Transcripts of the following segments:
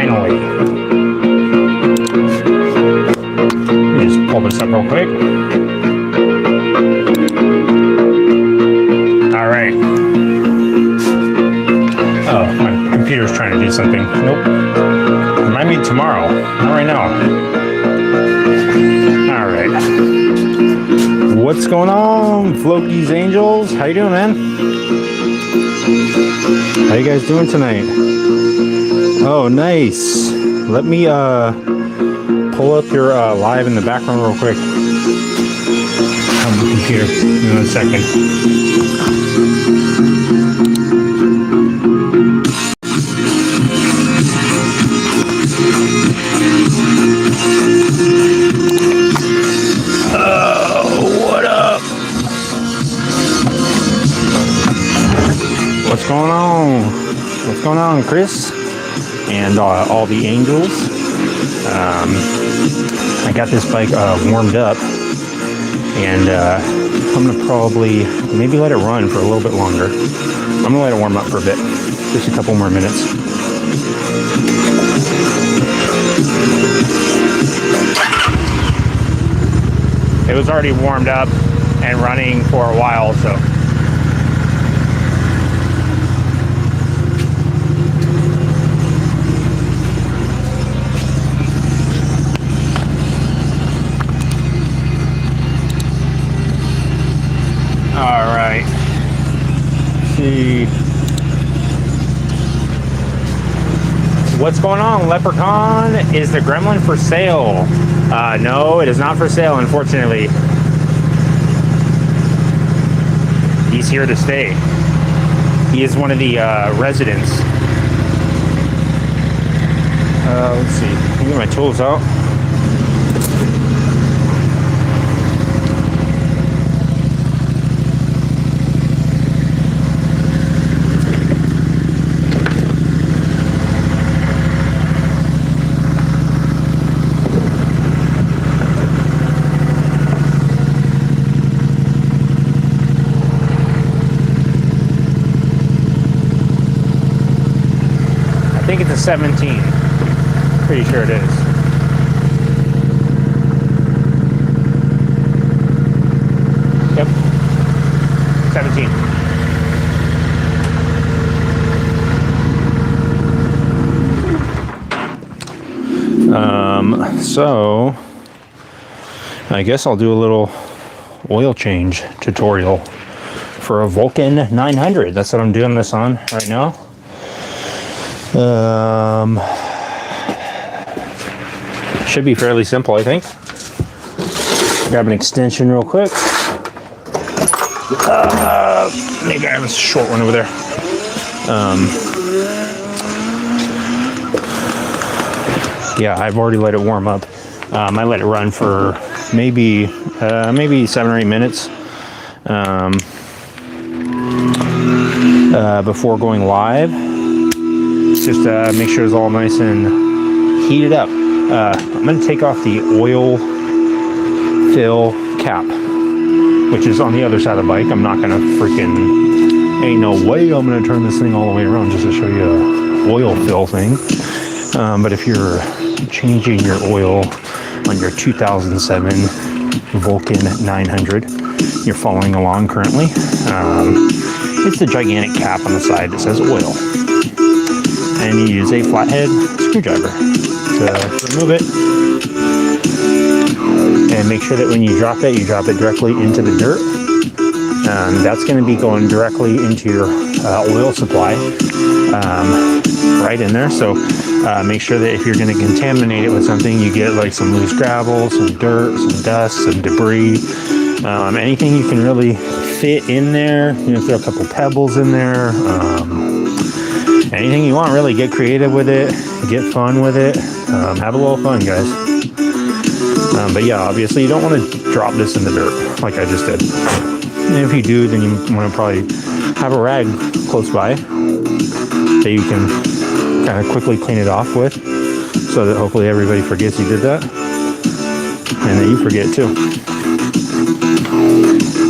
Finally. Let me just pull this up real quick. All right. Oh, my computer's trying to do something. Nope. Remind me tomorrow. Not right now. All right. What's going on, Floki's Angels? How you doing, man? How you guys doing tonight? Oh, nice. Let me pull up your live in the background real quick on the computer in a second. What's going on? What's going on, Chris? And all the angels. I got this bike warmed up, and I'm gonna probably maybe let it run for a little bit longer. I'm gonna let it warm up for a bit, just a couple more minutes. It was already warmed up and running for a while, so. All right. Let's see. What's going on, Leprechaun? Is the Gremlin for sale? No, it is not for sale, unfortunately. He's here to stay. He is one of the residents. Let's see. Let me get my tools out. I think it's a 17. Pretty sure it is. Yep. 17. So I guess I'll do a little oil change tutorial for a Vulcan 900. That's what I'm doing this on right now. Should be fairly simple, I think. Grab an extension real quick. Maybe I have a short one over there. Yeah, I've already let it warm up. I let it run for maybe 7 or 8 minutes before going live. Just make sure it's all nice and heated up. I'm going to take off the oil fill cap, which is on the other side of the bike. I'm not going to ain't no way I'm going to turn this thing all the way around just to show you a oil fill thing. But if you're changing your oil on your 2007 Vulcan 900, you're following along currently. It's the gigantic cap on the side that says oil. And you use a flathead screwdriver to remove it. And make sure that when you drop it directly into the dirt. That's going to be going directly into your oil supply, right in there. So make sure that if you're going to contaminate it with something, you get like some loose gravel, some dirt, some dust, some debris, anything you can really fit in there. You know, throw a couple pebbles in there. Anything you want, really. Get creative with it, get fun with it, have a little fun, guys. But yeah, obviously you don't want to drop this in the dirt like I just did. And if you do, then you want to probably have a rag close by that you can kind of quickly clean it off with, so that hopefully everybody forgets you did that, and that you forget too.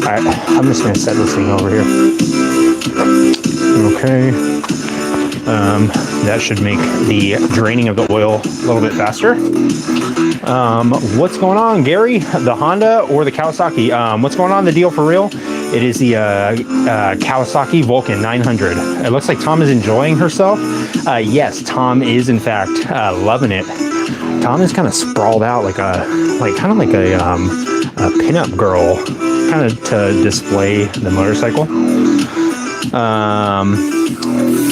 Alright, I'm just going to set this thing over here. Okay. That should make the draining of the oil a little bit faster. What's going on, Gary? The Honda or the Kawasaki? What's going on? The deal for real? It is the Kawasaki Vulcan 900. It looks like Tom is enjoying herself. Yes, Tom is in fact loving it. Tom is kind of sprawled out like a pinup girl, kind of to display the motorcycle.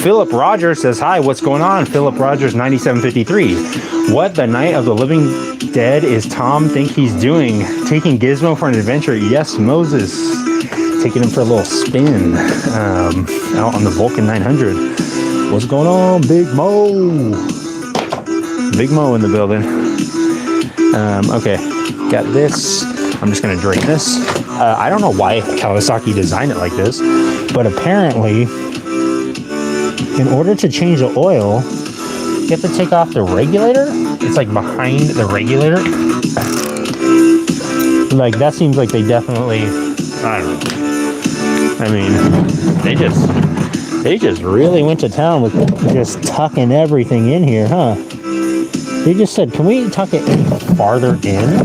Philip Rogers says, hi, what's going on? Philip Rogers 9753. What the Night of the Living Dead is Tom think he's doing? Taking Gizmo for an adventure? Yes, Moses. Taking him for a little spin out on the Vulcan 900. What's going on, Big Mo? Big Mo in the building. Okay, got this. I'm just gonna drain this. I don't know why Kawasaki designed it like this, but apparently, in order to change the oil, you have to take off the regulator. It's like behind the regulator. Like that seems like they definitely, I don't know. I mean, they just really went to town with just tucking everything in here, huh? They just said, can we tuck it any farther in?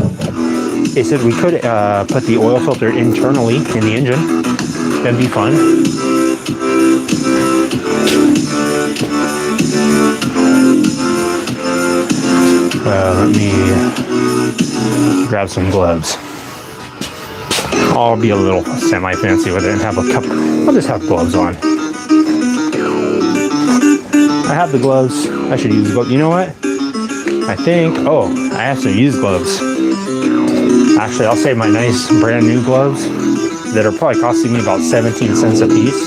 They said we could put the oil filter internally in the engine. That'd be fun. Let me grab some gloves. I'll be a little semi-fancy with it and have a couple. I'll just have gloves on. I have the gloves. I should use the gloves. You know what? I think, I have some used gloves. Actually, I'll save my nice brand new gloves that are probably costing me about 17 cents a piece.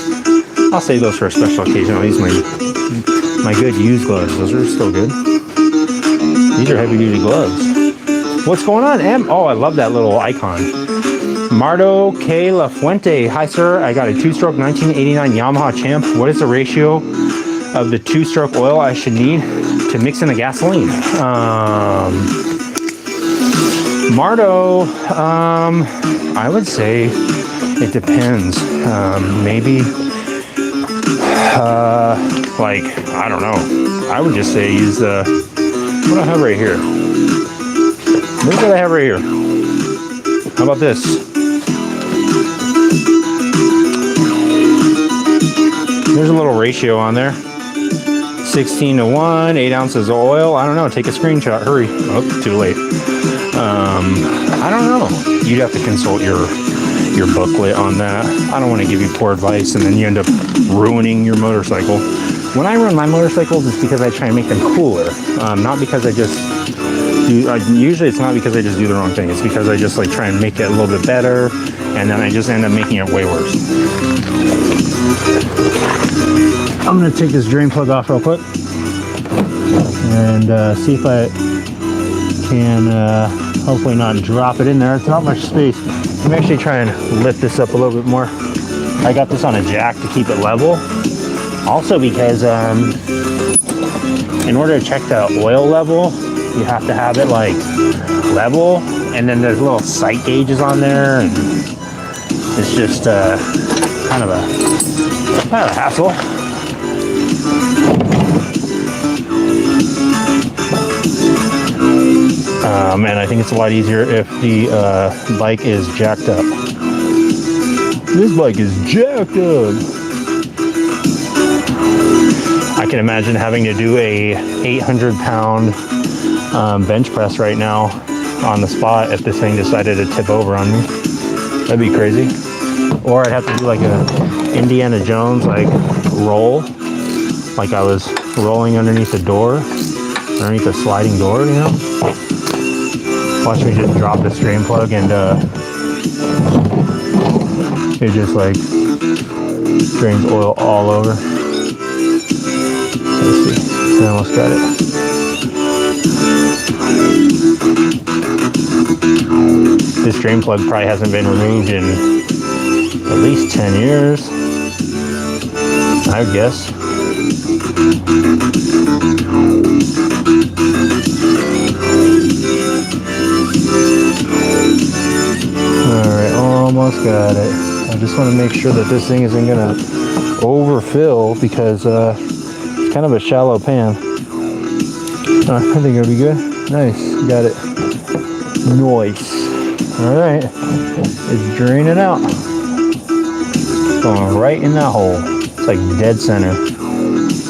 I'll save those for a special occasion. I'll use my good used gloves. Those are still good. These are heavy duty gloves. What's going on, Em? Oh, I love that little icon. Mardo K. La Fuente. Hi, sir. I got a two-stroke 1989 Yamaha Champ. What is the ratio of the two-stroke oil I should need to mix in the gasoline? Mardo, I would say it depends. Maybe, like, I don't know. I would just say use the, what do I have right here? Look what I have right here. How about this? There's a little ratio on there. 16 to 1, 8 ounces of oil. I don't know. Take a screenshot. Hurry. Oh, too late. I don't know. You'd have to consult your booklet on that. I don't want to give you poor advice and then you end up ruining your motorcycle. When I run my motorcycles, it's because I try and make them cooler. Not because I just do, usually it's not because I just do the wrong thing. It's because I just like try and make it a little bit better and then I just end up making it way worse. I'm going to take this drain plug off real quick and see if I can hopefully not drop it in there. It's not much space. I'm actually trying to lift this up a little bit more. I got this on a jack to keep it level. Also because in order to check the oil level, you have to have it like level, and then there's little sight gauges on there, and it's just kind of a hassle. And I think it's a lot easier if the bike is jacked up. This bike is jacked up. I can imagine having to do a 800-pound bench press right now on the spot if this thing decided to tip over on me. That'd be crazy. Or I'd have to do like a Indiana Jones like roll, like I was rolling underneath a door, underneath a sliding door, you know. Watch me just drop this drain plug and it just like drains oil all over. Let's see, I almost got it. This drain plug probably hasn't been removed in at least 10 years, I would guess. Alright, almost got it. I just want to make sure that this thing isn't going to overfill because it's kind of a shallow pan. I think it'll be good. Nice, got it. Nice. All right, it's draining out. Going right in that hole. It's like dead center.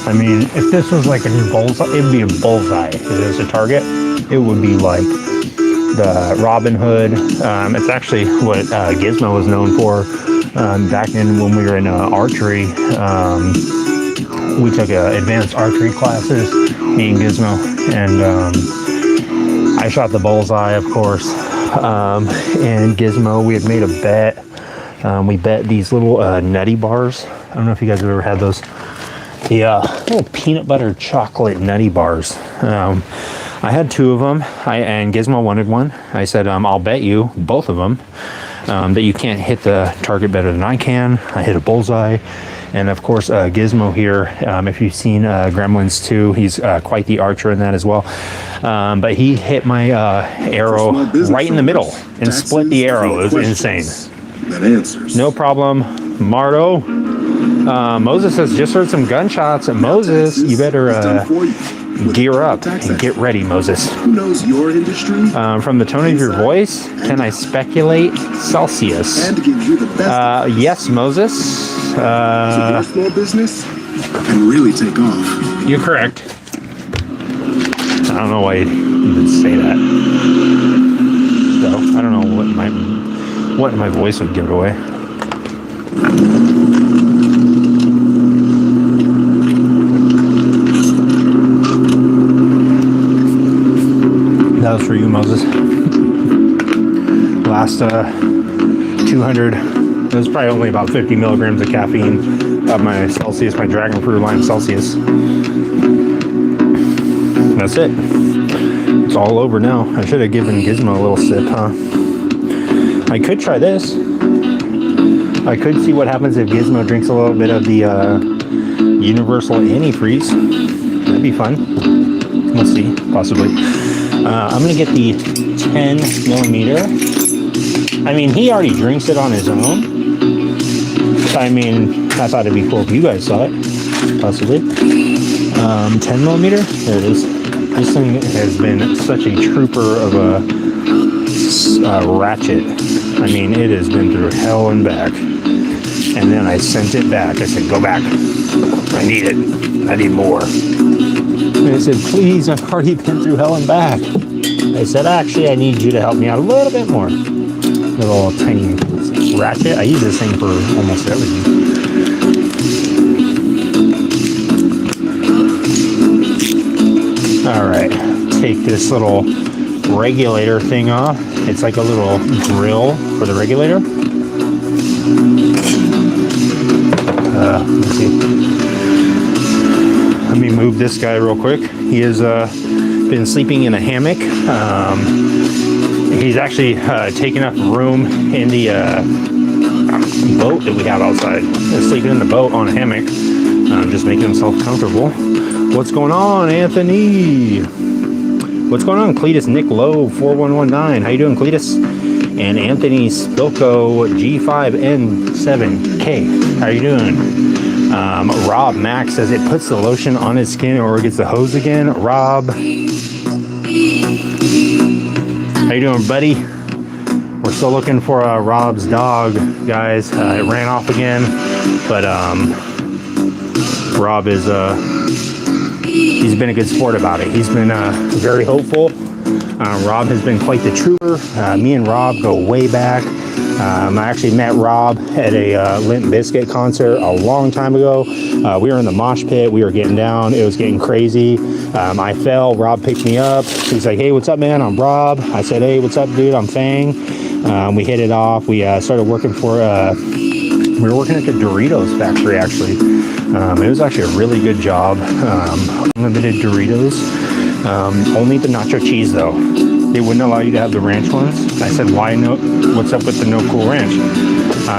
I mean, if this was like a bullseye, it'd be a bullseye. If it was a target, it would be like the Robin Hood. It's actually what Gizmo was known for back in when we were in archery. We took advanced archery classes, me and Gizmo, and I shot the bullseye, of course. And Gizmo, we had made a bet. We bet these little nutty bars. I don't know if you guys have ever had those. The little peanut butter chocolate nutty bars. I had 2 of them, and Gizmo wanted one. I said, I'll bet you, both of them, that you can't hit the target better than I can. I hit a bullseye. And of course, Gizmo here, if you've seen Gremlins 2, he's quite the archer in that as well. But he hit my arrow right in the middle and split the arrow. It was insane. That answers. No problem. Marto. Moses has just heard some gunshots. And Moses, you better gear up and get ready, Moses. Who knows your industry? From the tone of your voice, can I speculate Celsius? And give you the best. Yes, Moses. So your small business can really take off. You're correct. I don't know why you would say that. So I don't know what my voice would give it away. That was for you, Moses. Last 200. It was probably only about 50 milligrams of caffeine of my Celsius, my Dragon Fruit Lime Celsius. That's it. It's all over now. I should have given Gizmo a little sip, huh? I could try this. I could see what happens if Gizmo drinks a little bit of the Universal Antifreeze. That'd be fun. We'll see, possibly. I'm gonna get the 10 millimeter. I mean, he already drinks it on his own. I mean, I thought it'd be cool if you guys saw it, possibly. 10 millimeter. There it is. This thing has been such a trooper of a ratchet. I mean, it has been through hell and back. And then I sent it back. I said, go back. I need it. I need more. And I said, please, I've already been through hell and back. I said, actually, I need you to help me out a little bit more. Little tiny ratchet. I use this thing for almost everything. All right, take this little regulator thing off. It's like a little grill for the regulator. Let's see. Let me move this guy real quick. He has been sleeping in a hammock. He's actually taking up room in the boat that we have outside. He's sleeping in the boat on a hammock, just making himself comfortable. What's going on, Anthony? What's going on, Cletus Nick Lowe 4119? How you doing, Cletus? And Anthony Spilko G5N7K. How you doing? Rob Max says it puts the lotion on his skin or gets the hose again. Rob, how you doing, buddy? We're still looking for Rob's dog, guys. It ran off again, but Rob is he's been a good sport about it. He's been very hopeful. Rob has been quite the trooper. Me and Rob go way back. I actually met Rob at a Limp Bizkit concert a long time ago. We were in the mosh pit. We were getting down. It was getting crazy. I fell. Rob picked me up. He's like, hey, what's up, man? I'm Rob. I said, hey, what's up, dude? I'm Fang. We hit it off. We started working for... we were working at the Doritos factory, actually. It was actually a really good job. Unlimited Doritos. Only the nacho cheese, though. They wouldn't allow you to have the ranch ones. I said, why no? What's up with the no cool ranch?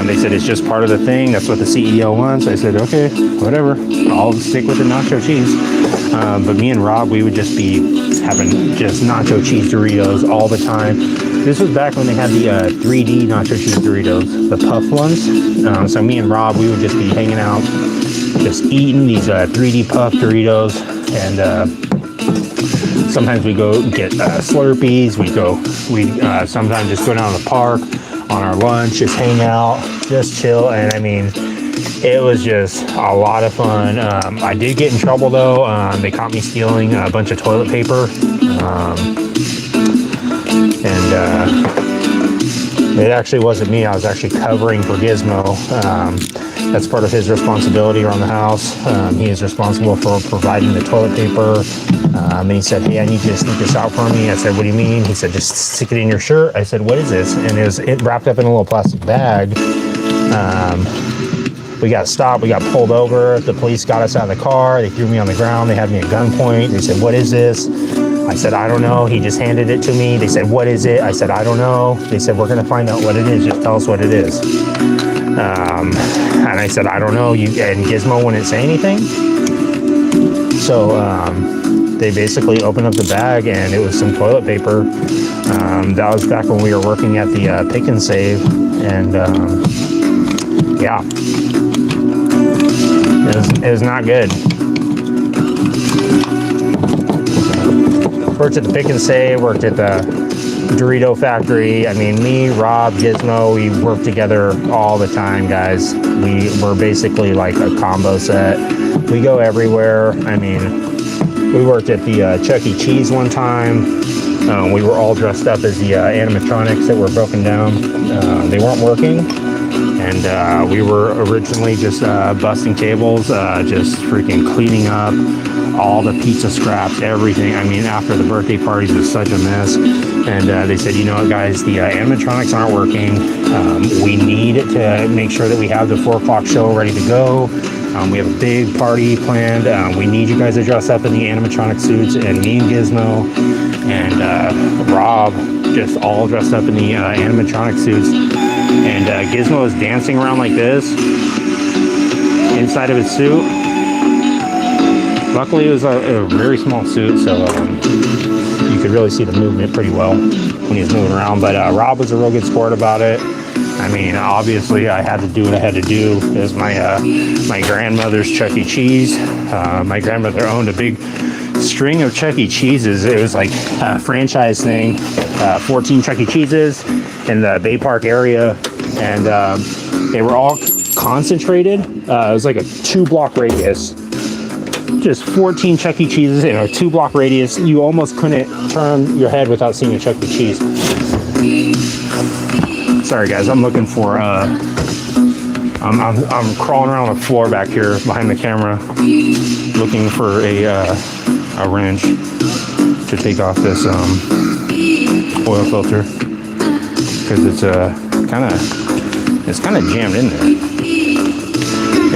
They said, it's just part of the thing. That's what the CEO wants. I said, okay, whatever. I'll stick with the nacho cheese. But me and Rob, we would just be having just nacho cheese Doritos all the time. This was back when they had the 3D nacho cheese Doritos, the puff ones. So me and Rob, we would just be hanging out, just eating these 3D puff Doritos, and sometimes we go get Slurpees. We sometimes just go down to the park on our lunch, just hang out, just chill. And I mean, it was just a lot of fun. I did get in trouble though. They caught me stealing a bunch of toilet paper, and it actually wasn't me. I was actually covering for Gizmo. That's part of his responsibility around the house. He is responsible for providing the toilet paper. And he said, hey, I need you to sneak this out for me. I said, what do you mean? He said, just stick it in your shirt. I said, what is this? And it wrapped up in a little plastic bag. We got stopped. We got pulled over. The police got us out of the car. They threw me on the ground. They had me at gunpoint. They said, what is this? I said, I don't know. He just handed it to me. They said, what is it? I said, I don't know. They said, we're going to find out what it is. Just tell us what it is. And I said, I don't know. And Gizmo wouldn't say anything. So they basically opened up the bag, and it was some toilet paper. That was back when we were working at the Pick and Save. And yeah, it was not good. Worked at the Pick and Save, worked at the Dorito factory. I mean, me, Rob, Gizmo, we work together all the time, guys. We're basically like a combo set. We go everywhere. I mean, we worked at the Chuck E. Cheese one time. We were all dressed up as the animatronics that were broken down. They weren't working. And we were originally just busting tables, just freaking cleaning up all the pizza scraps, everything. I mean, after the birthday parties was such a mess. And they said, you know what, guys, the animatronics aren't working. We need to make sure that we have the 4 o'clock show ready to go. We have a big party planned. We need you guys to dress up in the animatronic suits. And me and Gizmo and Rob just all dressed up in the animatronic suits. And Gizmo is dancing around like this inside of his suit. Luckily, it was a very small suit, so you could really see the movement pretty well when he was moving around. But Rob was a real good sport about it. I mean, obviously, I had to do what I had to do. It was my grandmother's Chuck E. Cheese. My grandmother owned a big string of Chuck E. Cheeses. It was like a franchise thing. 14 Chuck E. Cheeses in the Bay Park area, and they were all concentrated. It was like a 2-block radius. Just 14 Chuck E. Cheeses in a 2-block radius. You almost couldn't turn your head without seeing a Chuck E. Cheese. Sorry guys, I'm looking for I'm crawling around the floor back here behind the camera, looking for a wrench to take off this oil filter, because it's kind of jammed in there.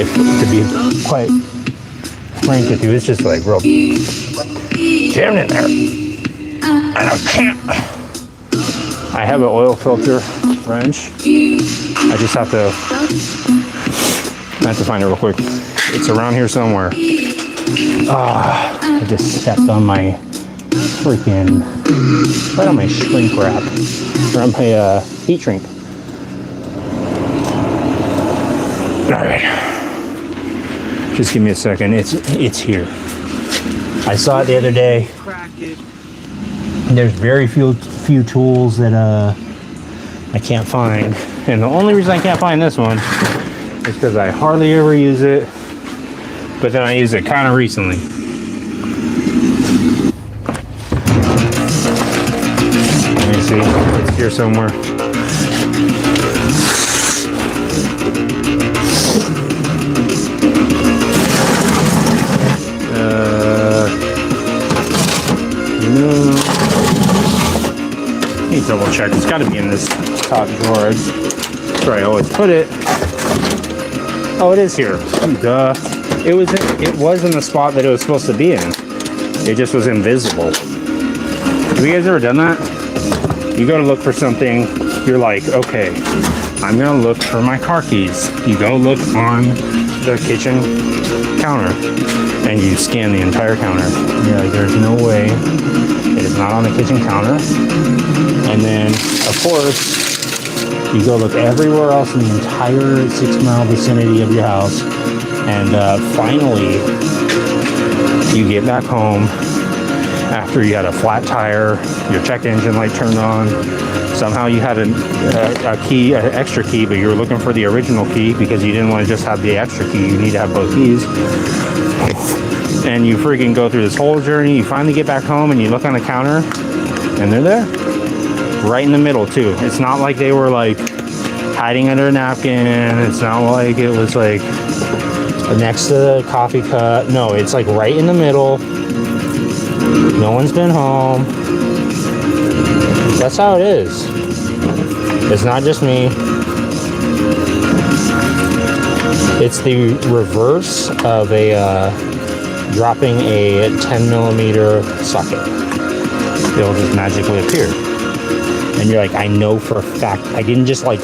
To be quite frank with you, it's just like real jammed in there, and I can't. I have an oil filter wrench. I just have to find it real quick. It's around here somewhere. I just stepped on my freaking, right on my shrink wrap, or on my heat shrink. All right. Just give me a second. It's here. I saw it the other day. There's very few tools that I can't find, and the only reason I can't find this one is because I hardly ever use it, but then I use it kind of recently. Let me see. It's here somewhere. Let me double check. It's got to be in this top drawer. That's where I always put it. Oh, it is here. Duh. It was in the spot that it was supposed to be in. It just was invisible. Have you guys ever done that? You go to look for something. You're like, okay, I'm gonna look for my car keys. You go look on the kitchen counter, and you scan the entire counter. And you're like, there's no way it is not on the kitchen counter. And then, of course, you go look everywhere else in the entire 6-mile vicinity of your house, And finally, you get back home after you had a flat tire, your check engine light turned on. Somehow you had a key, an extra key, but you were looking for the original key because you didn't want to just have the extra key. You need to have both keys. And you freaking go through this whole journey. You finally get back home and you look on the counter and they're there. Right in the middle too. It's not like they were like hiding under a napkin. It's not like it was like next to the coffee cup. No, it's like right in the middle. No one's been home. That's how it is. It's not just me. It's the reverse of a dropping a 10mm socket. It'll just magically appear. And you're like, I know for a fact. I didn't just like,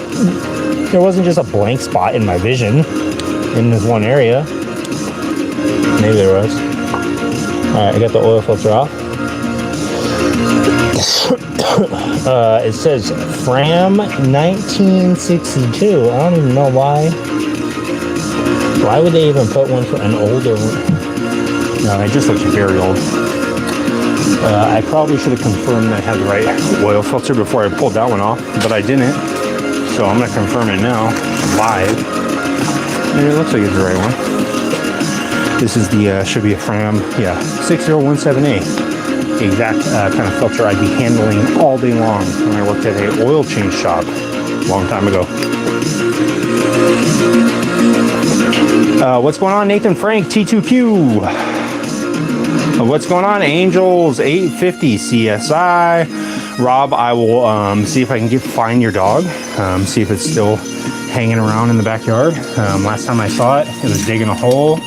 there wasn't just a blank spot in my vision in this one area. Maybe there was. Alright, I got the oil filter off. It says Fram 1962. I don't even know why. Why would they even put one for an older one? No, it just looks very old. I probably should have confirmed I had the right oil filter before I pulled that one off, but I didn't. So I'm going to confirm it now, live. And it looks like it's the right one. This is the, should be a Fram, yeah, 6017A. The exact kind of filter I'd be handling all day long when I worked at an oil change shop a long time ago. What's going on, Nathan Frank, T2Q? What's going on, Angels 850 CSI? Rob, I will see if I can find your dog, see if it's still hanging around in the backyard. Last time I saw it, it was digging a hole.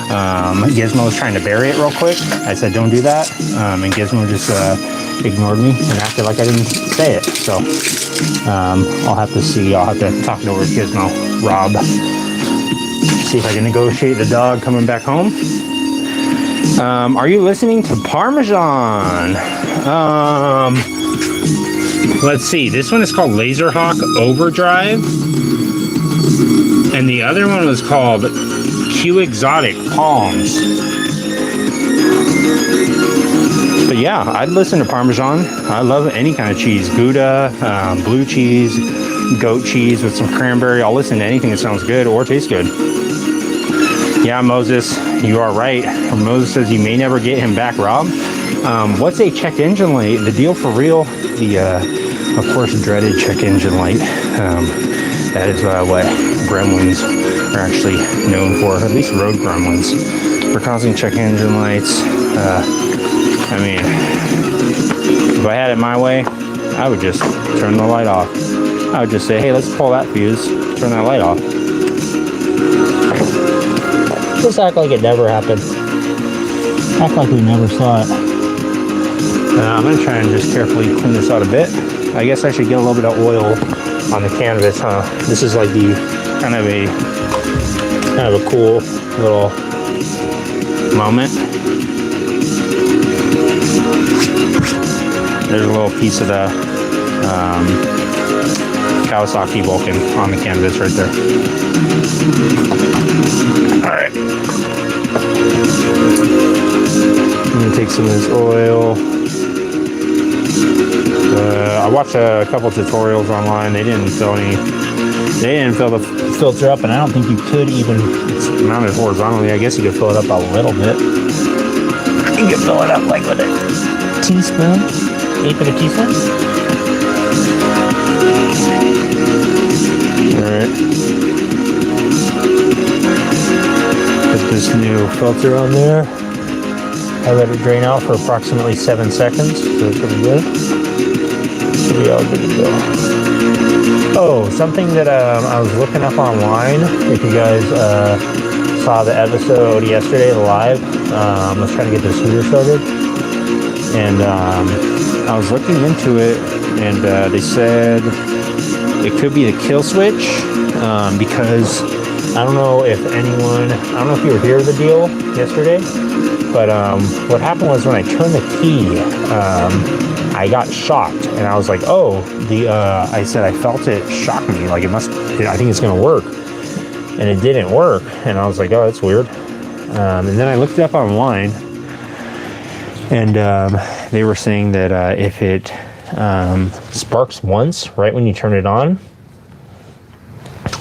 Gizmo was trying to bury it real quick. I said, don't do that. And Gizmo just ignored me and acted like I didn't say it. So I'll have to see. I'll have to talk it over with Gizmo, Rob. See if I can negotiate the dog coming back home. Are you listening to Parmesan? Let's see. This one is called Laserhawk Overdrive. And the other one was called Q Exotic Palms. But yeah, I'd listen to Parmesan. I love any kind of cheese. Gouda, blue cheese, goat cheese with some cranberry. I'll listen to anything that sounds good or tastes good. Yeah, Moses, you are right. Moses says you may never get him back, Rob. What's a check engine light? The deal for real? The, of course, dreaded check engine light. That is what gremlins are actually known for, at least road gremlins, for causing check engine lights. I mean, if I had it my way, I would just turn the light off. I would just say, hey, let's pull that fuse, turn that light off. Just act like it never happened. Act like we never saw it. I'm going to try and just carefully clean this out a bit. I guess I should get a little bit of oil on the canvas, huh? This is like the kind of a cool little moment. There's a little piece of the Kawasaki Vulcan on the canvas right there. Alright. I'm going to take some of this oil. I watched a couple tutorials online. They didn't fill the filter up, and I don't think you could even. It's mounted horizontally. I guess you could fill it up a little bit. You could fill it up like with a teaspoon, eighth of a teaspoon. All right. Put this new filter on there. I let it drain out for approximately 7 seconds, so it's pretty good. Should be all good to go. Oh, something that I was looking up online. If you guys saw the episode yesterday, the live, I was trying to get this heater started, and I was looking into it, and they said it could be the kill switch, because I don't know if you were here the deal yesterday, but what happened was when I turned the key, I got shocked, and I was like, oh, I said I felt it shock me, like I think it's gonna work. and it didn't work. And I was like, oh, that's weird. And then I looked it up online, and they were saying that if it sparks once right when you turn it on,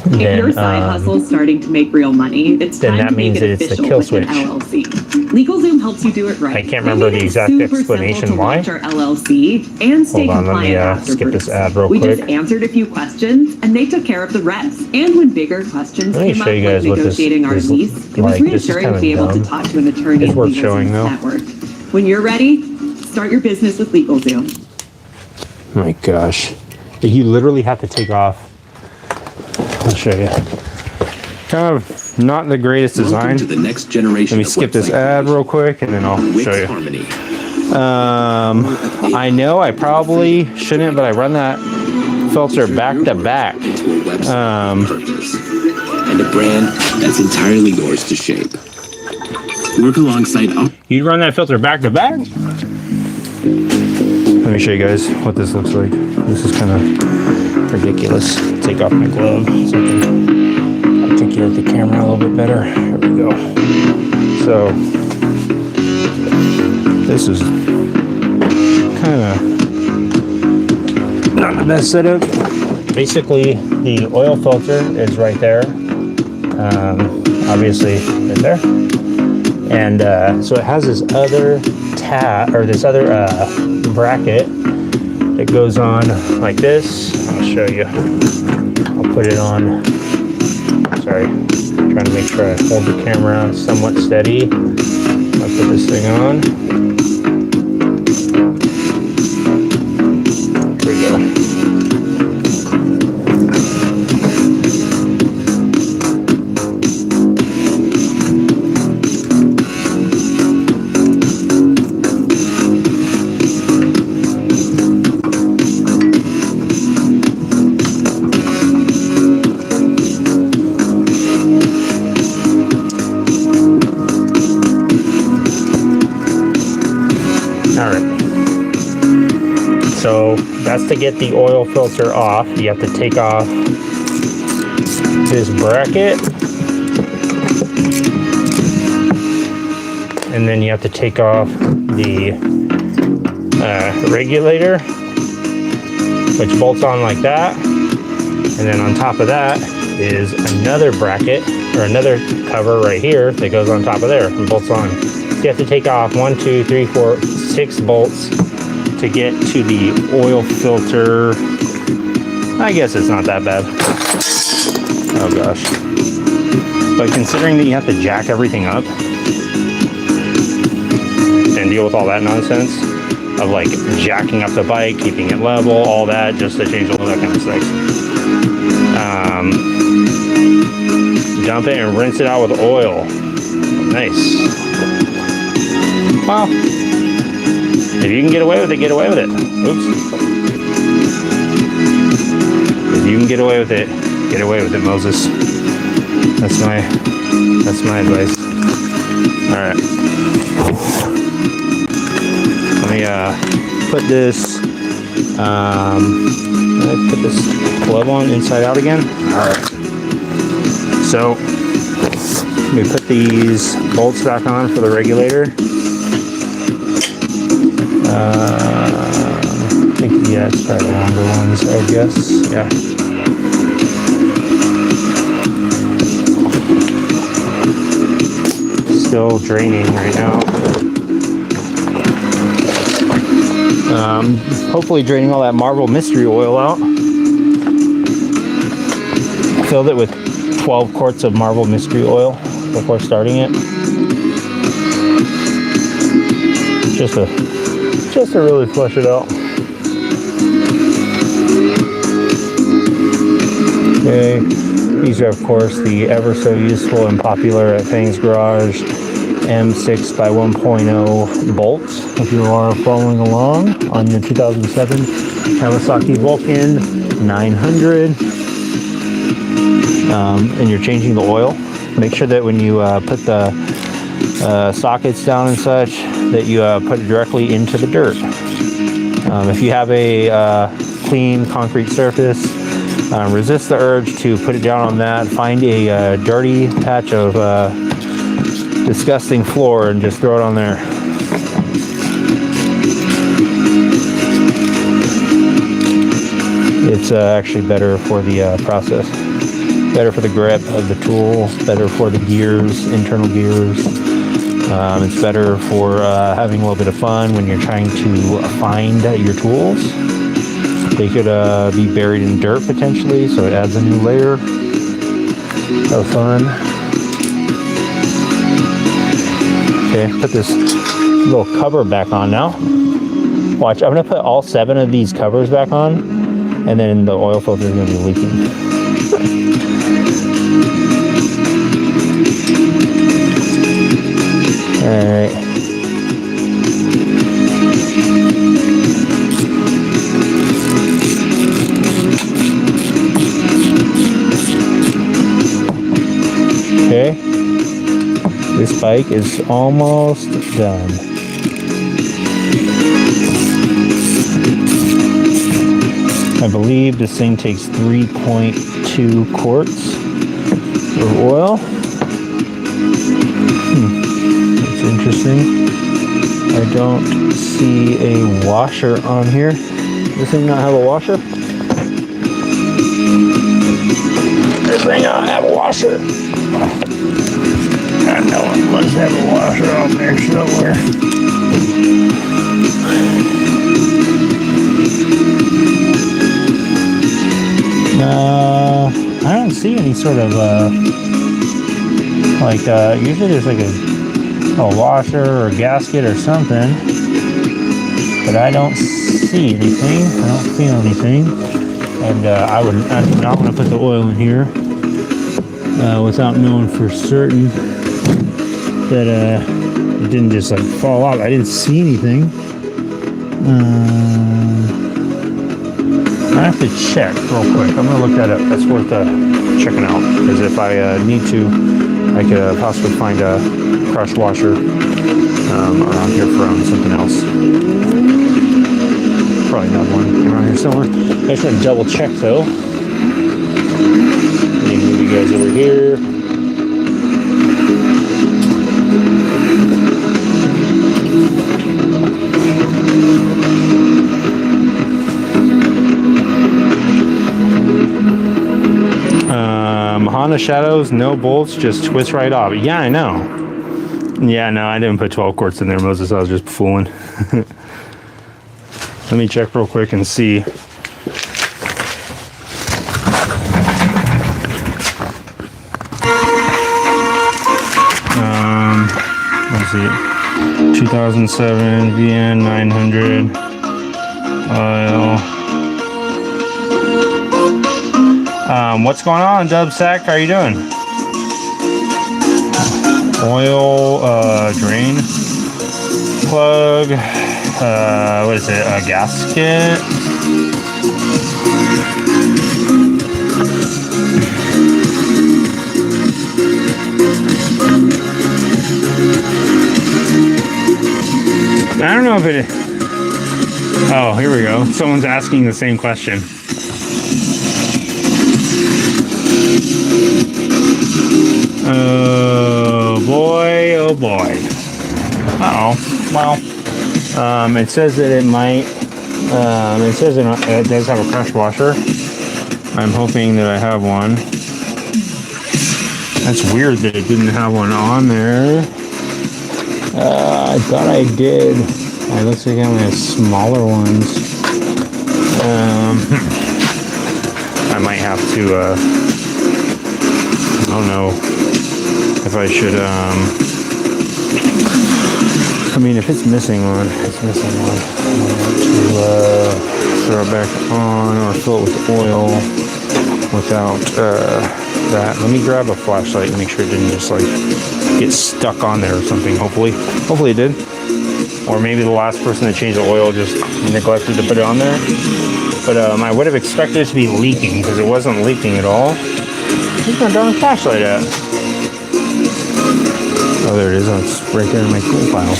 if your side hustle's starting to make real money, it's time that to make means it that it's the official kill with an switch. LLC. LegalZoom helps you do it right. I can't remember the exact explanation why. Our LLC and stay Hold on, let me skip this ad real quick. We just answered a few questions, and they took care of the rest. And when bigger questions came up, like negotiating our lease, it was reassuring to be able to talk to an attorney. It's worth showing, though. Network. When you're ready, start your business with LegalZoom. My gosh, you literally have to take off. I'll show you. Kind of not the greatest design. To the next generation. Let me skip this ad real quick, and then I'll show you. I know I probably shouldn't, but I run that filter back to back. And a brand that's entirely yours to shape. Work alongside. You run that filter back to back? Let me show you guys what this looks like. This is kind of ridiculous. Take off my glove so I can articulate the camera a little bit better. Here we go. So this is kind of not the best setup. Basically, the oil filter is right there. Obviously, right there. And so it has this other this other bracket that goes on like this. I'll show you. I'll put it on. Sorry, trying to make sure I hold the camera somewhat steady. I'll put this thing on. Here we go. So that's to get the oil filter off. You have to take off this bracket, and then you have to take off the regulator, which bolts on like that. And then on top of that is another bracket or another cover right here that goes on top of there and bolts on. So you have to take off 1, 2, 3, 4, 6 bolts to get to the oil filter. I guess it's not that bad. Oh gosh. But considering that you have to jack everything up and deal with all that nonsense of like jacking up the bike, keeping it level, all that, just to change all that kind of stuff. Dump it and rinse it out with oil. Nice. Wow. If you can get away with it, get away with it. Oops. If you can get away with it, get away with it, Moses. That's my advice. All right. Let me put this glove on inside out again. All right. So let me put these bolts back on for the regulator. I think, yeah, it's probably the longer ones, I guess. Yeah. Still draining right now. Hopefully draining all that Marvel Mystery Oil out. Filled it with 12 quarts of Marvel Mystery Oil before starting it. Just to really flush it out. Okay, these are of course the ever so useful and popular at Fang's Garage M6 by 1.0 bolts. If you are following along on the 2007 Kawasaki Vulcan 900, and you're changing the oil, make sure that when you put the sockets down and such, that you put it directly into the dirt. If you have a clean concrete surface, Resist the urge to put it down on that. Find a dirty patch of disgusting floor and just throw it on there. It's actually better for the process. Better for the grip of the tool. Better for the gears, internal gears. It's better for having a little bit of fun when you're trying to find your tools. They could be buried in dirt potentially, so it adds a new layer of fun. Okay, put this little cover back on now. Watch, I'm gonna put all 7 of these covers back on, and then the oil filter is gonna be leaking. All right. Okay, this bike is almost done. I believe this thing takes 3.2 quarts of oil. That's interesting. I don't see a washer on here. Does this thing not have a washer? This thing don't have a washer. I know it must have a washer on there somewhere. I don't see any sort of usually there's like a washer or a gasket or something, but I don't see anything. I don't feel anything, and I'm not going to put the oil in here without knowing for certain that it didn't just like fall out. I didn't see anything. I have to check real quick. I'm gonna look that up. That's worth checking out, because if I need to, I could possibly find a crush washer around here from something else. Probably not one around here somewhere. I just want to double check though. Let me move you guys over here. Honda Shadows, no bolts, just twist right off. Yeah, I know. Yeah, no, I didn't put 12 quarts in there, Moses. I was just fooling. Let me check real quick and see. Let's see. 2007 VN 900 oil. What's going on, Dubsack? How are you doing? Oil drain plug. What is it? A gasket. I don't know if it. Oh, here we go. Someone's asking the same question. Oh boy, oh boy. Uh-oh. Well, it says that it might, it says it does have a crush washer. I'm hoping that I have one. That's weird that it didn't have one on there. I thought I did. It looks like I only have smaller ones. I might have to, I don't know if I should, I mean, if it's missing one, it's missing one. I want to throw it back on or fill it with oil without that. Let me grab a flashlight and make sure it didn't just like get stuck on there or something. Hopefully it did. Or maybe the last person that changed the oil just neglected to put it on there. But I would have expected it to be leaking, because it wasn't leaking at all. Where's my darn flashlight at? Oh, there it is. Oh, it's right there in my tool pile.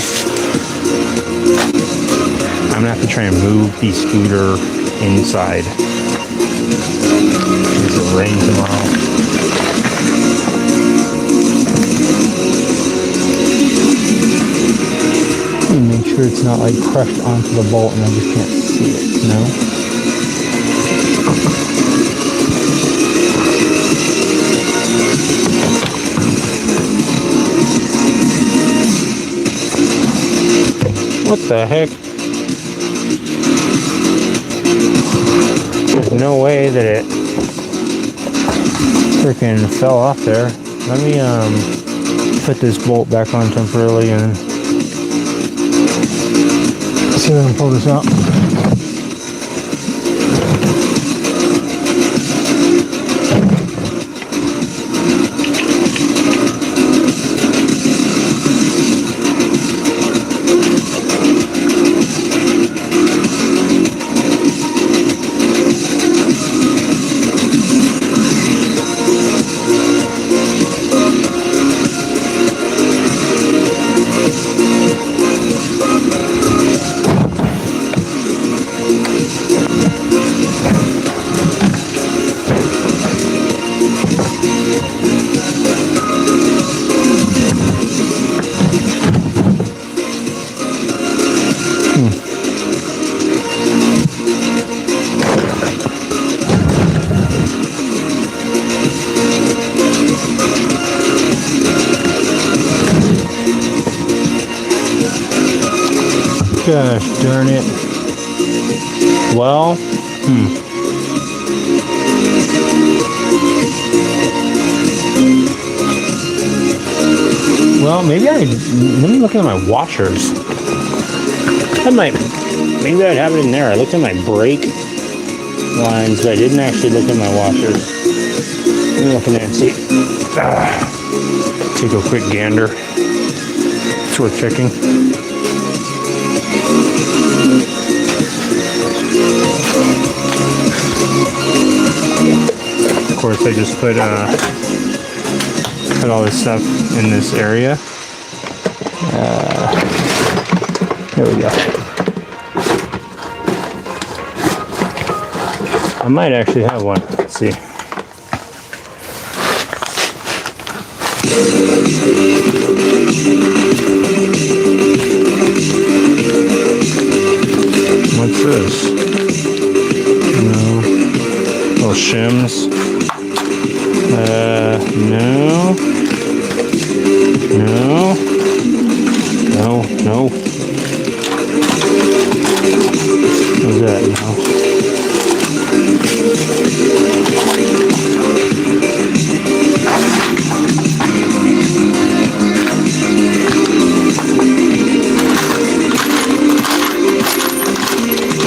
I'm gonna have to try and move the scooter inside. rain tomorrow. Make sure it's not like crushed onto the bolt and I just can't see it, you know? What the heck? There's no way that it freaking fell off there. Let me put this bolt back on temporarily and see if I can pull this out. Gosh darn it. Well, well, maybe let me look at my washers. Maybe I'd have it in there. I looked at my brake lines, but I didn't actually look at my washers. Let me look in there and see. Take a quick gander. It's worth checking. Of course, I just put all this stuff in this area. There we go. I might actually have one. Let's see. What's this? No. Little shims. No. What's that? No.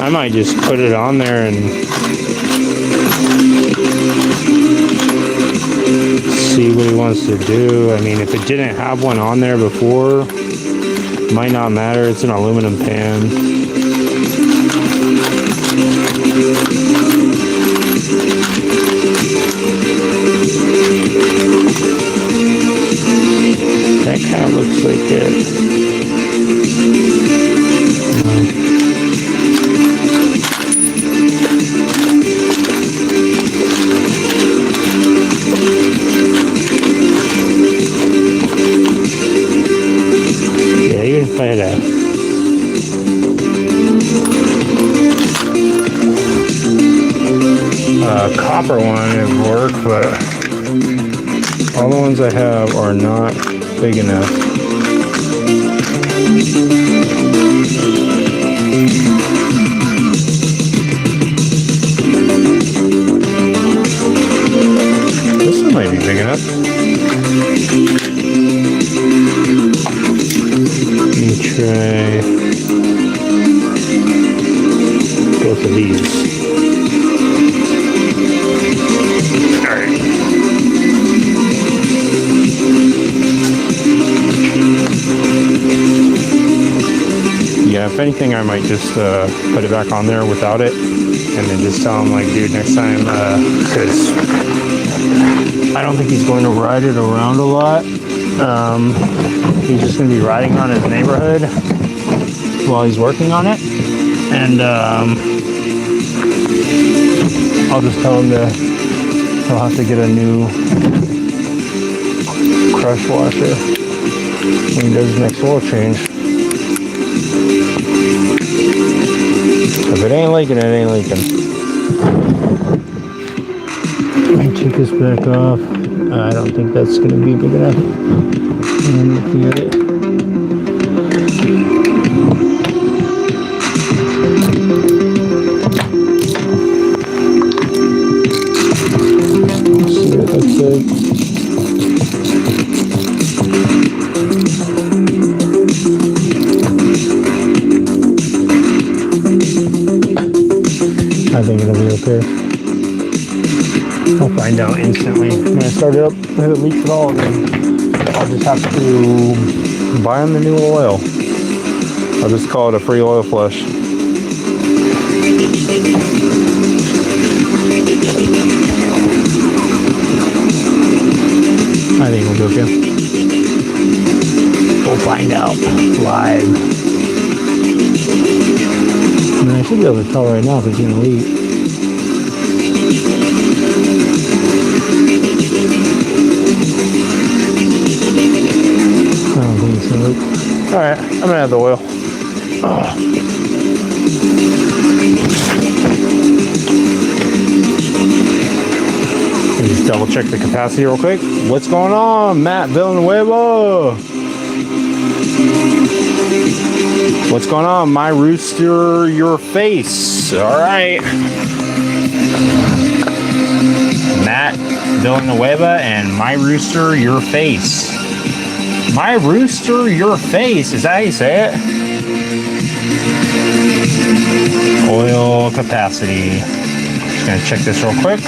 I might just put it on there and see what he wants to do. I mean, if it didn't have one on there before, might not matter. It's an aluminum pan. That kind of looks like it. Yeah, even if I had a copper one, it would work, but all the ones I have are not big enough. This one might be big enough. Let me try both of these. Alright. Yeah, if anything, I might just put it back on there without it, and then just tell him, like, dude, next time, because I don't think he's going to ride it around a lot. He's just going to be riding around his neighborhood while he's working on it, and I'll just tell him to I'll have to get a new crush washer when he does his next oil change. If it ain't leaking, it ain't leaking. Take this back off. I don't think that's going to be big enough. I'm looking at it. Let's see what it looks like. I think it'll be okay. I'll find out instantly. When I start it up, if it leaks at all, then I'll just have to buy him the new oil. I'll just call it a free oil flush. I think we'll be okay. We'll find out live. I mean, I should be able to tell right now if it's going to leak. I don't think it's going to leak. Alright, I'm going to add the oil. Just double check the capacity real quick. What's going on, Matt Villanueva? What's going on, my rooster, your face? All right. Matt Villanueva and my rooster, your face. My rooster, your face. Is that how you say it? Oil capacity. Just gonna check this real quick.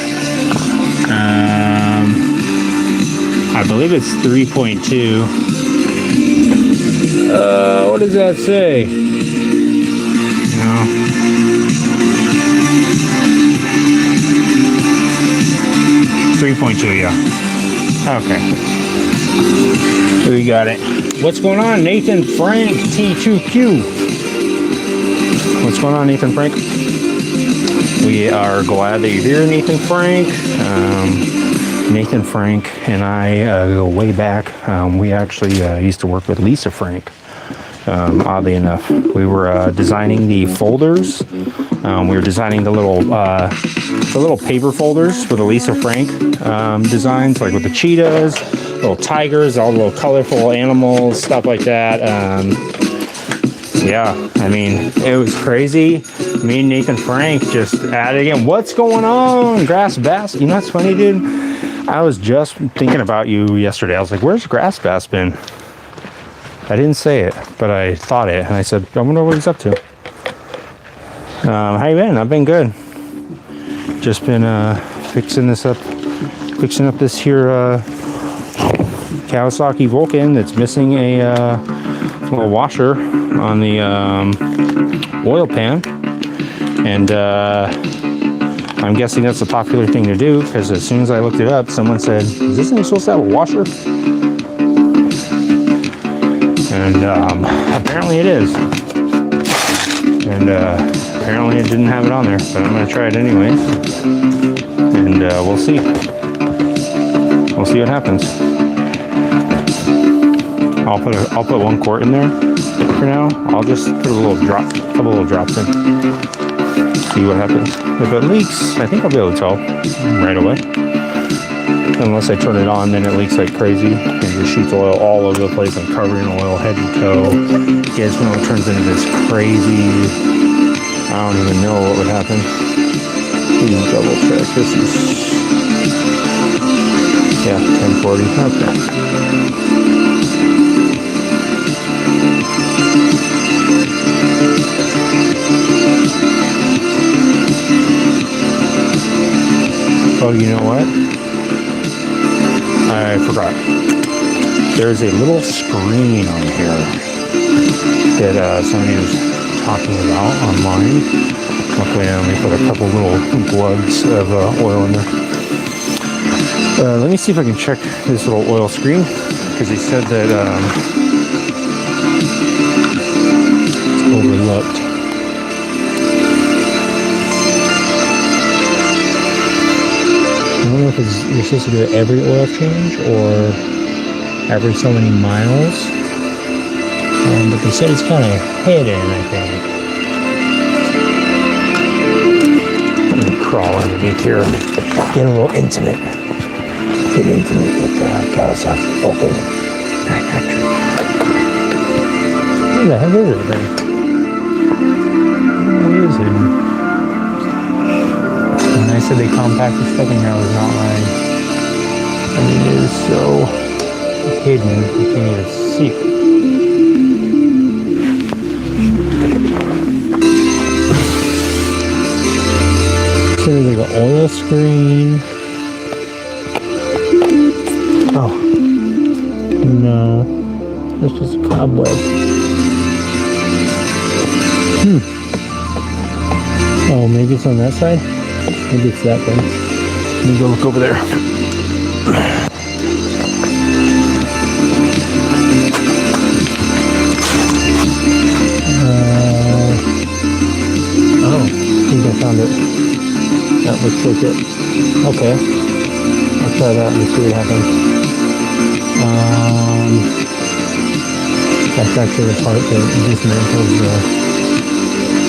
I believe it's 3.2. What does that say? No. 3.2, yeah. Okay. We got it. What's going on, Nathan Frank T2Q? What's going on, Nathan Frank? We are glad that you're here, Nathan Frank. Nathan Frank and I go way back. We actually used to work with Lisa Frank. Oddly enough, we were designing the folders. We were designing the little paper folders for the Lisa Frank designs, like with the cheetahs, little tigers, all the little colorful animals, stuff like that. Yeah, I mean, it was crazy. Me and Nathan Frank just added again. What's going on, Grass Bass? You know what's funny, dude? I was just thinking about you yesterday. I was like, where's Grass Bass been? I didn't say it, but I thought it. And I said, I wonder what he's up to. How you been? I've been good. Just been fixing up this here Kawasaki Vulcan that's missing a little washer on the oil pan. And I'm guessing that's a popular thing to do, because as soon as I looked it up, someone said, is this thing supposed to have a washer? And apparently it is. And apparently it didn't have it on there, but I'm going to try it anyway. And we'll see. We'll see what happens. I'll put 1 quart in there for now. I'll just put a couple little drops in. See what happens. If it leaks, I think I'll be able to tell right away. Unless I turn it on, then it leaks like crazy and just shoots oil all over the place. I'm covering oil head to toe. You guys know it turns into this crazy. I don't even know what would happen. Please double check. This is, yeah, 1040. Okay. Oh, you know what? I forgot. There's a little screen on here that somebody was talking about online. Luckily, I only put a couple little glugs of oil in there. Let me see if I can check this little oil screen, because he said that it's overlooked. I wonder if you're supposed to do it every oil change or every so many miles. But they said it's kind of hidden, I think. I'm going to crawl underneath here. Get a little intimate. Get intimate with the Kawasaki open. Where the heck is it then? Where is it? When I said they compacted stuff in here, I was not lying. I mean, it is so hidden, you can't even see it. So there's like an oil screen. Oh. No. It's just a cobweb. Oh, maybe it's on that side? Maybe it's that thing. Let me go look over there. Oh, I think I found it. That looks like it. Okay. I'll try that and see what happens. That's actually the part that dismantles the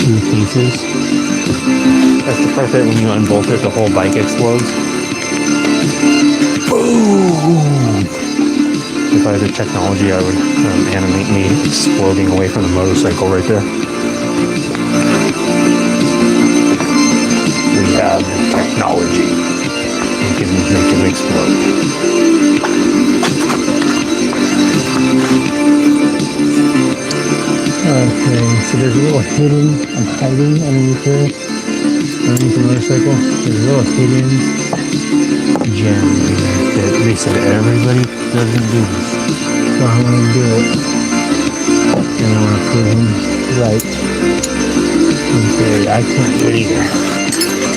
two pieces. That's the part that when you unbolt it, the whole bike explodes. Boom! If I had the technology, I would animate me exploding away from the motorcycle right there. We have technology. We can make it explode. Okay, so there's a little hidden, I'm hiding underneath there, underneath the motorcycle. There's a little hidden gem that they said everybody doesn't do this. So I'm going to do it. And I want to prove them right. Okay, I can't do it either.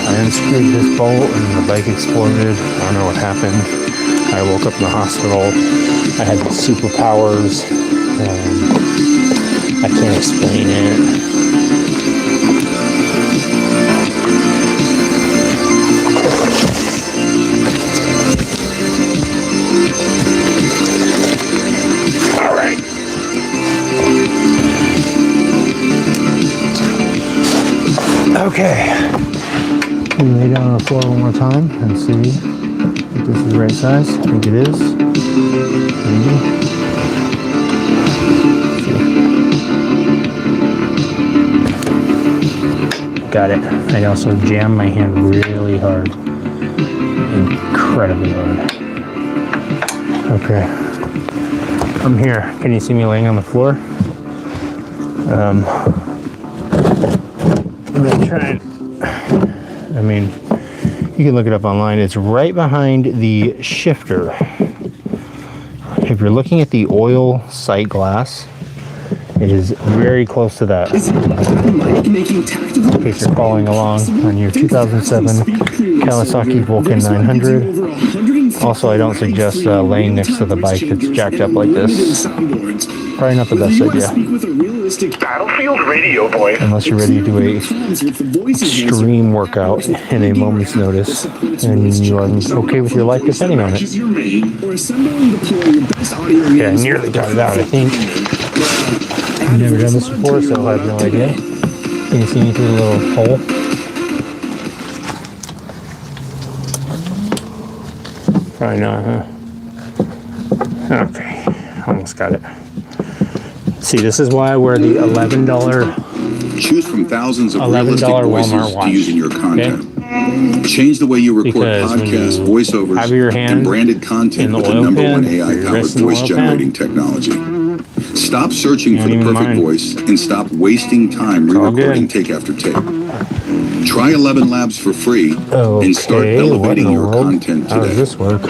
I unscrewed this bolt and the bike exploded. I don't know what happened. I woke up in the hospital. I had superpowers. I can't explain it. All right. Okay. We lay down on the floor one more time and see if this is the right size. I think it is. Maybe. Got it. I also jammed my hand really hard. Incredibly hard. Okay. I'm here. Can you see me laying on the floor? I'm gonna try and, I mean, you can look it up online. It's right behind the shifter. If you're looking at the oil sight glass, it is very close to that. In case you're following along on your 2007 Kawasaki Vulcan 900. Also, I don't suggest laying next to the bike that's jacked up like this. Probably not the best idea. Battlefield Radio Boy. Unless you're ready to do a extreme workout in a moment's notice, and you are okay with your life depending on it. Okay, I nearly got it out, I think. I've never done this before, so I have no idea. Can you see me through the little hole? Probably not, huh? Okay, almost got it. See, this is why I wear the $11 Choose from thousands of realistic Walmart voices watch. to use in your content. Okay? Change the way you record Because when podcasts, you voiceovers, have your hand and branded content in the with the oil #1 pan, your AI-powered wrist in the oil voice-generating technology. Stop searching for the Not even perfect mine. voice and stop wasting time all re-recording good. take after take. Try 11 Labs for free and start Okay, what in elevating the your world? content How does today. this work?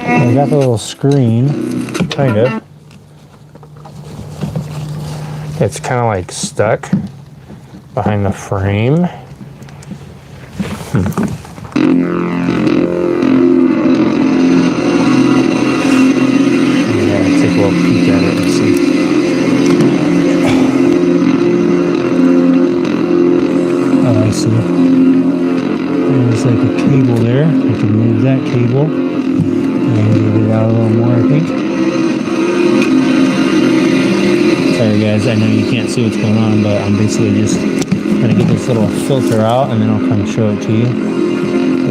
I got the little screen, kind of. It's kind of like stuck behind the frame. Yeah, take a little peek at it and see. Oh, I see. There's Looks like a cable there. We can move that cable and get it out a little more, I think. Sorry guys, I know you can't see what's going on, but I'm basically just gonna get this little filter out and then I'll come show it to you.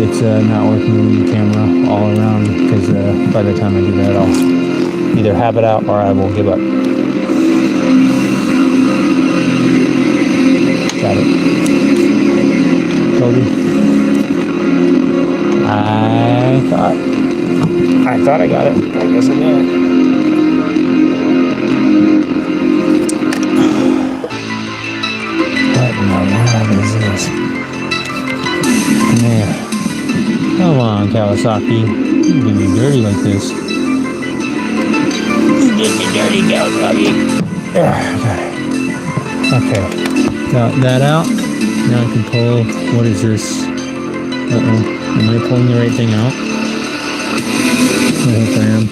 It's not working with the camera all around because by the time I do that, I'll either have it out or I will give up. Got it. Told you. I thought I got it. I guess I did. What in the world is this? Man. Come on, Kawasaki. You get me dirty like this. You get me dirty, Kawasaki. Okay. Got that out. Now I can pull. What is this? Uh-oh. Am I pulling the right thing out? I hope I am.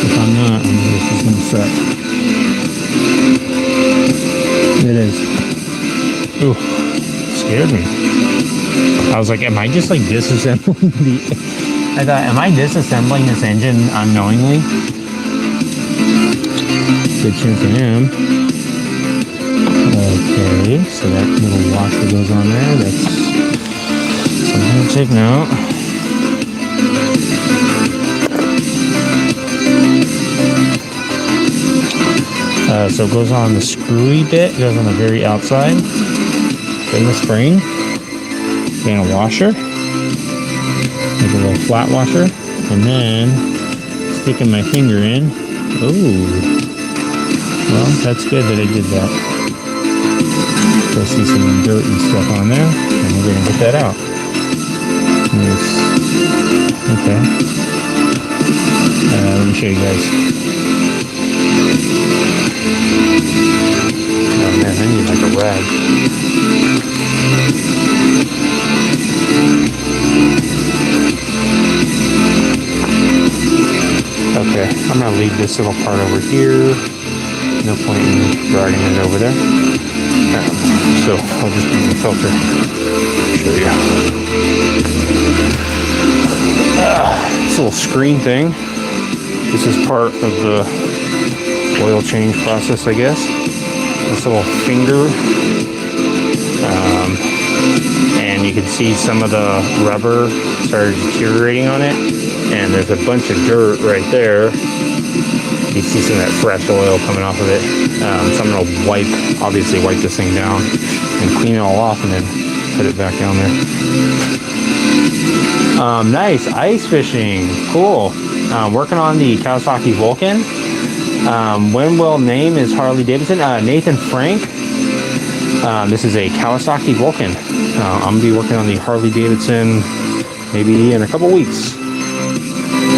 If I'm not, this is gonna suck. It is. Ooh, scared me. I was like, am I just like disassembling I thought, am I disassembling this engine unknowingly? Good chance I am. Okay, so that little washer goes on there. That's something to take note. So it goes on the screwy bit, it goes on the very outside. Then the spring. Then a washer. Like a little flat washer. And then sticking my finger in. Ooh. Well, that's good that I did that. So I see some dirt and stuff on there, and we're going to get that out. Nice. Okay. Let me show you guys. Oh man, I need like a rag. Okay, I'm going to leave this little part over here. No point in dragging it over there. So I'll just bring the filter. Show you. This little screen thing. This is part of the oil change process, I guess. This little finger. And you can see some of the rubber started deteriorating on it. And there's a bunch of dirt right there. You see some of that fresh oil coming off of it. So I'm going to obviously wipe this thing down and clean it all off and then put it back down there. Nice, ice fishing, cool. Working on the Kawasaki Vulcan. When will name is Harley Davidson. Nathan Frank. This is a Kawasaki Vulcan. I'm going to be working on the Harley Davidson maybe in a couple weeks.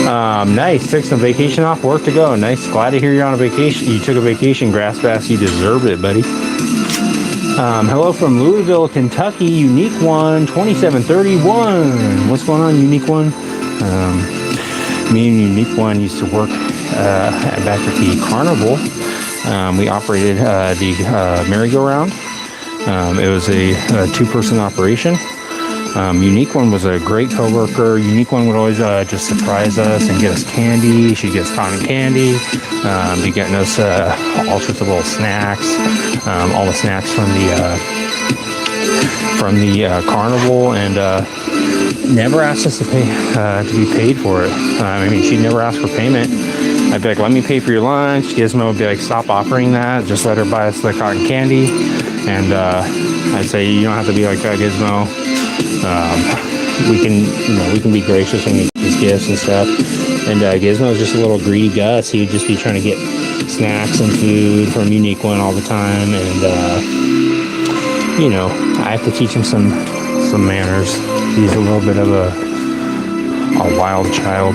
Nice. Took some vacation off work to go. Nice. Glad to hear you're on a vacation. You took a vacation, Grass Bass. You deserved it, buddy. Hello from Louisville, Kentucky. Unique One 2731. What's going on, Unique One? Me and Unique One used to work back at the Carnival. We operated the merry-go-round. It was a two-person operation. Unique One was a great coworker. Unique One would always just surprise us and get us candy. She'd get us cotton candy. Be getting us all sorts of little snacks. All the snacks from the carnival, and never asked us to pay to be paid for it. I mean, she'd never ask for payment. I'd be like, let me pay for your lunch. Gizmo would be like, stop offering that. Just let her buy us the cotton candy. And I'd say, you don't have to be like that, Gizmo. We can be gracious when we get gifts and stuff. And Gizmo was just a little greedy Gus. He would just be trying to get snacks and food from Unique One all the time. And I have to teach him some manners. He's a little bit of a wild child.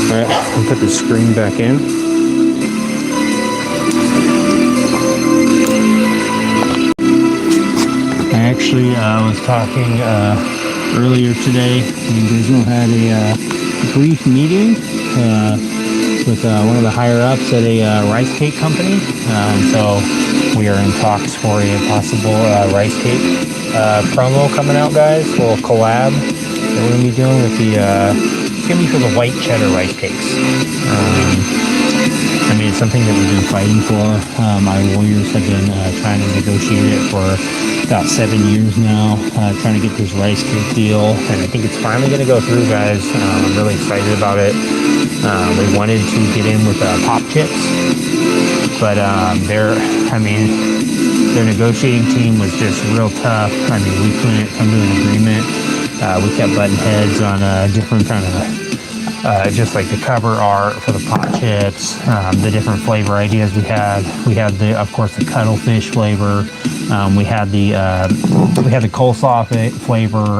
All right, I'll put the screen back in. Actually, I was talking earlier today, and Gizmo had a brief meeting with one of the higher ups at a rice cake company. So we are in talks for a possible rice cake promo coming out, guys. A little collab that we're gonna be doing with the. It's gonna be for the white cheddar rice cakes. I mean, it's something that we've been fighting for. My lawyers have been trying to negotiate it for about 7 years now, trying to get this rice cake deal, and I think it's finally going to go through, guys. I'm really excited about it. We wanted to get in with pop chips, but their negotiating team was just real tough. I mean, we couldn't come to an agreement. We kept butting heads on different kind of just like the cover art for the pot chips, the different flavor ideas we had. We had of course, the cuttlefish flavor. We had the coleslaw flavor.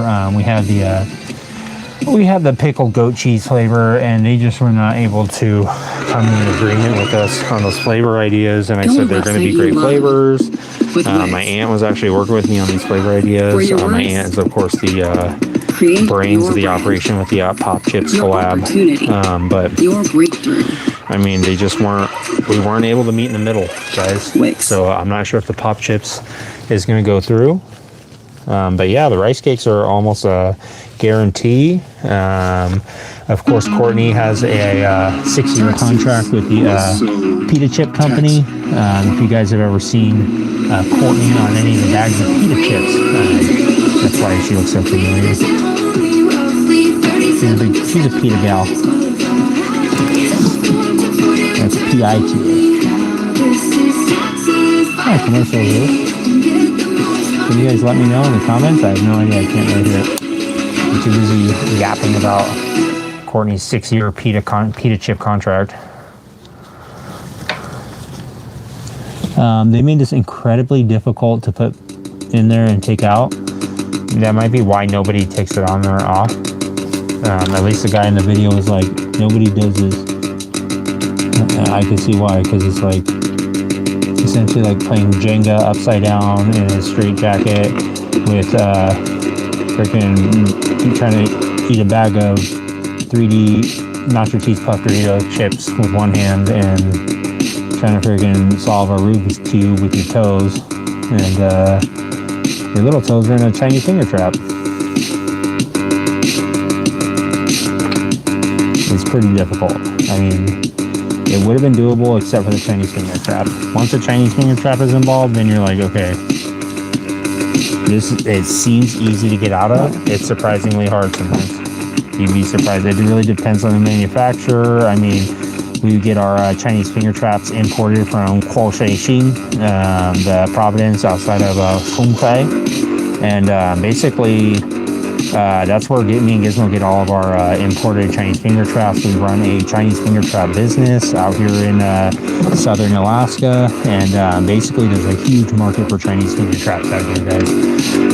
We had the pickled goat cheese flavor, and they just were not able to come to an agreement with us on those flavor ideas. And I said they're going to be great flavors. My aunt was actually working with me on these flavor ideas. My aunt is, of course, the brains of the operation with the pop chips collab. But I mean, we weren't able to meet in the middle, guys. So I'm not sure if the pop chips is going to go through. But yeah, the rice cakes are almost a guarantee. Of course, Courtney has a 6-year contract with the Pita chip company. If you guys have ever seen Courtney on any of the bags of Pita chips, that's why she looks so familiar. She's a Pita gal. That's P-I-T-A. Hi, commercial here. Can you guys let me know in the comments? I have no idea. I can't really hear it. I'm too busy yapping about Courtney's 6-year Pita chip contract. They made this incredibly difficult to put in there and take out. That might be why nobody takes it on or off. At least the guy in the video was like, nobody does this. I can see why, because it's like essentially like playing Jenga upside down in a straight jacket with freaking trying to eat a bag of 3D nacho cheese puff Dorito chips with one hand and trying to freaking solve a Rubik's Cube with your toes, and your little toes are in a Chinese finger trap. It's pretty difficult. I mean, it would have been doable except for the Chinese finger trap. Once the Chinese finger trap is involved, then you're like, okay, it seems easy to get out of. It's surprisingly hard sometimes. You'd be surprised. It really depends on the manufacturer. I mean, we get our Chinese finger traps imported from Quoshixin, the Providence outside of Hongkai, and basically that's where me and Gizmo get all of our imported Chinese finger traps. We run a Chinese finger trap business out here in southern Alaska, and basically there's a huge market for Chinese finger traps out here, guys.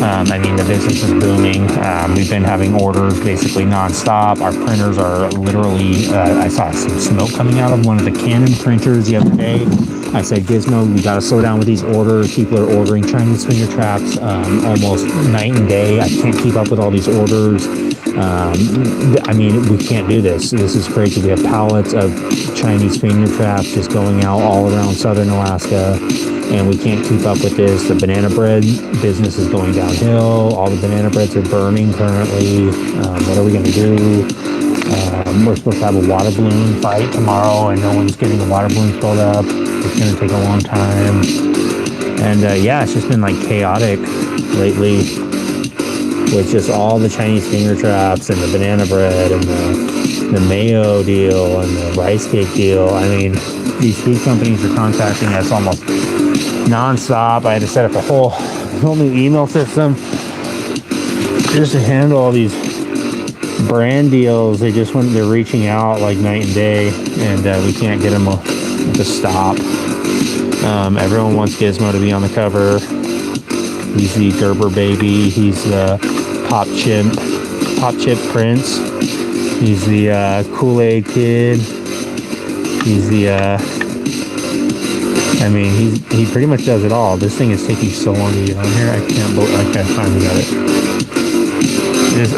I mean, the business is booming. We've been having orders basically nonstop. Our printers are literally, I saw some smoke coming out of one of the Canon printers the other day. I said, Gizmo, we got to slow down with these orders. People are ordering Chinese finger traps almost night and day. I can't keep up with all these orders. I mean, we can't do this. This is crazy. We have pallets of Chinese finger traps just going out all around southern Alaska, and we can't keep up with this. The banana bread business is going downhill. All the banana breads are burning currently. What are we going to do? We're supposed to have a water balloon fight tomorrow, and no one's getting the water balloons filled up. It's going to take a long time. And yeah, it's just been like chaotic lately with just all the Chinese finger traps and the banana bread and the mayo deal and the rice cake deal. I mean, these food companies are contacting us almost nonstop. I had to set up a whole new email system just to handle all these brand deals. They're reaching out like night and day, and we can't get them to stop. Everyone wants Gizmo to be on the cover. He's the Gerber baby. He's the Pop Chip Prince. He's the Kool-Aid Kid. He's the I mean, he pretty much does it all. This thing is taking so long to get on here. I finally got it.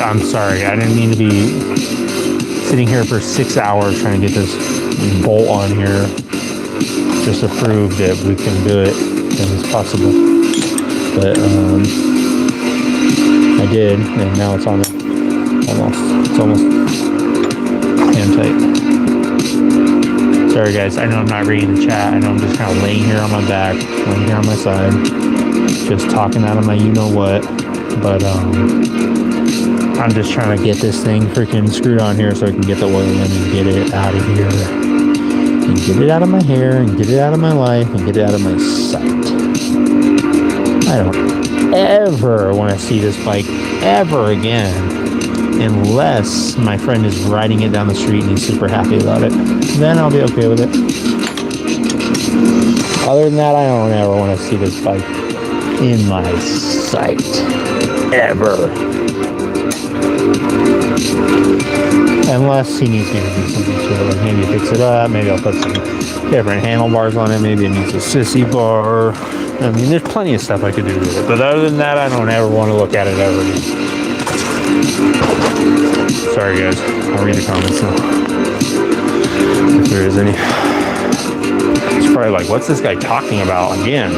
I'm sorry. I didn't mean to be sitting here for 6 hours trying to get this bolt on here just to prove that we can do it and it's possible. But I did, and now it's on it. It's almost hand tight. Sorry guys, I know I'm not reading the chat. I know I'm just kind of laying here on my back, laying here on my side, just talking out of my you-know-what. But I'm just trying to get this thing freaking screwed on here so I can get the oil in and get it out of here. And get it out of my hair, and get it out of my life, and get it out of my sight. I don't ever want to see this bike ever again. Unless my friend is riding it down the street and he's super happy about it. Then I'll be okay with it. Other than that, I don't ever want to see this bike in my sight. Ever. Unless he needs me to do something to it. Like maybe fix it up. Maybe I'll put some different handlebars on it. Maybe it needs a sissy bar. I mean, there's plenty of stuff I could do with it. But other than that, I don't ever want to look at it ever again. Sorry guys, I'll read the comments now. If there is any. It's probably like, what's this guy talking about again?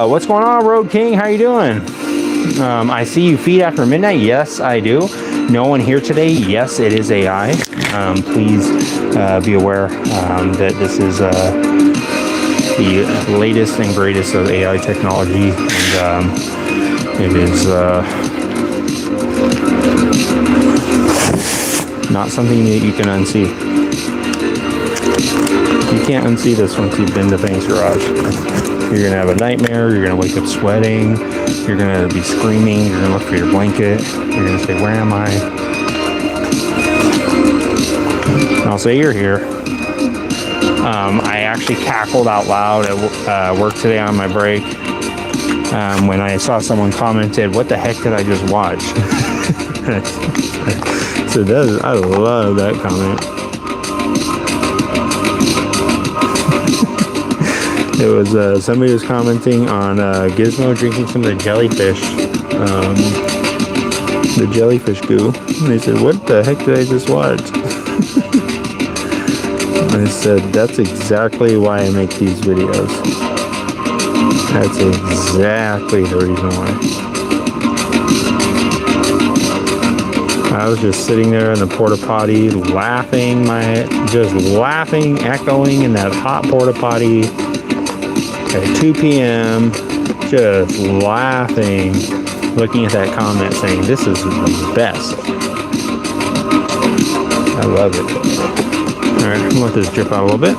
What's going on, Road King? How you doing? I see you feed after midnight. Yes, I do. No one here today. Yes, it is AI. Please be aware that this is the latest and greatest of AI technology, and it is not something that you can unsee. You can't unsee this once you've been to Thanks Garage. You're gonna have a nightmare. You're gonna wake up sweating. You're gonna be screaming. You're gonna look for your blanket. You're gonna say, "Where am I?" And I'll say, "You're here." I actually cackled out loud at work today on my break when I saw someone commented, "What the heck did I just watch?" So I love that comment. It was somebody was commenting on Gizmo drinking some of the jellyfish goo. And they said, "What the heck did I just watch?" I said, "That's exactly why I make these videos. That's exactly the reason why." I was just sitting there in the porta potty laughing, echoing in that hot porta potty at 2 p.m., just laughing, looking at that comment saying, "This is the best." I love it. All right, I'm gonna let this drip out a little bit.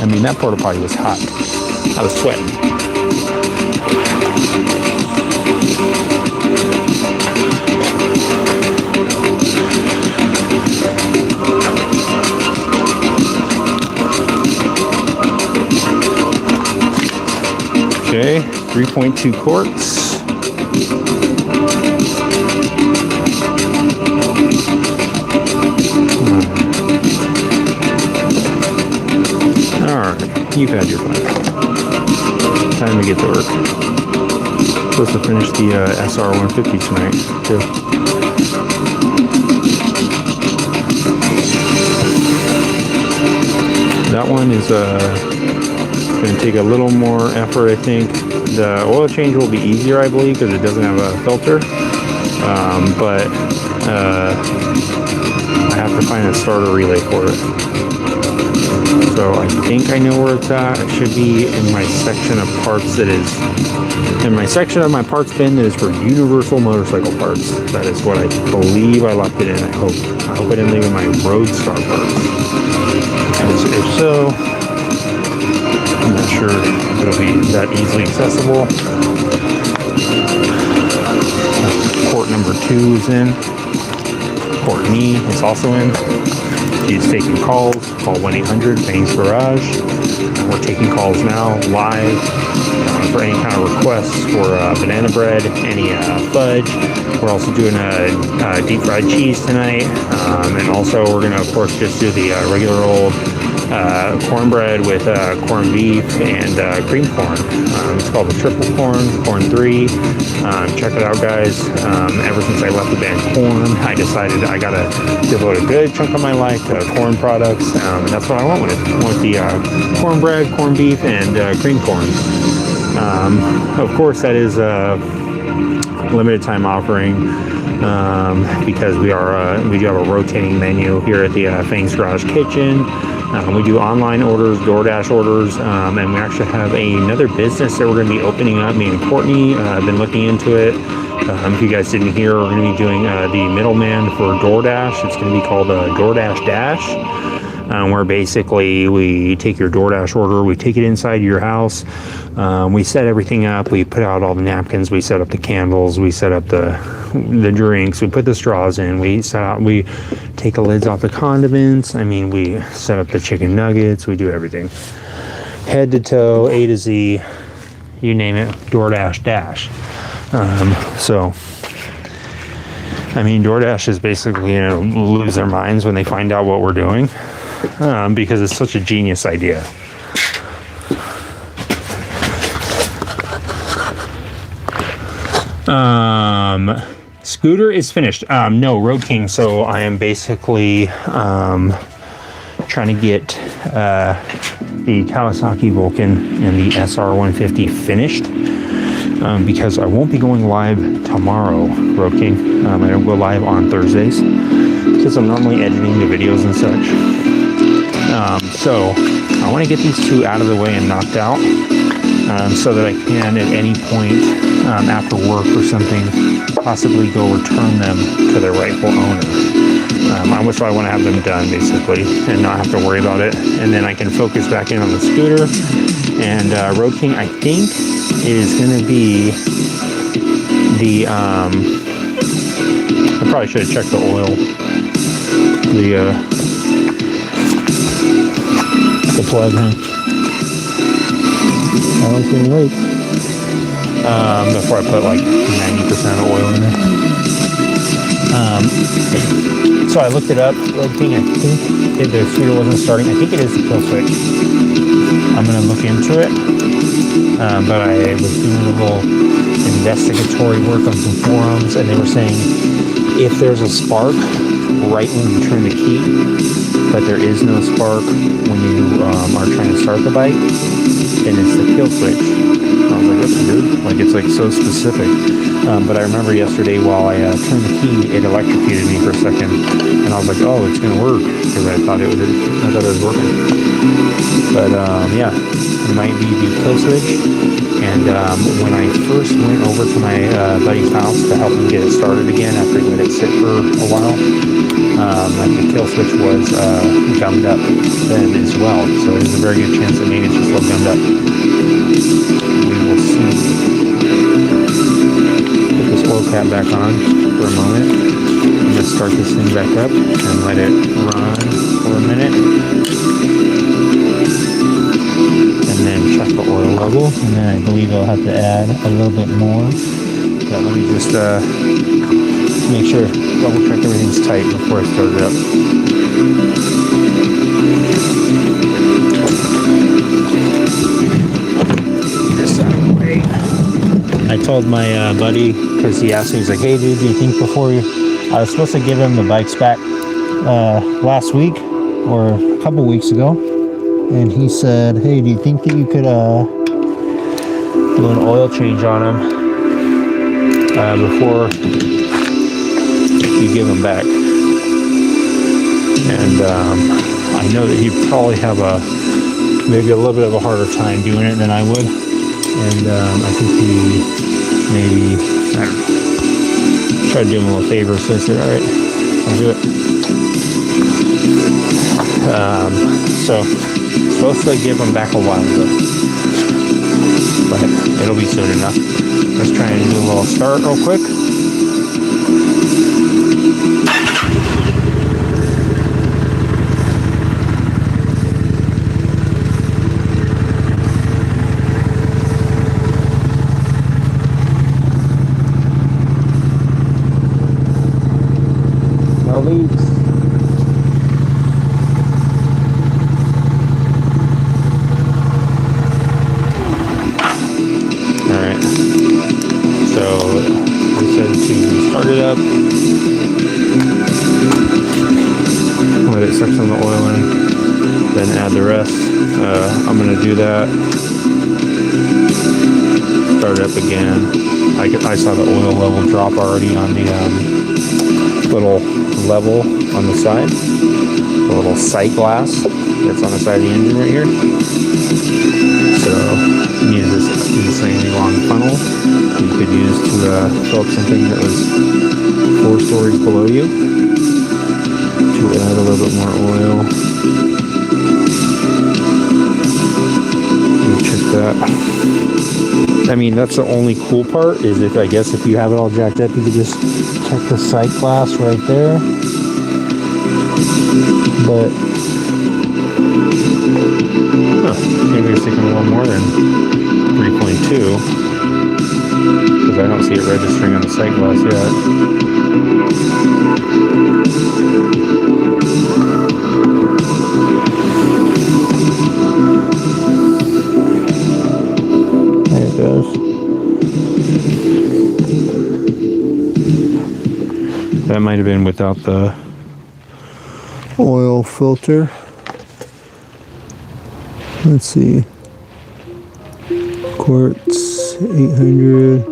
I mean, that porta potty was hot. I was sweating. Okay, 3.2 quarts. Alright, you've had your fun. Time to get to work. Supposed to finish the SR 150 tonight, too. That one is going to take a little more effort, I think. The oil change will be easier, I believe, because it doesn't have a filter. But I have to find a starter relay for it. So I think I know where it's at. It should be in my section of parts that is, in my section of my parts bin that is for universal motorcycle parts. That is what I believe I left it in. I hope I didn't leave in my Roadstar parts. If so, I'm not sure it'll be that easily accessible. Port number 2 is in. Courtney is also in. She's taking calls. Call 1-800-THANKS GARAGE. We're taking calls now live for any kind of requests for banana bread, any fudge. We're also doing a deep fried cheese tonight, and also we're gonna of course just do the regular old cornbread with corned beef and cream corn. It's called the Triple Corn 3. Check it out, guys. Ever since I left the band Corn, I decided I gotta devote a good chunk of my life to corn products, and that's what I went with. I went with the cornbread, corned beef, and cream corn. Of course, that is a limited time offering. Because we do have a rotating menu here at the Fangs Garage Kitchen. We do online orders, DoorDash orders, and we actually have another business that we're going to be opening up. Me and Courtney have been looking into it. If you guys didn't hear, we're going to be doing the middleman for DoorDash. It's going to be called DoorDash Dash. Where basically we take your DoorDash order, we take it inside your house, we set everything up, we put out all the napkins, we set up the candles, we set up the drinks, we put the straws in, we take the lids off the condiments, we set up the chicken nuggets, we do everything. Head to toe, A to Z, you name it, DoorDash Dash. DoorDash is basically lose their minds when they find out what we're doing. Because it's such a genius idea. Scooter is finished. No, Road King. So I am basically trying to get the Kawasaki Vulcan and the SR150 finished. Because I won't be going live tomorrow, Road King. I don't go live on Thursdays because I'm normally editing the videos and such. So I want to get these two out of the way and knocked out so that I can at any point after work or something possibly go return them to their rightful owner. I wish I want to have them done basically and not have to worry about it, and then I can focus back in on the scooter. And Road King, I think, is going to be the I probably should have checked the oil, the plug, huh? I don't see any leaks. Before I put like 90% of oil in there. So I looked it up. Road King, I think if the scooter wasn't starting, I think it is the kill switch. I'm gonna look into it. But I was doing a little investigatory work on some forums, and they were saying if there's a spark right when you turn the key, but there is no spark when you are trying to start the bike, then it's the kill switch. I was like, that's weird. Like, it's like so specific. But I remember yesterday while I turned the key, it electrocuted me for a second, and I was like, oh, it's gonna work, because I thought it was working. But yeah, it might be the kill switch. And when I first went over to my buddy's house to help him get it started again after he let it sit for a while, the kill switch was gummed up then as well. So there's a very good chance that maybe it's just a little gummed up. We will see. Put this oil cap back on for a moment. I'm going to start this thing back up and let it run for a minute. And then check the oil level, and then I believe I'll have to add a little bit more. But let me just make sure, double check everything's tight before I start it up. This out of the way. I told my buddy, because he asked me, he's like, hey dude, do you think before you... I was supposed to give him the bikes back last week or a couple weeks ago. And he said, hey, do you think that you could do an oil change on them before you give them back? And I know that he'd probably have maybe a little bit of a harder time doing it than I would. And I think he maybe, I don't know, try to do him a little favor. So I said, all right, I'll do it. So supposed to give them back a while ago, but it'll be soon enough. Let's try and do a little start real quick. No leaks. to start it up. Let it suck some of the oil in, then add the rest. I'm going to do that. Start it up again. I saw the oil level drop already on the little level on the side. The little sight glass that's on the side of the engine right here. So you need this insanely long funnel you could use to fill up something that was 4 stories below you. To add a little bit more oil. Check that. I mean, that's the only cool part is if I guess if you have it all jacked up, you could just check the sight glass right there. But maybe it's taking a little more than 3.2 because I don't see it registering on the sight glass yet. There it goes. That might have been without the oil filter. Let's see. Quartz 800.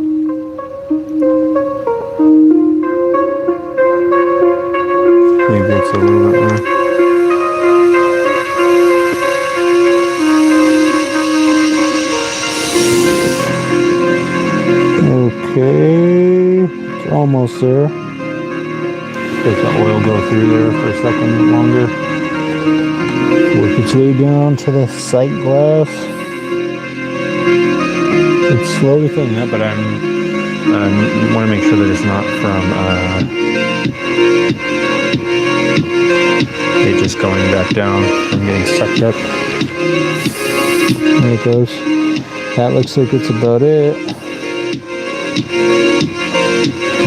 Maybe it's a little bit more. Okay, it's almost there. Let the oil go through there for a second longer. Work its way down to the sight glass. It's slowly filling up, but I want to make sure that it's not from it just going back down and getting sucked up. There it goes. That looks like it's about it.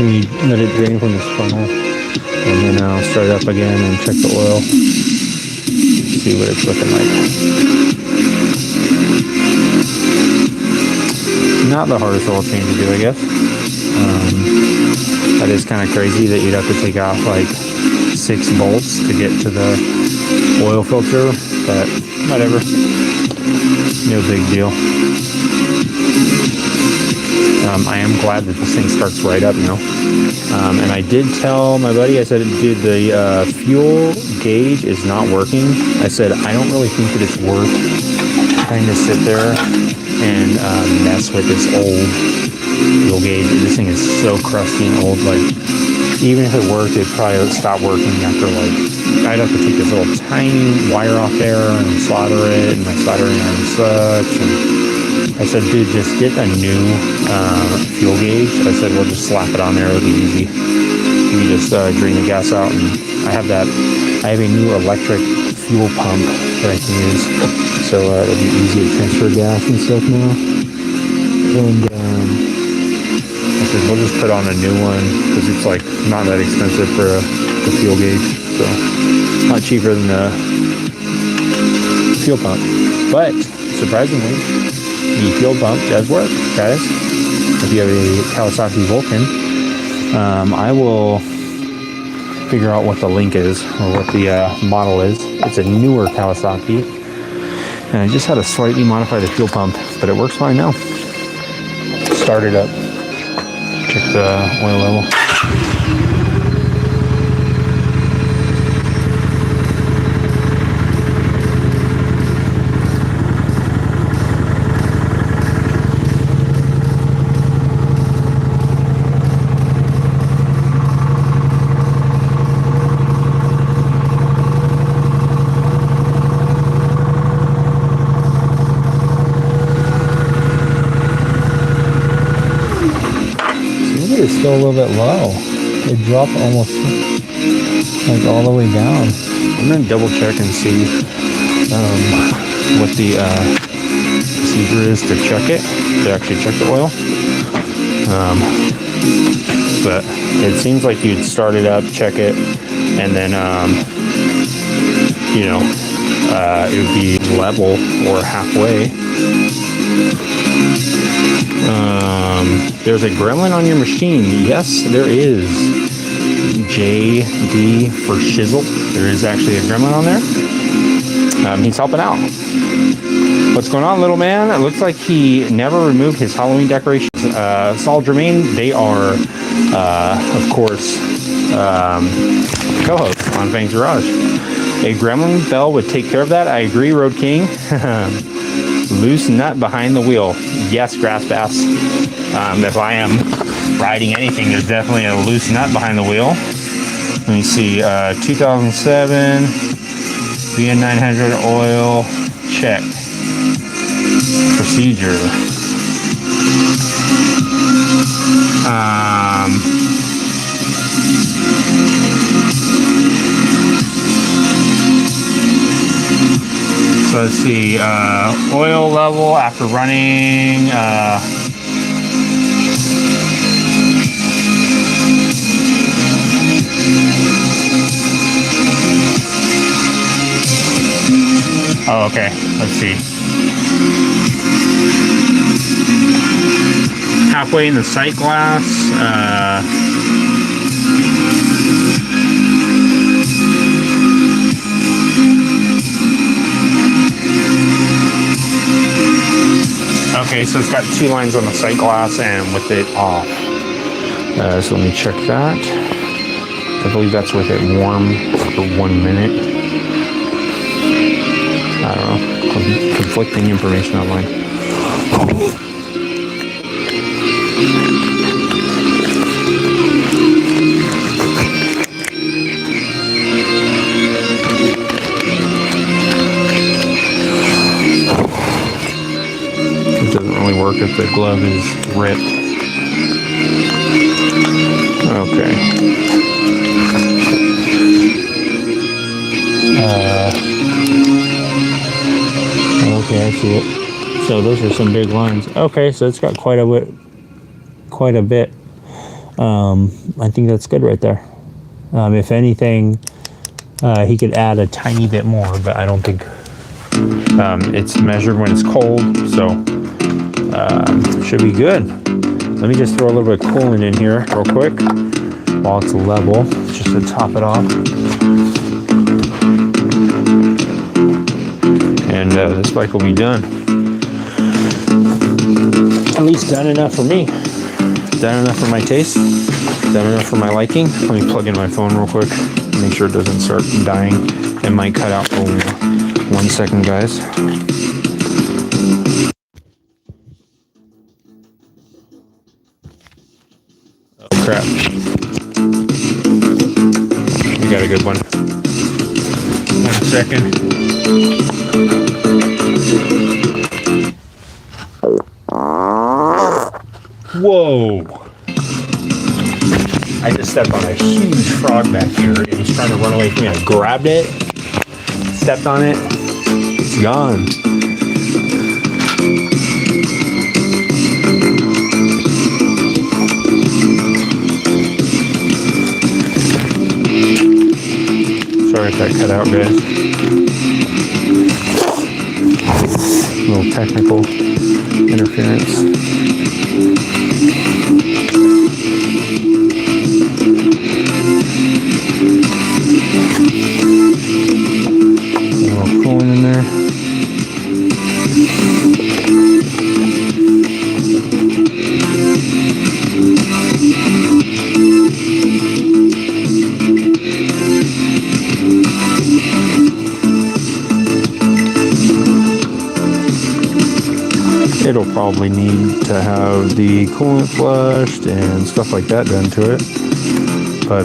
We let it drain from this funnel, and then I'll start it up again and check the oil. See what it's looking like. Not the hardest oil change to do, I guess. That is kind of crazy that you'd have to take off like 6 bolts to get to the oil filter, but whatever. No big deal. I am glad that this thing starts right up now. And I did tell my buddy, I said, dude, the fuel gauge is not working. I said, I don't really think that it's worth trying to sit there and mess with this old fuel gauge. This thing is so crusty and old. Like, even if it worked, it'd probably stop working after, like, I'd have to take this little tiny wire off there and solder it, and my soldering iron and such. And I said, dude, just get a new fuel gauge. I said, we'll just slap it on there. It'll be easy. You just drain the gas out, and I have a new electric fuel pump that I can use. So it'll be easy to transfer gas and stuff now. And I said, we'll just put on a new one because it's like not that expensive for the fuel gauge. So a lot cheaper than the fuel pump. But surprisingly, the fuel pump does work, guys. If you have a Kawasaki Vulcan, I will figure out what the link is or what the model is. It's a newer Kawasaki, and I just had to slightly modify the fuel pump, but it works fine now. Start it up. Check the oil level. It's still a little bit low. It dropped almost like all the way down. I'm gonna double check and see what the procedure is to check it, to actually check the oil. But it seems like you'd start it up, check it, and then it would be level or halfway. There's a gremlin on your machine. Yes, there is. JD for shizzle. There is actually a gremlin on there. He's helping out. What's going on, little man? It looks like he never removed his Halloween decorations. Saul Germain, they are, of course, co-hosts on Fang's Garage. A gremlin bell would take care of that. I agree, Road King. Loose nut behind the wheel. Yes, Grass Bass. If I am riding anything, there's definitely a loose nut behind the wheel. Let me see. 2007 VN900 oil check. Procedure. So let's see, oil level after running, oh, okay, let's see. Halfway in the sight glass, okay, so it's got 2 lines on the sight glass and with it off. So let me check that. I believe that's with it warm for 1 minute. I don't know. Conflicting information online. It doesn't really work if the glove is ripped. Okay. Okay, I see it. So those are some big lines. Okay, so it's got quite a bit. I think that's good right there. If anything, he could add a tiny bit more, but I don't think it's measured when it's cold, so should be good. Let me just throw a little bit of coolant in here real quick while it's level, just to top it off. And this bike will be done. At least done enough for me. Done enough for my taste. Done enough for my liking. Let me plug in my phone real quick. Make sure it doesn't start dying. It might cut out for 1 second, guys. Oh, crap. We got a good one. 1 second. Whoa! I just stepped on a huge frog back here. It was trying to run away from me. I grabbed it, stepped on it, it's gone. Sorry if that cut out, guys. A little technical interference. A little coolant in there. It'll probably need to have the coolant flushed and stuff like that done to it. But,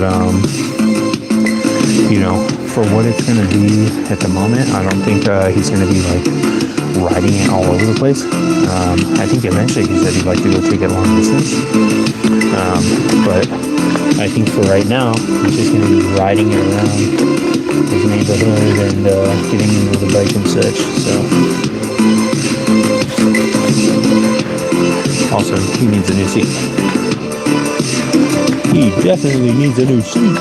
you know, for what it's going to be at the moment, I don't think he's going to be, like, riding it all over the place. I think eventually he said he'd like to go take it long distance. But I think for right now, he's just going to be riding it around his neighborhood and getting into the bike and such, so... Also, he needs a new seat. He definitely needs a new seat.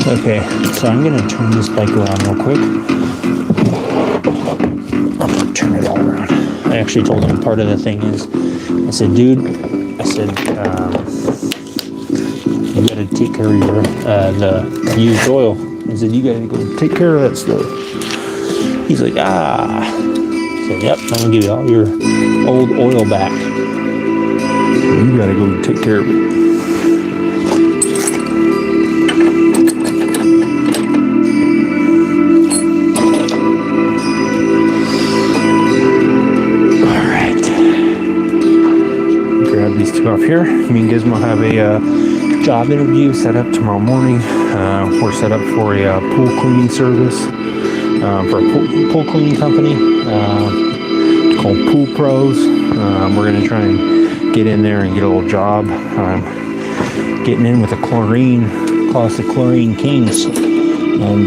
Okay, so I'm gonna turn this bike around real quick. I'm gonna turn it all around. I I actually told him part of the thing is, I said, dude, I said, you gotta take care of your, the used oil. I said, you gotta go take care of that stuff. He's like, I said, yep, I'm gonna give you all your old oil back. You gotta go take care of it. Off here, me and Gizmo have a job interview set up tomorrow morning. We're set up for a pool cleaning service for a pool cleaning company called Pool Pros. We're going to try and get in there and get a little job. Getting in with the classic chlorine kings, and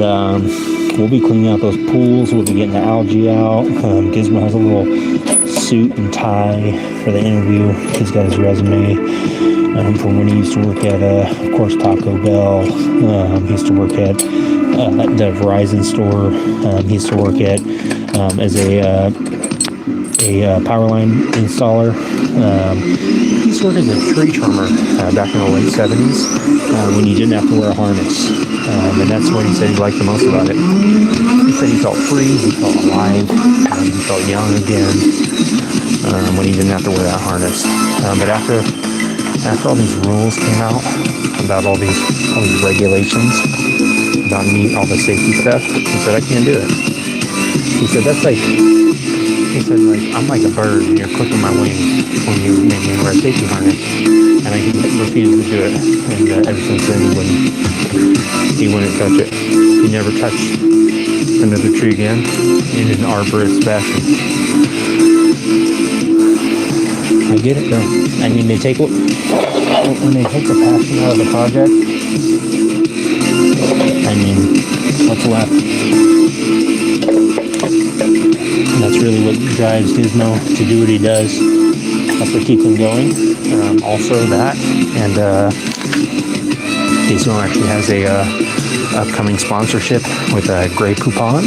we'll be cleaning out those pools. We'll be getting the algae out. Gizmo has a little suit and tie for the interview. He's got his resume from when he used to work at, of course, Taco Bell. He used to work at the Verizon store. He used to work at as a power line installer. He used to work as a tree trimmer back in the late 70s when you didn't have to wear a harness. And that's what he said he liked the most about it. He said he felt free, he felt alive, he felt young again. When he didn't have to wear that harness. But after all these rules came out about all these regulations about all the safety stuff, he said, I can't do it. He said, I'm like a bird and you're clipping my wings when you make me wear a safety harness. And I refused to do it. And ever since then, he wouldn't touch it. He never touched another tree again in an arborist fashion. I get it though. I mean, when they take the passion out of the project, I mean, what's left? And that's really what drives Gizmo to do what he does. That's what keeps him going. Also that, and Gizmo actually has a upcoming sponsorship with Grey Poupon.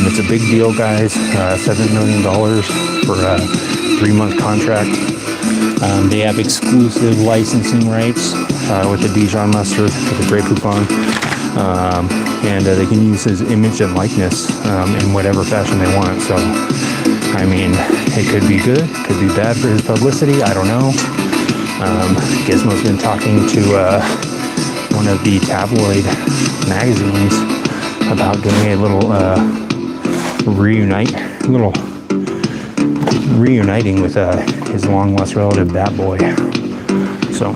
It's a big deal, guys. $7 million for a 3-month contract. They have exclusive licensing rights with the Dijon mustard, with the Grey Poupon, and they can use his image and likeness in whatever fashion they want. So, I mean, it could be good, could be bad for his publicity. I don't know. Gizmo's been talking to one of the tabloid magazines about doing a little reuniting with his long lost relative Bat Boy. So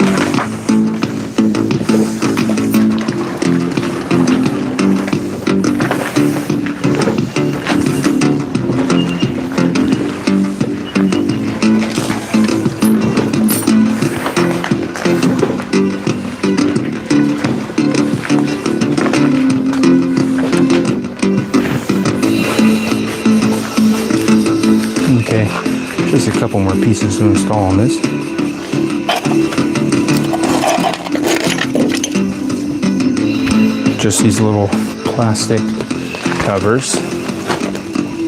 just a couple more pieces to install on this. Just these little plastic covers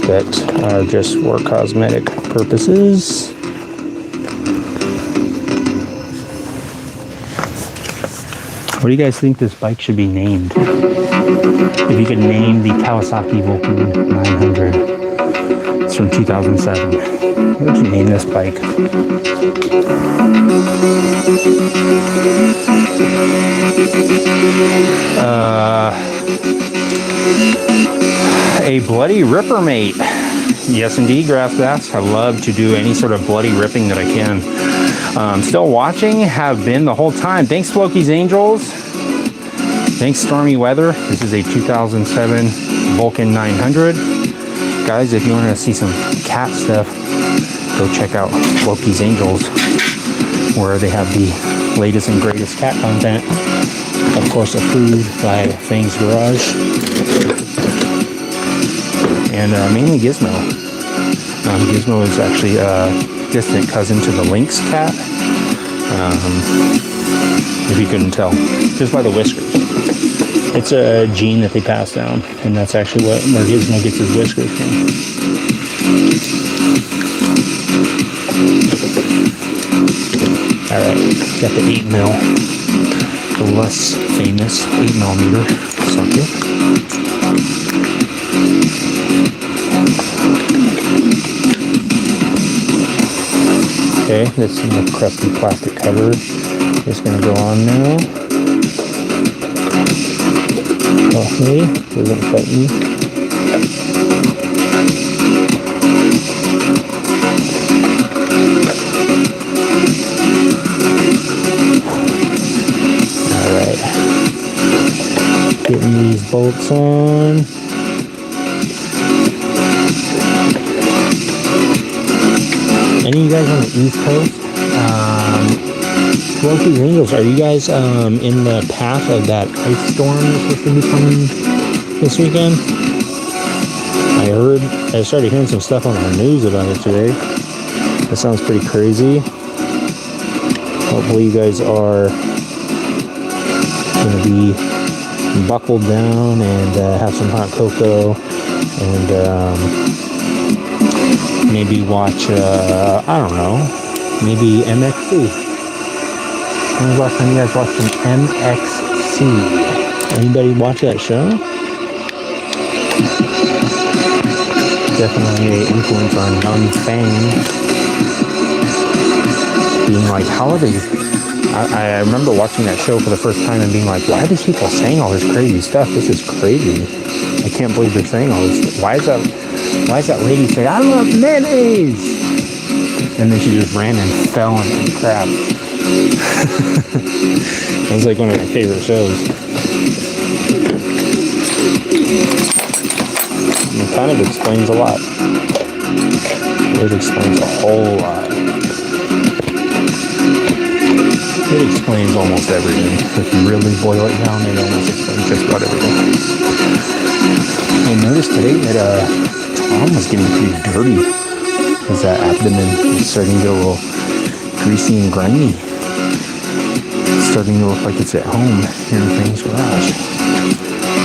that are just for cosmetic purposes. What do you guys think this bike should be named? If you could name the Kawasaki Vulcan 900. It's from 2007. What would you name this bike? A Bloody Ripper Mate. Yes, indeed, Grassbacks. I love to do any sort of bloody ripping that I can. Still watching, have been the whole time. Thanks, Floki's Angels. Thanks, Stormy Weather. This is a 2007 Vulcan 900. Guys, if you want to see some cat stuff, go check out Loki's Angels, where they have the latest and greatest cat content. Of course, approved by Fang's Garage. And mainly Gizmo. Gizmo is actually a distant cousin to the Lynx cat. If you couldn't tell, just by the whiskers. It's a gene that they pass down, and that's actually where Gizmo gets his whiskers from. Alright, got the 8mm, the less famous 8mm socket. Okay, this is the crusty plastic cover. It's going to go on now. Oh, hey, doesn't fight me. Alright. Getting these bolts on. Any of you guys on the East Coast? Rockies Angels, are you guys in the path of that ice storm that's supposed to be coming this weekend? I started hearing some stuff on the news about it today. That sounds pretty crazy. Hopefully you guys are going to be buckled down and have some hot cocoa and maybe watch, I don't know, maybe MXC. When was the last time you guys watched some MXC? Anybody watch that show? Definitely an influence on young fans. Being like, how are they? I remember watching that show for the first time and being like, why are these people saying all this crazy stuff? This is crazy. I can't believe they're saying all this. Why is that lady saying, I love mayonnaise? And then she just ran and fell and ate crap. It was like one of my favorite shows. It kind of explains a lot. It explains a whole lot. It explains almost everything. If you really boil it down, it almost explains just about everything. I noticed today that Tom was getting pretty dirty. His abdomen is starting to get a little greasy and grimy. It's starting to look like it's at home here in Frank's garage.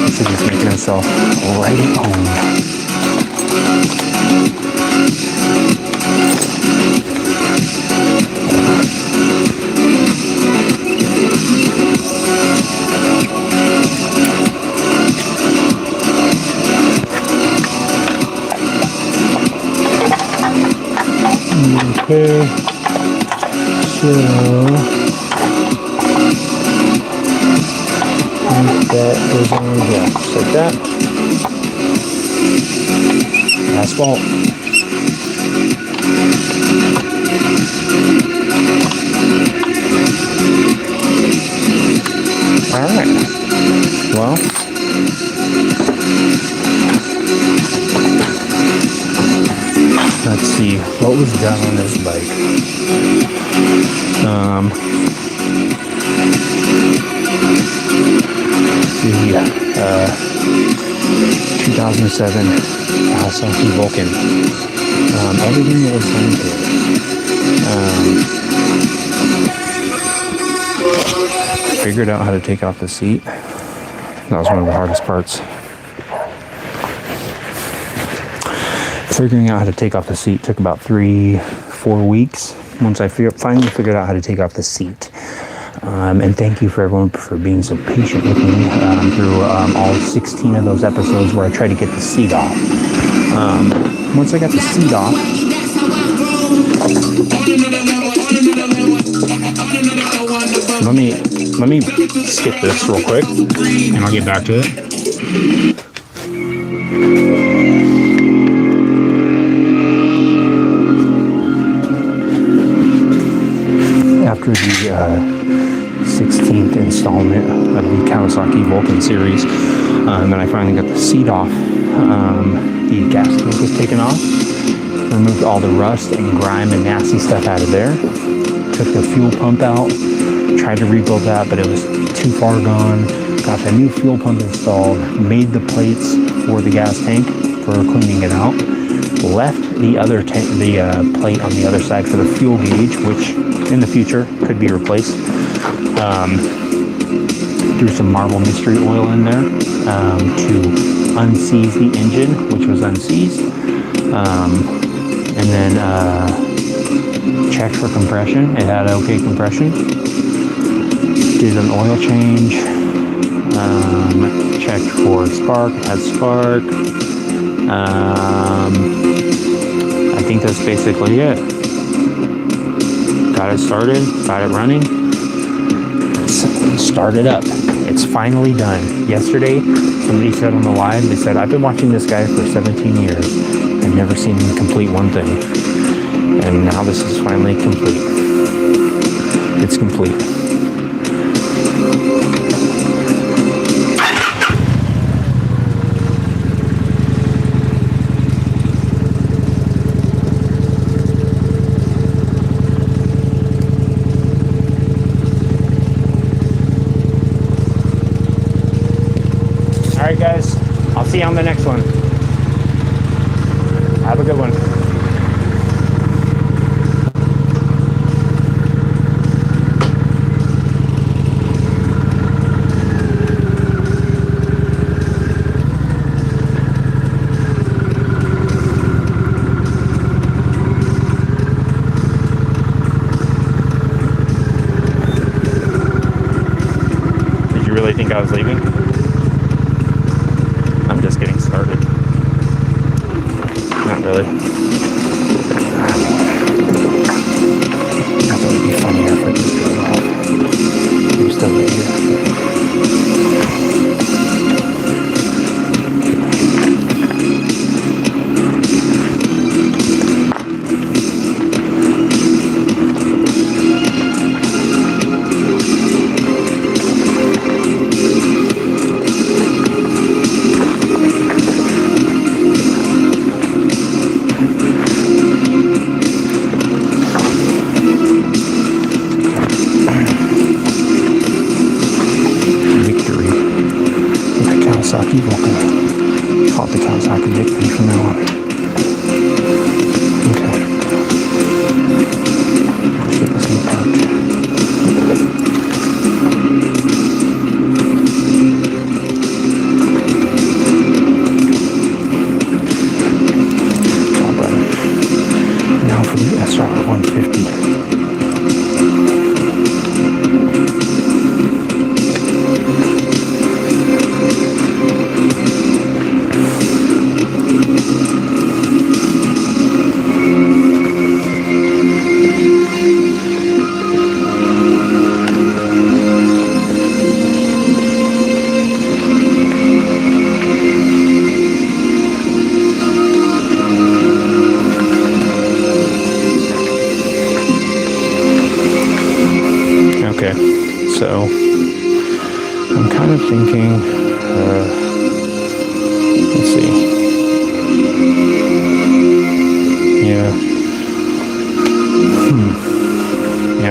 Looks like he's making himself right at home. Okay, so that goes on here, just like that. Asphalt. Alright, well, let's see, what was done on this bike? The 2007 Kawasaki Vulcan. Everything that was done to it. Figured out how to take off the seat. That was one of the hardest parts. Figuring out how to take off the seat took about 3-4 weeks once I finally figured out how to take off the seat. And thank you for everyone for being so patient with me through all 16 of those episodes where I tried to get the seat off. Once I got the seat off, let me skip this real quick and I'll get back to it. After the 16th installment of the Kawasaki Vulcan series, then I finally got the seat off. The gas tank was taken off, removed all the rust and grime and nasty stuff out of there, took the fuel pump out, tried to rebuild that, but it was too far gone. Got the new fuel pump installed, made the plates for the gas tank for cleaning it out, left the other plate on the other side for the fuel gauge, which in the future could be replaced. Threw some Marble Mystery Oil in there to unseize the engine, which was unseized. And then Checked for compression. It had okay compression. Did an oil change. Checked for spark. It had spark. I think that's basically it. Got it started. Got it running. Start it up. It's finally done. Yesterday, somebody said on the live, they said, I've been watching this guy for 17 years. I've never seen him complete one thing. And now this is finally complete. It's complete. All right, guys. I'll see you on the next one. Have a good one. Did you really think I was leaving? I'm just getting started. Not really. I thought it'd be funnier if I just drove off. I'm still right here. Kawasaki Vulcan. Call it the Kawasaki victory from now on. Okay. Let's get this in parked. All right. Now for the SR 150. Okay, so I'm kind of thinking, let's see, yeah,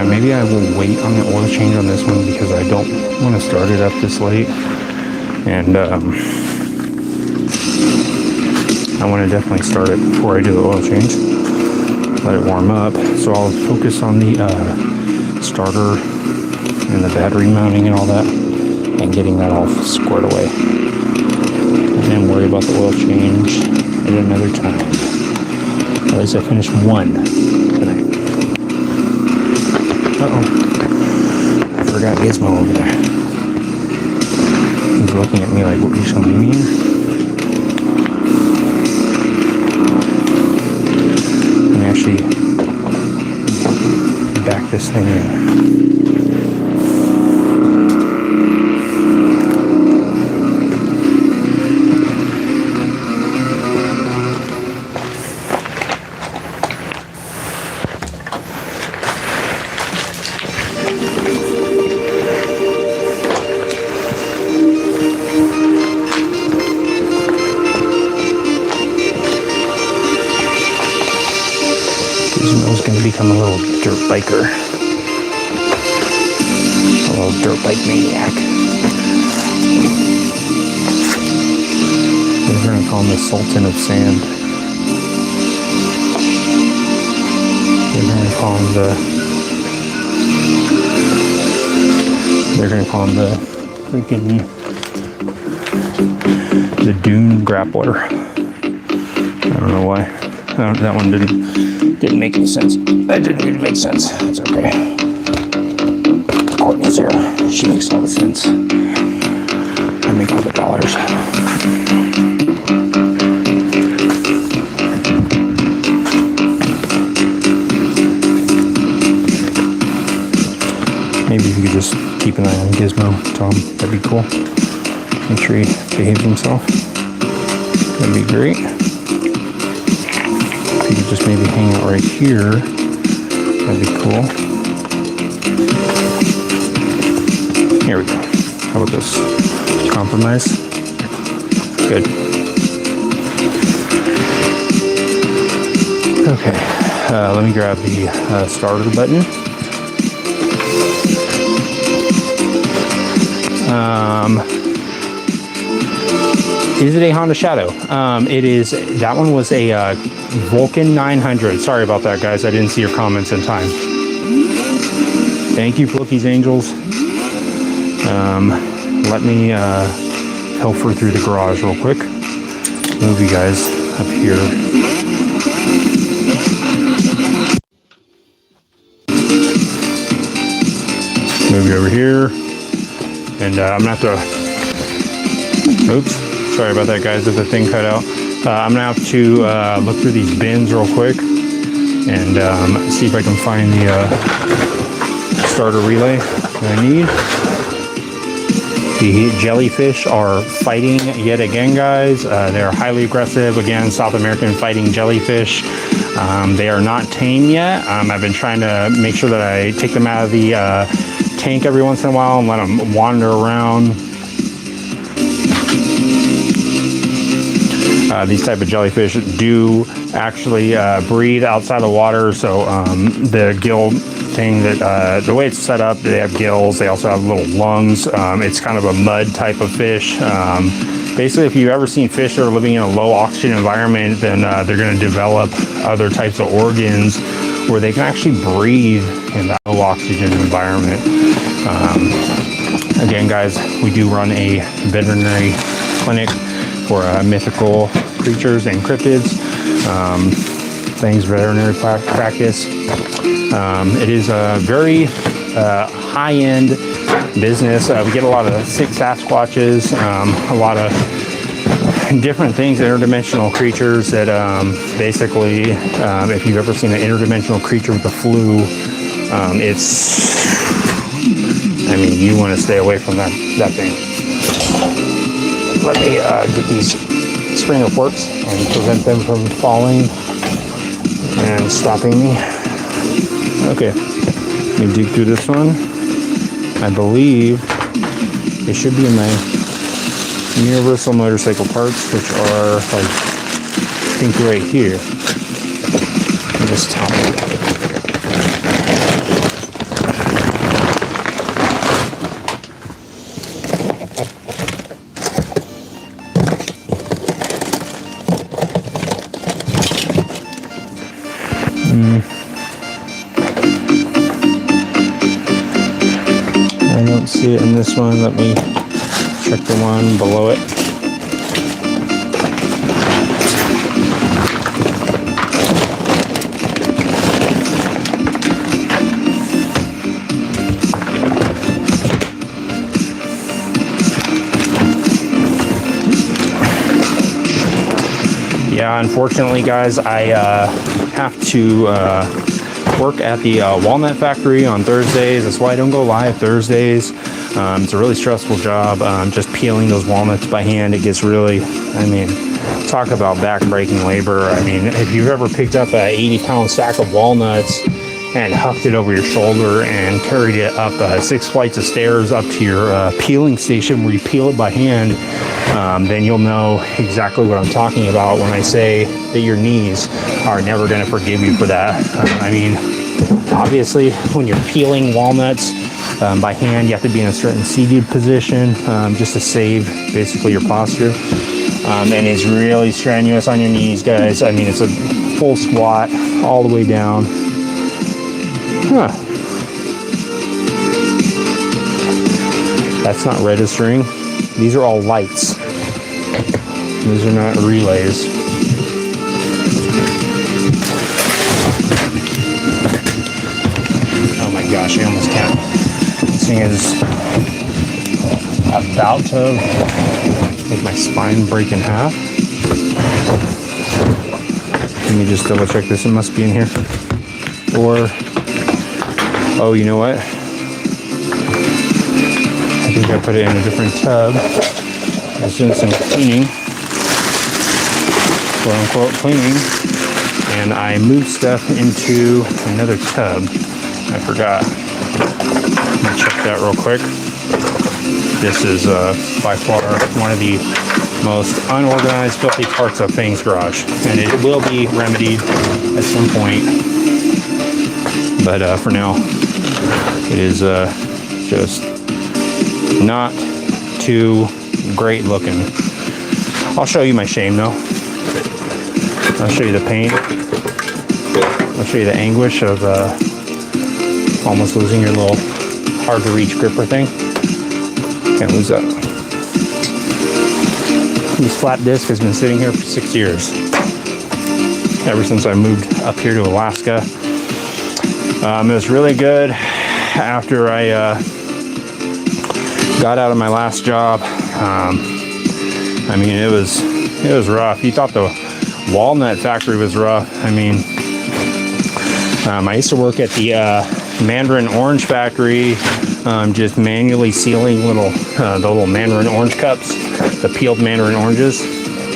maybe I will wait on the oil change on this one because I don't want to start it up this late, and I want to definitely start it before I do the oil change, let it warm up, so I'll focus on the starter and the battery mounting and all that, and getting that all squared away, and then worry about the oil change at another time. At least I finished one tonight. I forgot Gizmo over there. He's looking at me like, what are you showing me here? Let me actually back this thing in. Gizmo's going to become a little dirt biker. A little dirt bike maniac. They're going to call him the Sultan of Sand. They're going to call him the freaking the Dune Grappler. I don't know why. That one didn't make any sense. That didn't really make sense. It's okay. Courtney's here. She makes all the sense. I make all the dollars. Maybe if you could just keep an eye on Gizmo, Tom, that'd be cool. Make sure he behaves himself. That'd be great. If you could just maybe hang out right here, that'd be cool. Here we go. How about this? Compromise. Good. Okay. Let me grab the starter button. Is it a Honda Shadow? It is. That one was a Vulcan 900. Sorry about that, guys. I didn't see your comments in time. Thank you, Flookies Angels. Let me pilfer through the garage real quick. Move you guys up here. Move you over here. And I'm going to have to... Oops. Sorry about that, guys, if the thing cut out. I'm going to have to look through these bins real quick and see if I can find the starter relay that I need. The jellyfish are fighting yet again, guys. They are highly aggressive. Again, South American fighting jellyfish. They are not tame yet. I've been trying to make sure that I take them out of the tank every once in a while and let them wander around. These type of jellyfish do actually breathe outside the water, so the gill thing, that the way it's set up, they have gills, they also have little lungs. It's kind of a mud type of fish. Basically, if you've ever seen fish that are living in a low oxygen environment, then they're going to develop other types of organs where they can actually breathe in that low oxygen environment. Again, guys, we do run a veterinary clinic for mythical creatures and cryptids, things veterinary practice. It is a very high-end business. We get a lot of sick Sasquatches, a lot of different things, interdimensional creatures that basically, if you've ever seen an interdimensional creature with the flu, I mean, you want to stay away from that thing. Let me get these Springer forks and prevent them from falling and stopping me. Okay, let me dig through this one. I believe they should be in my Universal Motorcycle parts, which are like, I think right here. In this top. I don't see it in this one. Let me check the one below it. Yeah, unfortunately, guys, I have to work at the walnut factory on Thursdays. That's why I don't go live Thursdays. It's a really stressful job. Just peeling those walnuts by hand, it gets really, I mean, talk about back-breaking labor. I mean, if you've ever picked up an 80-pound sack of walnuts and hucked it over your shoulder and carried it up 6 flights of stairs up to your peeling station where you peel it by hand, then you'll know exactly what I'm talking about when I say that your knees are never going to forgive you for that. I mean, obviously, when you're peeling walnuts by hand, you have to be in a certain seated position just to save basically your posture. And it's really strenuous on your knees, guys. I mean, it's a full squat all the way down. Huh. That's not registering. These are all lights. These are not relays. gosh, I almost can't. This thing is about to make my spine break in half. Let me just double check this. It must be in here. Or, oh, you know what? I think I put it in a different tub. I was doing some cleaning, quote unquote cleaning, and I moved stuff into another tub. I forgot. Let me check that real quick. This is by far one of the most unorganized, filthy parts of Fang's garage, and it will be remedied at some point. But for now, it is just not too great looking. I'll show you my shame though. I'll show you the pain. I'll show you the anguish of almost losing your little hard to reach gripper thing. Can't lose that. This flat disc has been sitting here for 6 years. Ever since I moved up here to Alaska. It was really good after I got out of my last job. I mean, it was rough. You thought the walnut factory was rough. I mean, I used to work at the mandarin orange factory, just manually sealing the little mandarin orange cups, the peeled mandarin oranges.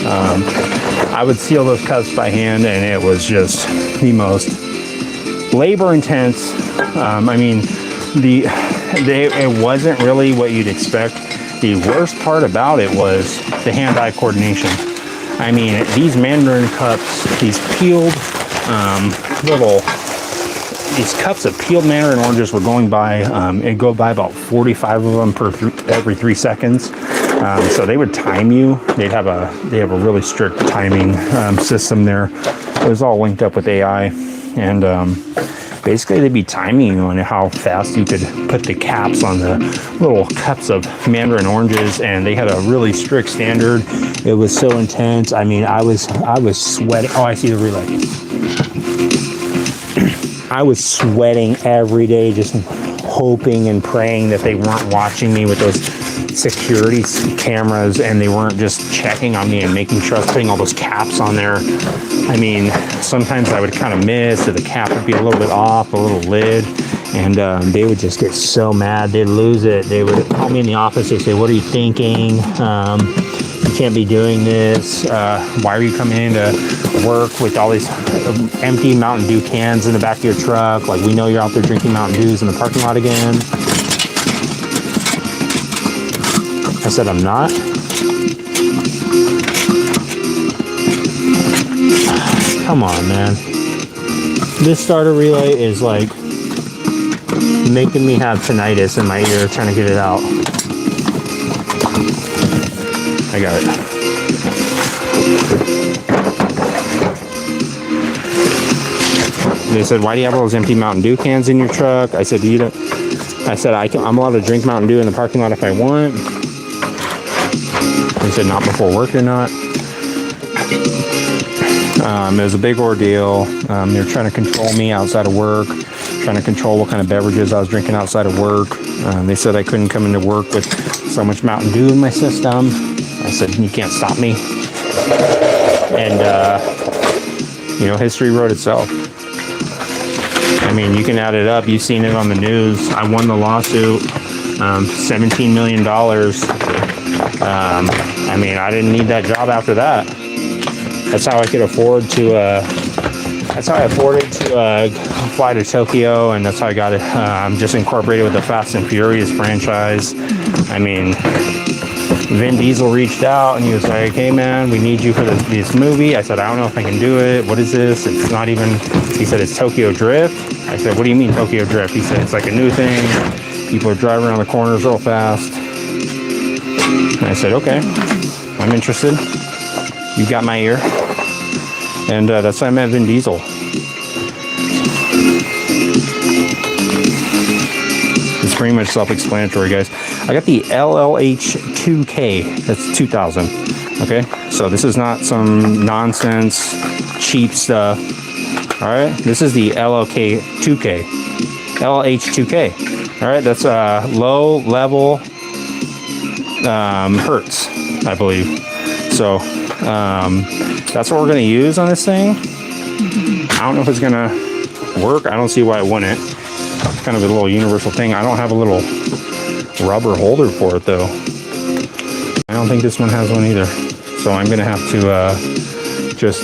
I would seal those cups by hand, and it was just the most labor intense. I mean, it wasn't really what you'd expect. The worst part about it was the hand-eye coordination. I mean, these mandarin cups, these peeled these cups of peeled mandarin oranges were going by, it'd go by about 45 of them every 3 seconds. So they would time you. They have a really strict timing system there. It was all linked up with AI, and basically they'd be timing you on how fast you could put the caps on the little cups of mandarin oranges, and they had a really strict standard. It was so intense. I mean, I was sweating. Oh, I see the relay. I was sweating every day, just hoping and praying that they weren't watching me with those security cameras, and they weren't just checking on me and making sure I was putting all those caps on there. I mean, sometimes I would kind of miss, or the cap would be a little bit off, a little lid, and they would just get so mad. They'd lose it. They would call me in the office. They'd say, "What are you thinking? You can't be doing this. Why are you coming in to work with all these empty Mountain Dew cans in the back of your truck? Like, we know you're out there drinking Mountain Dews in the parking lot again." I said, "I'm not." Come on, man. This starter relay is like making me have tinnitus in my ear trying to get it out. I got it. They said, "Why do you have all those empty Mountain Dew cans in your truck?" I said, I'm allowed to drink Mountain Dew in the parking lot if I want. They said, "Not before work, you're not." It was a big ordeal. They were trying to control me outside of work, trying to control what kind of beverages I was drinking outside of work. They said I couldn't come into work with so much Mountain Dew in my system. I said, "You can't stop me." And, history wrote itself. I mean, you can add it up. You've seen it on the news. I won the lawsuit, $17 million. I mean, I didn't need that job after that. That's how I could afford to, fly to Tokyo, and that's how I got it. I'm just incorporated with the Fast and Furious franchise. I mean, Vin Diesel reached out and he was like, "Hey man, we need you for this movie." I said, "I don't know if I can do it. What is this? It's not even," he said, "It's Tokyo Drift." I said, "What do you mean Tokyo Drift?" He said, "It's like a new thing. People are driving around the corners real fast." And I said, "Okay, I'm interested. You got my ear." And that's why I met Vin Diesel. It's pretty much self-explanatory, guys. I got the LLH2K. That's 2000. Okay, so this is not some nonsense, cheap stuff. All right, this is the LLK2K. LH2K. All right, that's low level hertz, I believe. So that's what we're going to use on this thing. I don't know if it's going to work. I don't see why it wouldn't. It's kind of a little universal thing. I don't have a little rubber holder for it though. I don't think this one has one either. So I'm going to have to just,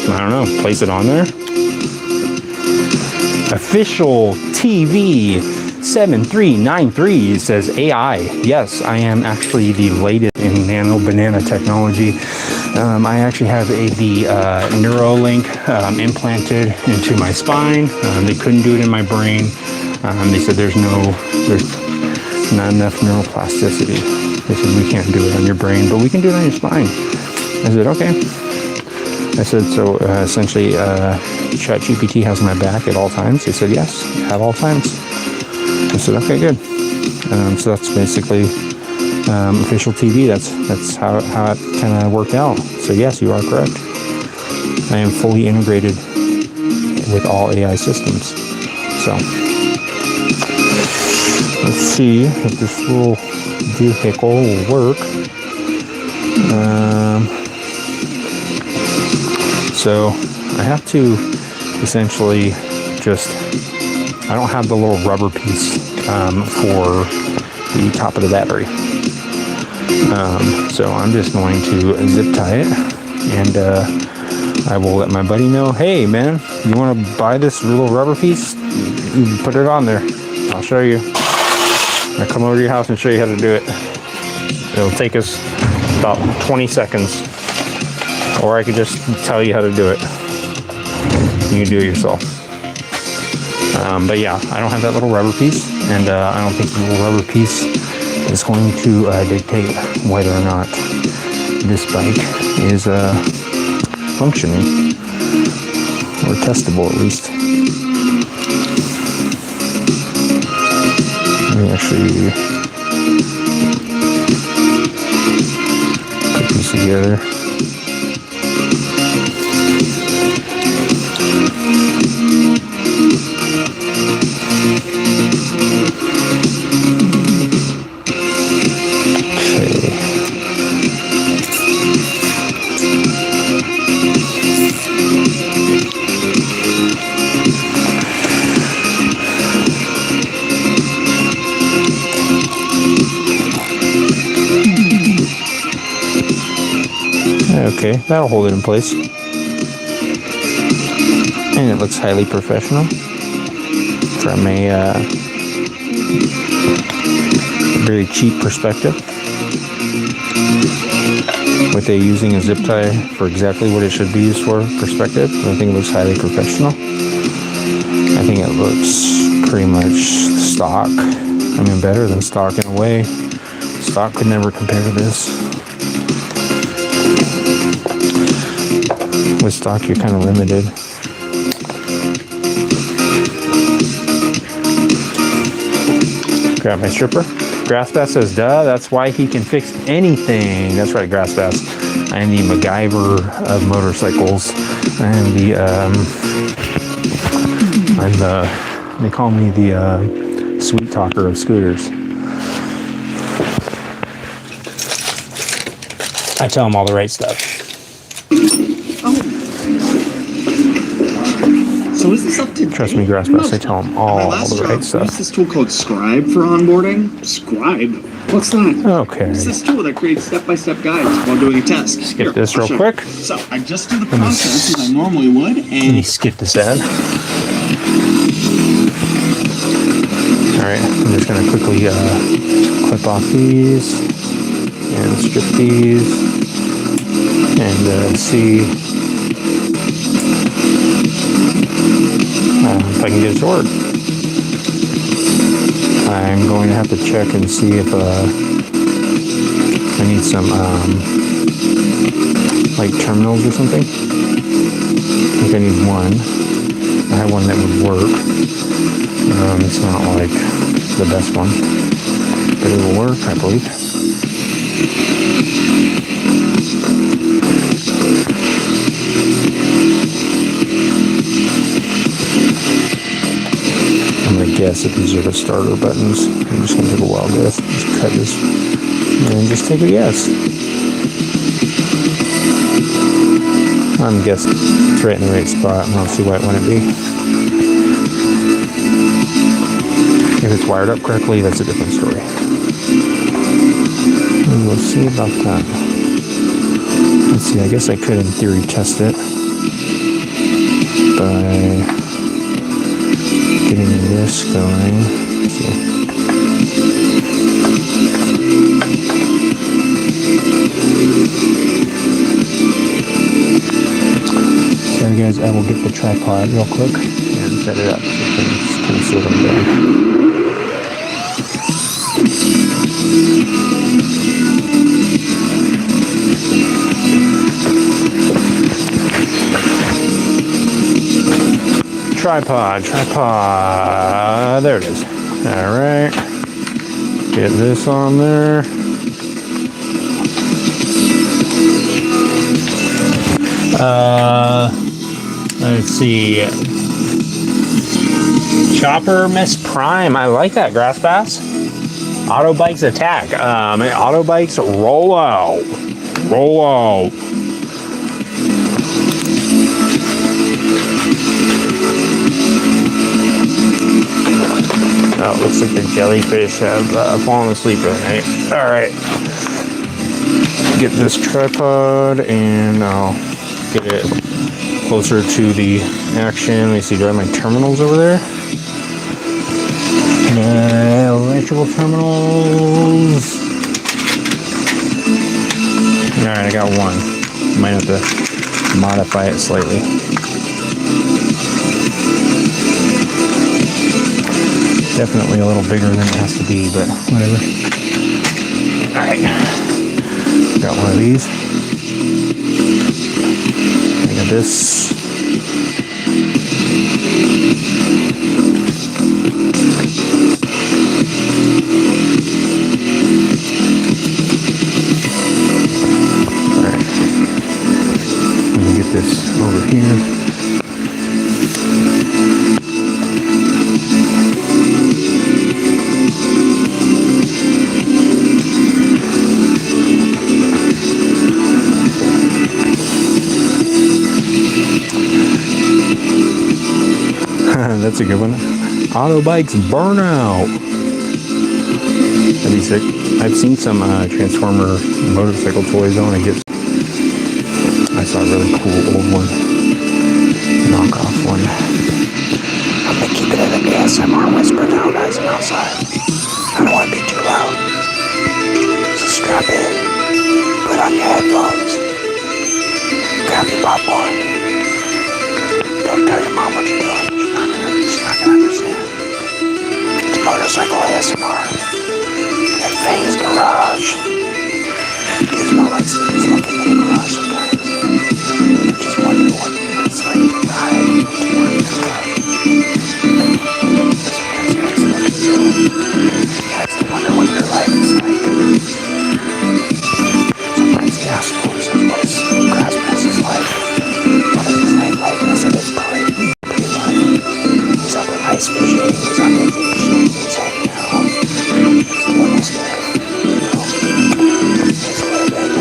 I don't know, place it on there. Official TV 7393 says AI. Yes, I am actually the latest in nano banana technology. I actually have the Neuralink implanted into my spine. They couldn't do it in my brain. They said there's not enough neuroplasticity. They said we can't do it on your brain, but we can do it on your spine. I said okay. I said so. Essentially, ChatGPT has my back at all times. They said yes, at all times. I said okay, good. So that's basically official TV. That's how it kind of worked out. So yes, you are correct. I am fully integrated with all AI systems. So let's see if this little vehicle will work. So I have to essentially just, I don't have the little rubber piece for the top of the battery. So I'm just going to zip tie it, and I will let my buddy know, hey man, you want to buy this little rubber piece? You put it on there. I'll show you. I'll come over to your house and show you how to do it. It'll take us about 20 seconds. Or I could just tell you how to do it. You can do it yourself. But yeah, I don't have that little rubber piece, and I don't think the little rubber piece is going to dictate whether or not this bike is functioning, or testable at least. Let me actually put these together. Okay, that'll hold it in place. And it looks highly professional from a very cheap perspective. With they using a zip tie for exactly what it should be used for perspective, I think it looks highly professional. I think it looks pretty much stock. I mean, better than stock in a way. Stock could never compare to this. With stock, you're kind of limited. Grab my stripper. Grassbass says, duh, that's why he can fix anything. That's right, Grassbass. I am the MacGyver of motorcycles. They call me the sweet talker of scooters. I tell them all the right stuff. So is this up to Trust me, Grassbass, I tell them all the right stuff. What's this tool called Scribe for onboarding? Scribe? What's that? Okay. It's this tool that creates step-by-step guides while doing a test. Skip this real quick. So I just do the process as I normally would, Let me and skip this ad. Alright, I'm just going to quickly clip off these and strip these and see if I can get it to work. I'm going to have to check and see if I need some like terminals or something. I think I need one. I have one that would work. It's not like the best one, but it will work, I believe. I'm going to guess that these are the starter buttons. I'm just gonna take a wild guess. Just cut this and just take a guess. I'm guessing it's right in the right spot. I don't see why it wouldn't be. If it's wired up correctly, that's a different story. And we'll see about that. Let's see, I guess I could in theory test it by getting this going. Let's see. Sorry guys, I will get the tripod real quick and set it up so you can kind of see what I'm doing. Tripod. There it is. All right. Get this on there. Let's see. Chopper Miss Prime. I like that, Grass Bass. Auto Bikes attack. Auto Bikes roll out. Roll out. Oh, it looks like the jellyfish have fallen asleep at night. Alright. Get this tripod and I'll get it closer to the action. Let me see, do I have my terminals over there? Electrical terminals. Alright, I got one. Might have to modify it slightly. Definitely a little bigger than it has to be, but whatever. Alright. Got one of these. I got this. Alright. Let me get this over here. That's a good one. Auto Bikes Burnout. That'd be sick. I've seen some Transformer motorcycle toys. I want to get. I saw a really cool old one, knockoff one. I'm gonna keep it at an ASMR whisper now, guys. I'm outside. I don't want to be too loud. So strap in. Put on your headphones. Grab your popcorn. Don't tell your mom what you're doing. She's not gonna understand. It's motorcycle ASMR. At Faye's garage. It's not like Steve's looking in the garage sometimes. Just wonder what it's like to ride to work in the garage. That's to wonder what your life is like. Sometimes he asks what is Grass Bass's life? What is his life like? And I said it's great. He's up in ice fishing, he's on vacation, he's hanging out. He's doing his thing. You know, he's living.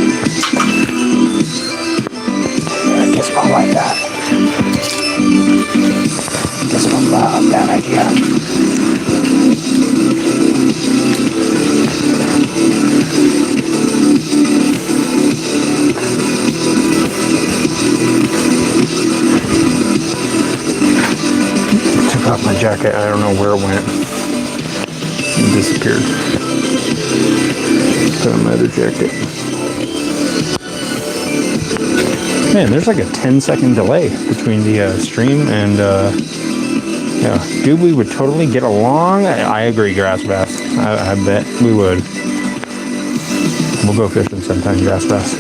I guess I'll like that. I guess I'll love that idea. Took off my jacket. I don't know where it went. It disappeared. Put on my other jacket. Man, there's like a 10-second delay between the stream and yeah, dude, we would totally get along. I agree, Grass Bass. I bet we would. We'll go fishing sometime, Grass Bass.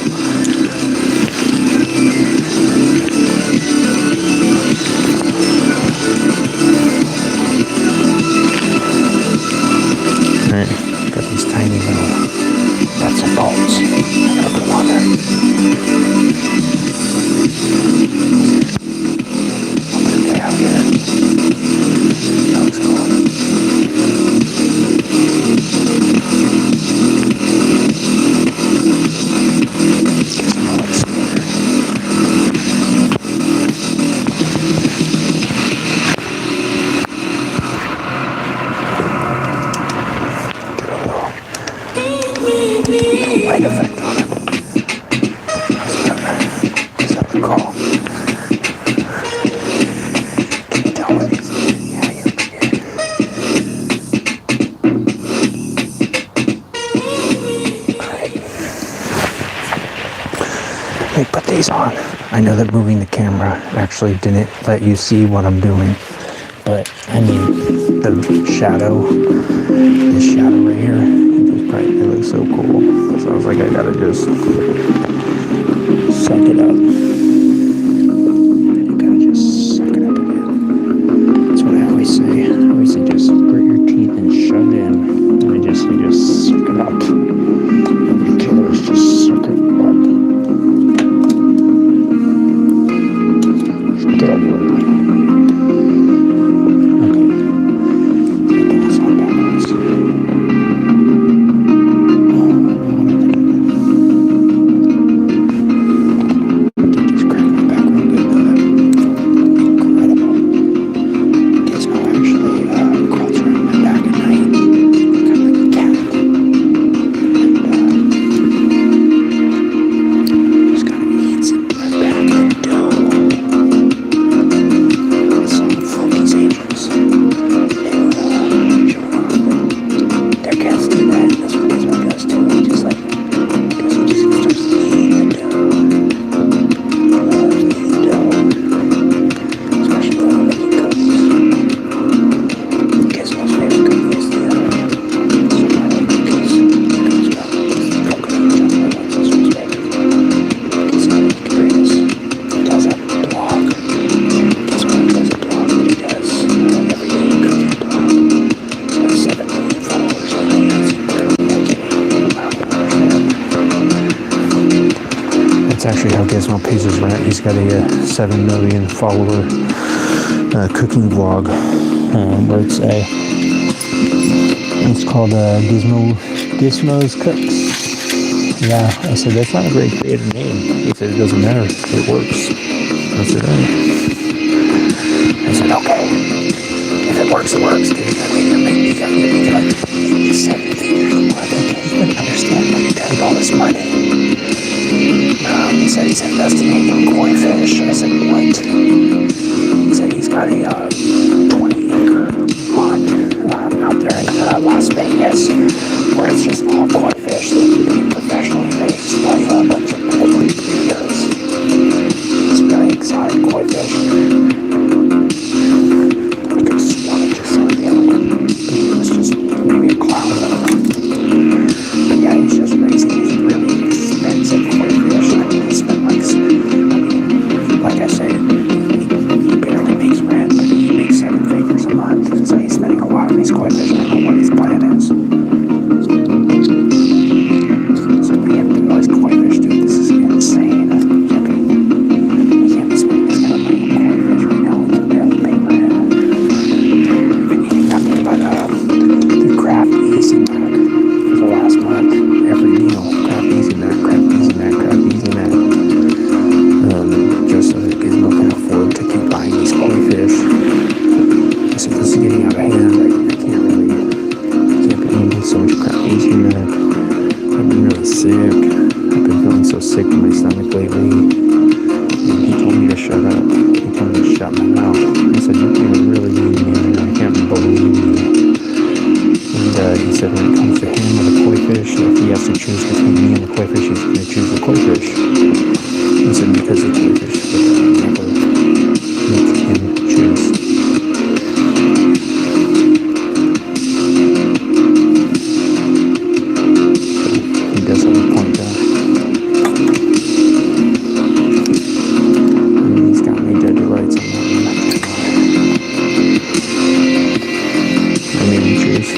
Alright, got these tiny little nuts and bolts. Gotta put them on there. I'll put it way out here. That looks cool. light effect on it. What's that called? Can you tell what it is? Yeah, he looks good. Alright. Let me put these on. I know that moving the camera actually didn't let you see what I'm doing, but I mean, the shadow, this shadow right here, it looks so cool. So I was like, I gotta just suck it up. You gotta just suck it up again. That's what I always say. I always say just grit your teeth and shove in. And you just suck it up. The killers just suck it up. Get over it. Actually how Gizmo pays his rent. He's got a 7 million follower cooking vlog. What's it's called Gizmo's Cooks. Yeah, I said that's not a great creative name. He said it doesn't matter, it works. I said, alright. I said, okay. If it works, it works, dude. I mean, you're making like 7 figures a month. Okay, you can understand why you got all this money. He said he's investing in koi fish. I said, what? He said he's got a 20-acre pond out there in Las Vegas where it's just all koi fish that can be professionally raised by a bunch of corporate breeders. It's really exotic koi fish. I could have sworn it just saw the alien. It was just maybe a cloud. But yeah, he's just raising these really expensive koi fish. He spent like I said, he barely makes rent, but he makes 7 figures a month. So he's spending a lot on these koi fish. I don't know what his plan is. So we have to know his koi fish, dude. This is insane. He can't be spending this kind of money on koi fish right now. He can barely pay rent. We've been eating nothing but the Kraft Easy Mac for the last month. Every meal, Kraft Easy Mac, Kraft Easy Mac, Kraft Easy Mac. Just so that Gizmo can afford to keep buying these koi fish. So this is getting out of hand. I can't be eating so much Kraft Easy Mac. I've been really sick. I've been feeling so sick in my stomach lately. And he told me to shut up. He told me to shut my mouth. I said, you're really mean to me. I can't believe you. And he said when it comes to him or the koi fish, if he has to choose between me and the koi fish, he's going to choose the koi fish. He said because the koi fish would never make him choose. So he does have a point there. I mean, he's got me dead to rights on that one. I made him choose.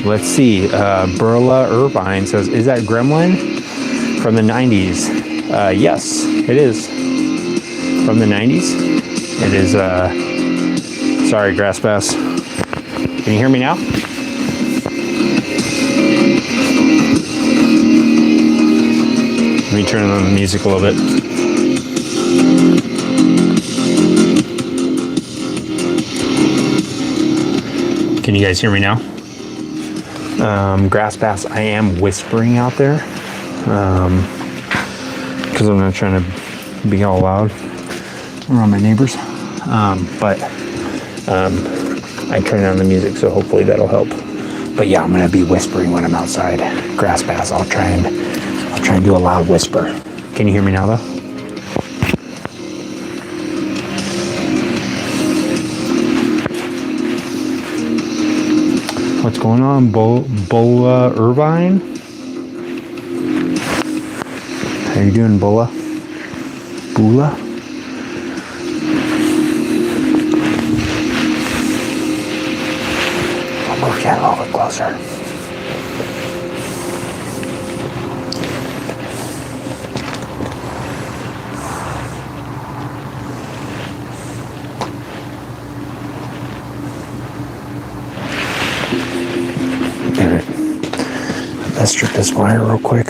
Let's see. Burla Irvine says, is that Gremlin from the 90s? Yes, it is. from the 90s. It is, sorry, grass bass. Can you hear me now? Let me turn on the music a little bit. Can you guys hear me now? Grass bass, I am whispering out there because I'm not trying to be all loud around my neighbors. But I turned on the music, so hopefully that'll help. But yeah, I'm gonna be whispering when I'm outside. Grass bass, I'll try and do a loud whisper. Can you hear me now though? What's going on, Bola Irvine? How you doing, Bola? Bula? I'll move you a little bit closer. Let's strip this wire real quick.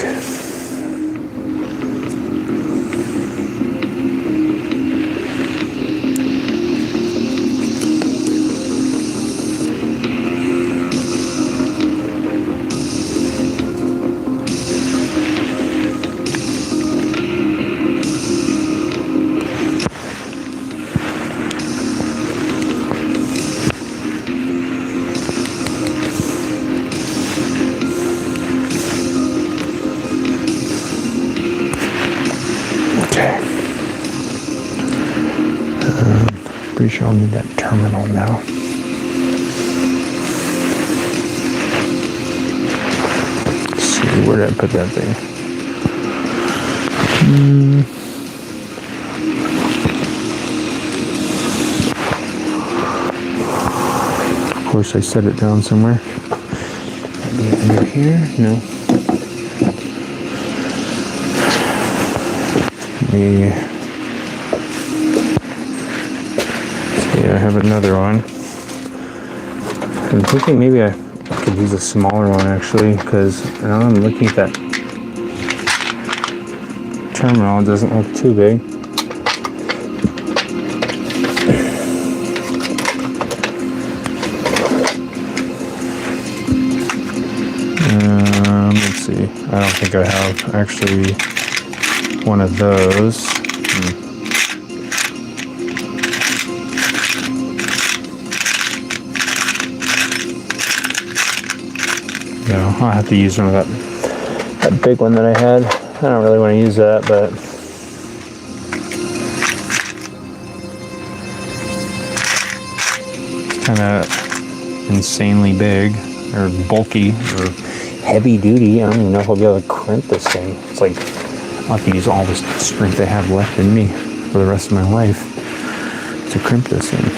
Pretty sure I'll need that terminal now. Let's see, where did I put that thing? Of course, I set it down somewhere. Maybe under here? No. Maybe. I have another one. I'm thinking maybe I could use a smaller one actually, because now I'm looking at that terminal. It doesn't look too big. Let's see. I don't think I have actually one of those. I'll have to use one of that big one that I had. I don't really want to use that, but it's kind of insanely big or bulky or heavy duty. I don't even know if I'll be able to crimp this thing. It's like I'll have to use all this strength I have left in me for the rest of my life to crimp this thing.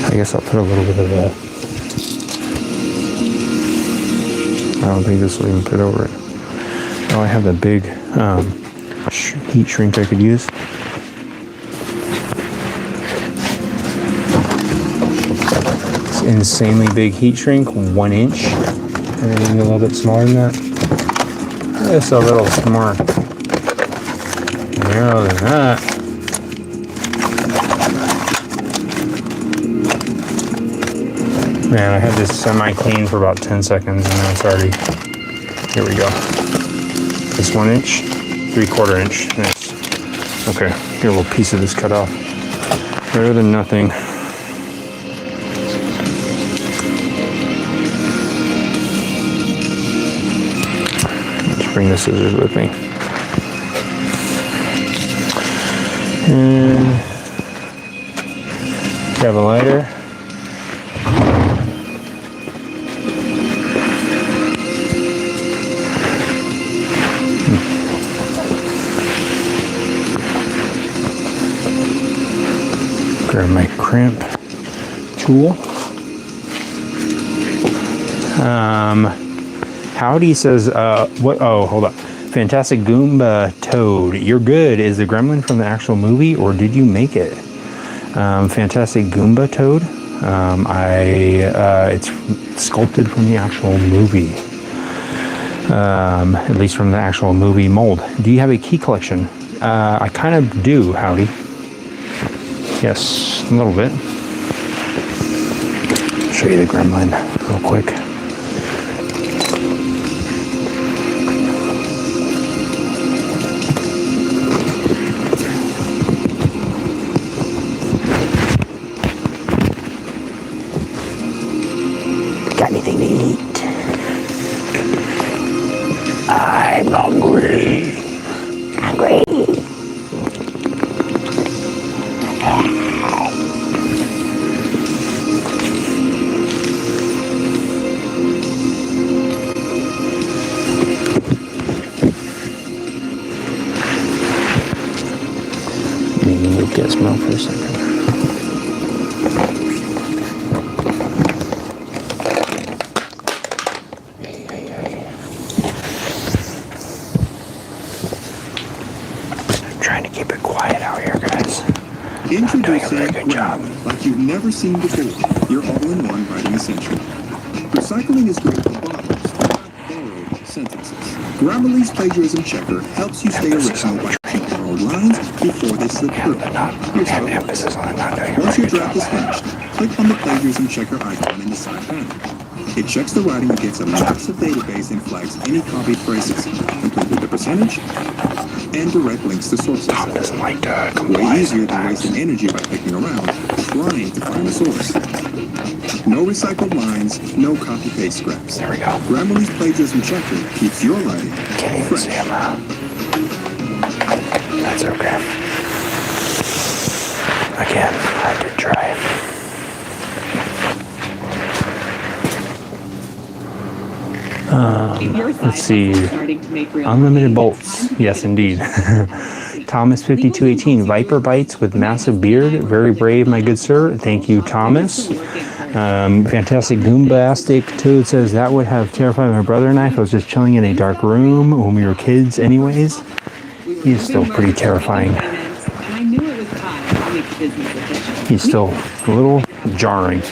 I guess I'll put a little bit of that. I don't think this will even fit over it. Oh, I have the big heat shrink I could use. It's insanely big heat shrink, 1 inch. Maybe a little bit smaller than that. Just a little more narrow than that. Man, I had this semi-clean for about 10 seconds and then it's already, here we go. It's 1 inch, 3/4 inch. Nice. Okay, get a little piece of this cut off. Better than nothing. Let's bring the scissors with me. And grab a lighter. Grab my crimp tool. Howdy says, what? Oh, hold up. Fantastic Goomba Toad. You're good. Is the gremlin from the actual movie or did you make it? Fantastic Goomba Toad. It's sculpted from the actual movie. At least from the actual movie mold. Do you have a key collection? I kind of do, Howdy. Yes, a little bit. Show you the gremlin real quick. Got anything to eat? I'm hungry. Hungry. Get smell for a second. I'm trying to keep it quiet out here, guys. I'm doing a very good job. Like you've never seen before. Your all-in-one writing essential. Recycling is great for bottles, borrowed sentences. Grammarly's plagiarism checker helps you stay original by checking borrowed lines before they slip through. Here's how it works. Once your draft is finished, click on the plagiarism checker icon in the side panel. It checks the writing against a massive database and flags any copied phrases, complete with the percentage and direct links to sources. Tom doesn't like to comply. Way easier than wasting energy by clicking around, trying to find the source. No recycled lines, no copy-paste scraps. There we go. Grammarly's plagiarism checker keeps your writing Can't even fresh. see him. That's okay. Again, I did try. Let's see. Unlimited bolts. Yes, indeed. Thomas 5218. Viper bites with massive beard. Very brave, my good sir. Thank you, Thomas. Fantastic Goombastic Toad says that would have terrified my brother and I if I was just chilling in a dark room when we were kids anyways. He's still pretty terrifying. He's still a little jarring.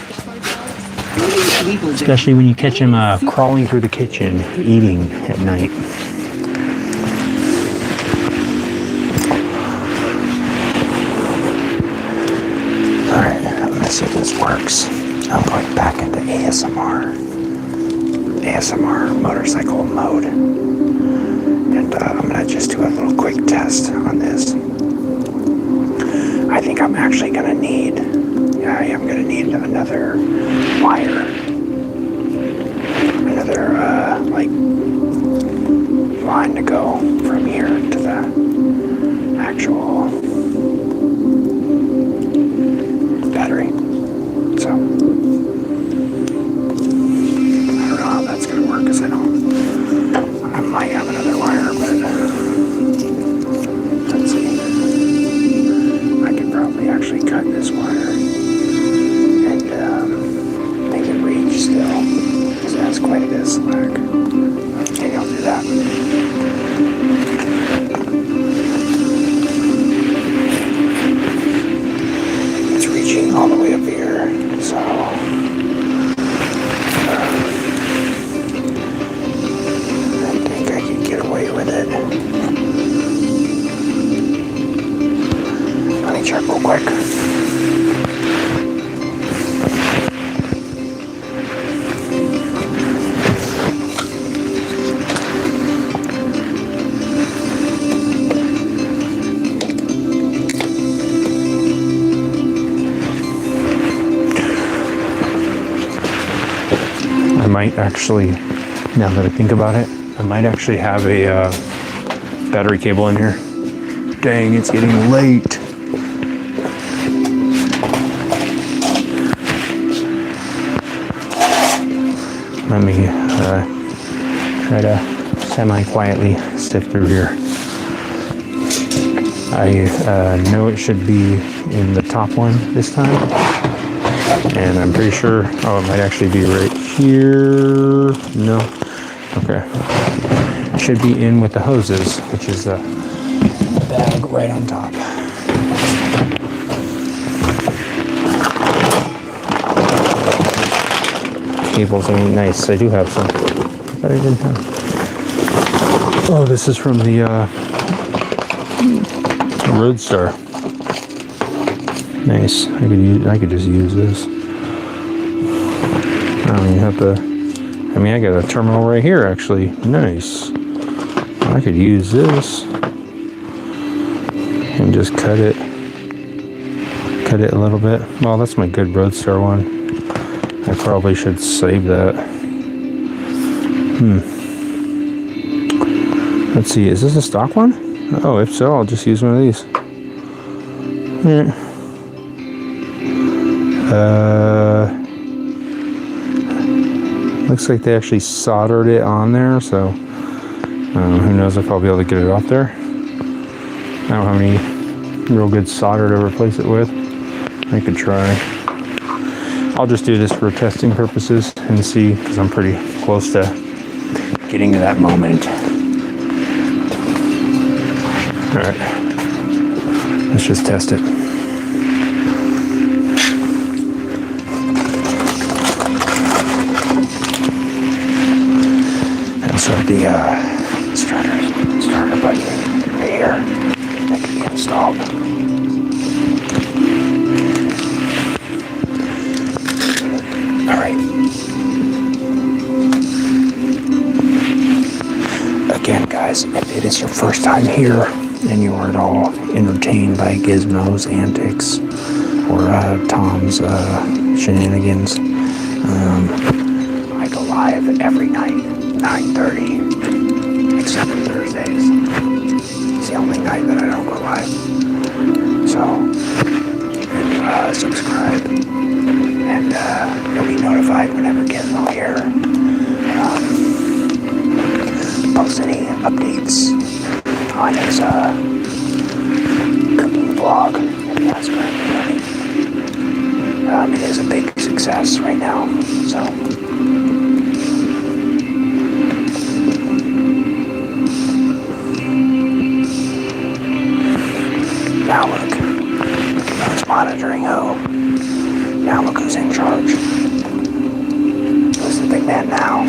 Especially when you catch him crawling through the kitchen, eating at night. Alright, let's see if this works. I'm going back into ASMR motorcycle mode. And I'm going to just do a little quick test on this. I think I'm actually going to need, I am going to need another wire. Another, line to go from here to the actual battery. So, I don't know how that's going to work because I might have another wire, but let's see. I could probably actually cut this wire and make it reach still because it has quite a bit of slack. Okay, I'll do that. It's reaching all the way up here, so I think I can get away with it. Let me check real quick. I might actually, now that I think about it, I might actually have a battery cable in here. Dang, it's getting late. Let me try to semi-quietly sift through here. I know it should be in the top one this time. And I'm pretty sure, oh, it might actually be right here. No. Okay. Should be in with the hoses, which is the bag right on top. Cables are nice. I do have some. I didn't have. Oh, this is from the Roadstar. Nice. I could just use this. I don't even have to. I mean, I got a terminal right here, actually. Nice. I could use this and just cut it a little bit. Well, that's my good Roadstar one. I probably should save that. Let's see, is this a stock one? Oh, if so, I'll just use one of these. Looks like they actually soldered it on there, so who knows if I'll be able to get it off there. I don't have any real good solder to replace it with. I could try. I'll just do this for testing purposes and see, because I'm pretty close to getting to that moment. Alright, let's just test it. And so the starter button right here that can be installed. Alright. Again, guys, if it is your first time here and you are at all entertained by Gizmo's antics or Tom's shenanigans, I go live every night, 9:30, except for Thursdays. It's the only night that I don't go live. So, subscribe, and you'll be notified whenever Gizmo here posts any updates on his cooking vlog that he has currently running. It is a big success right now, so. Now look who's monitoring who. Now look who's in charge. Who's the big man now?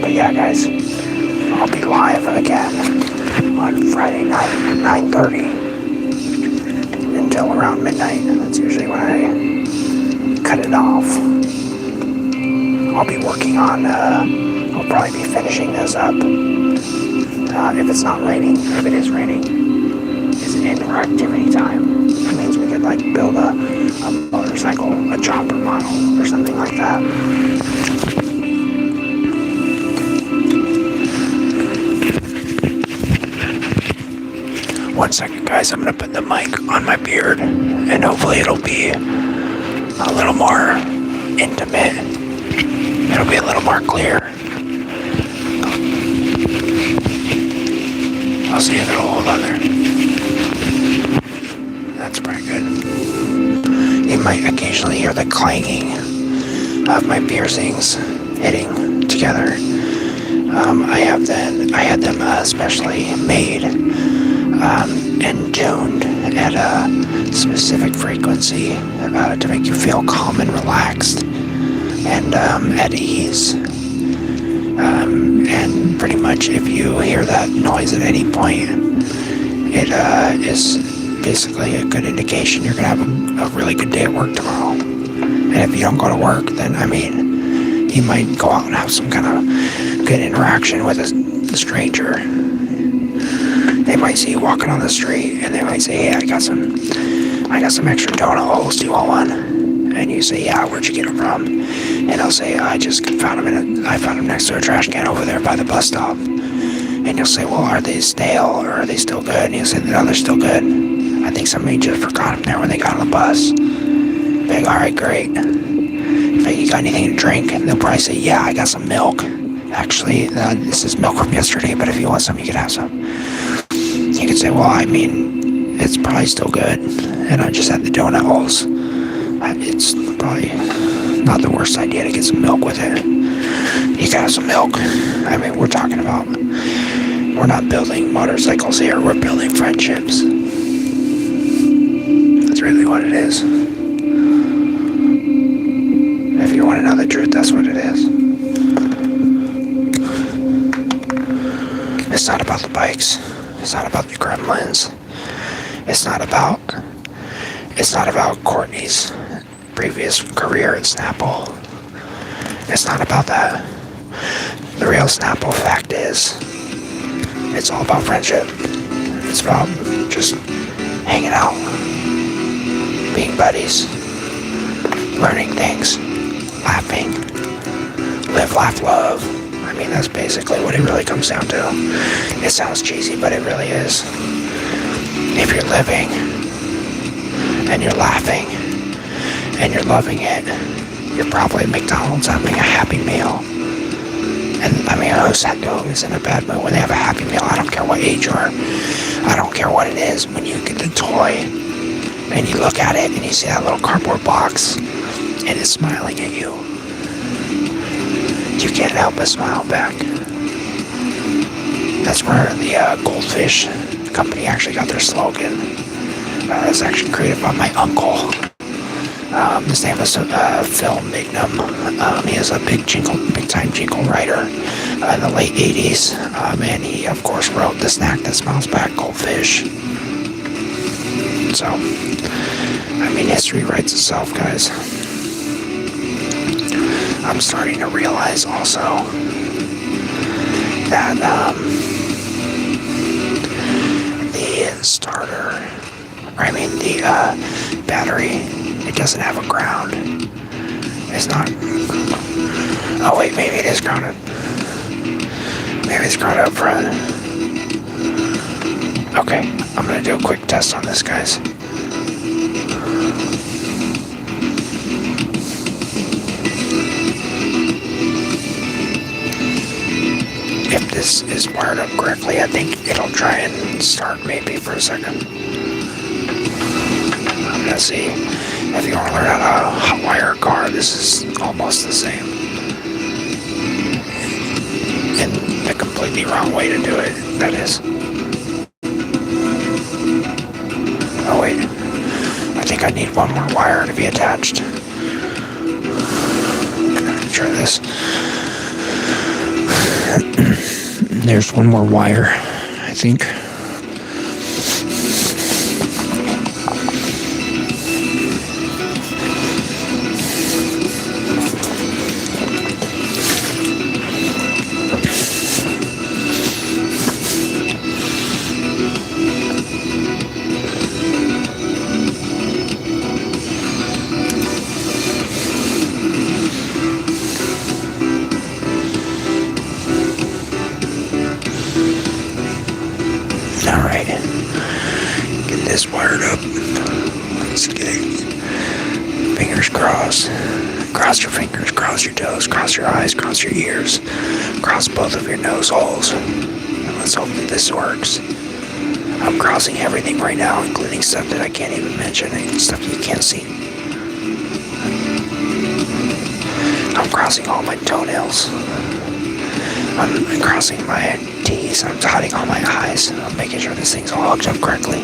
But yeah, guys, I'll be live again on Friday night, 9:30 until around midnight. That's usually when I cut it off. I'll be working on, I'll probably be finishing this up. If it's not raining, if it is raining, it's indoor activity time. That means we could like build a motorcycle, a chopper model, or something like that. 1 second, guys. I'm gonna put the mic on my beard, and hopefully it'll be a little more intimate. It'll be a little more clear. I'll see if it'll hold on there. That's pretty good. You might occasionally hear the clanging of my piercings hitting together. I had them specially made and tuned at a specific frequency to make you feel calm and relaxed and at ease. And pretty much if you hear that noise at any point, it is basically a good indication you're going to have a really good day at work tomorrow. And if you don't go to work, then, I mean, you might go out and have some kind of good interaction with a stranger. They might see you walking on the street, and they might say, "Hey, I got some extra donut holes. Do you want one?" And you say, "Yeah, where'd you get them from?" And I'll say, "I just found them I found them next to a trash can over there by the bus stop." And you'll say, "Well, are they stale or are they still good?" And you'll say, "No, they're still good. I think somebody just forgot them there when they got on the bus." They're like, "All right, great. Like, you got anything to drink?" And they'll probably say, "Yeah, I got some milk. Actually, this is milk from yesterday, but if you want some, you can have some." You could say, "Well, I mean, It's probably still good, and I just had the donut holes. It's probably not the worst idea to get some milk with it. You got some milk. I mean, we're talking about, we're not building motorcycles here, we're building friendships. That's really what it is. If you want to know the truth, that's what it is. It's not about the bikes. It's not about the gremlins. It's not about Courtney's previous career at Snapple. It's not about that. The real Snapple fact is, it's all about friendship. It's about just hanging out, being buddies, learning things, laughing, live, laugh, love. I mean, that's basically what it really comes down to. It sounds cheesy, but it really is. If you're living, and you're laughing, and you're loving it, you're probably at McDonald's having a Happy Meal. And I mean, who's in a bad mood when they have a Happy Meal? I don't care what age you are. I don't care what it is. When you get the toy, and you look at it, and you see that little cardboard box, and it's smiling at you, you can't help but smile back. That's where the Goldfish company actually got their slogan. It was actually created by my uncle. His name is Phil Mignum. He is a big time jingle writer in the late 80s. And he, of course, wrote The Snack That Smiles Back, Goldfish. So, I mean, history writes itself, guys. I'm starting to realize also that the battery, it doesn't have a ground. It's not. Oh wait, maybe it is grounded. Maybe it's grounded up front. Okay, I'm gonna do a quick test on this, guys. If this is wired up correctly, I think it'll try and start maybe for a second. I'm gonna see. If you want to learn how to hot wire a car, this is almost the same. In the completely wrong way to do it, that is. Oh wait, I think I need one more wire to be attached. Try this. There's one more wire, I think. This wired up. Let's get it. Fingers crossed. Cross your fingers, cross your toes, cross your eyes, cross your ears, cross both of your nose holes. And let's hope that this works. I'm crossing everything right now, including stuff that I can't even mention, and stuff you can't see. I'm crossing all my toenails. I'm crossing my T's. I'm dotting all my I's. I'm making sure this thing's all hooked up correctly.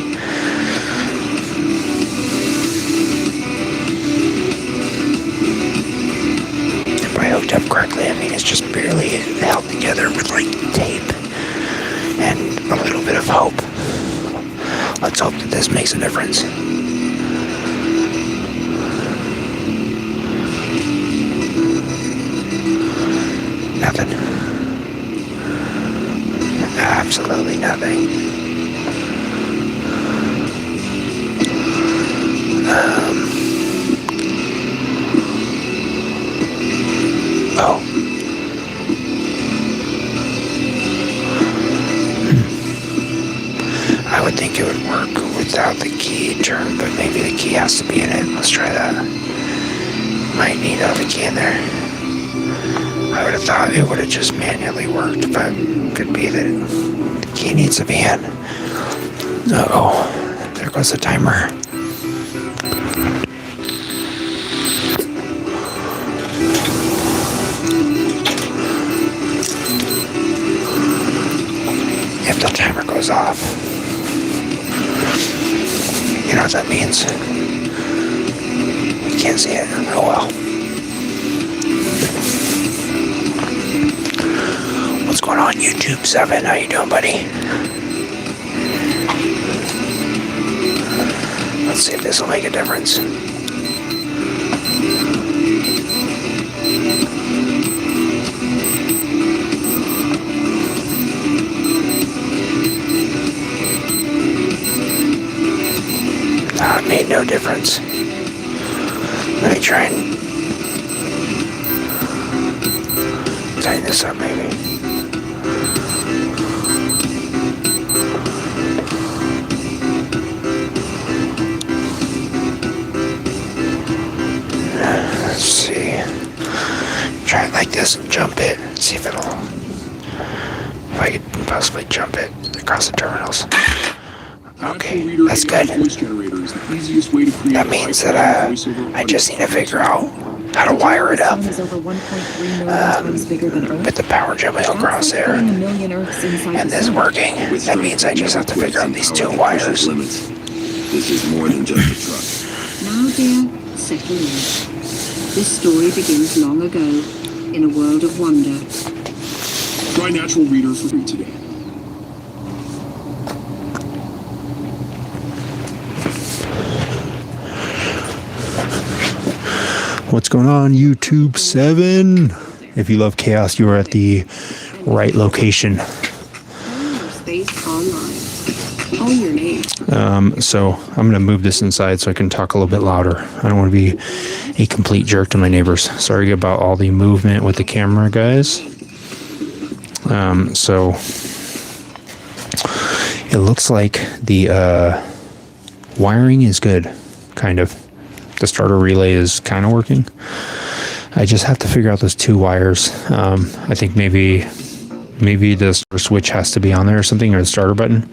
If I hooked up correctly, I mean it's just barely held together with like tape and a little bit of hope. Let's hope that this makes a difference. Nothing. Absolutely nothing. Oh. I would think it would work without the key turn, but maybe the key has to be in it. Let's try that. Might need the key in there. I would have thought it would have just manually worked, but it could be that the key needs to be in. Uh-oh. There there goes the timer. If the timer goes off, you know what that means. You can't see it. Oh well. What's going on, YouTube 7? How you doing, buddy? Let's see if this will make a difference. It made no difference. Let me try and tighten this up, maybe. Let's see. Try it like this and jump it. See if it'll. If I could possibly jump it across the terminals. Okay, that's good. That means that I just need to figure out how to wire it up. Put the power jumping across there. And this working. That means I just have to figure out these two wires. This is more than just a truck. Now, dear, settle in. This story begins long ago in a world of wonder. Try Natural Reader for free today. What's going on, YouTube 7? If you love chaos, you are at the right location. So I'm going to move this inside so I can talk a little bit louder. I don't want to be a complete jerk to my neighbors. Sorry about all the movement with the camera, guys. So it looks like the wiring is good, kind of. The starter relay is kind of working. I just have to figure out those two wires. I think maybe the switch has to be on there or something, or the starter button.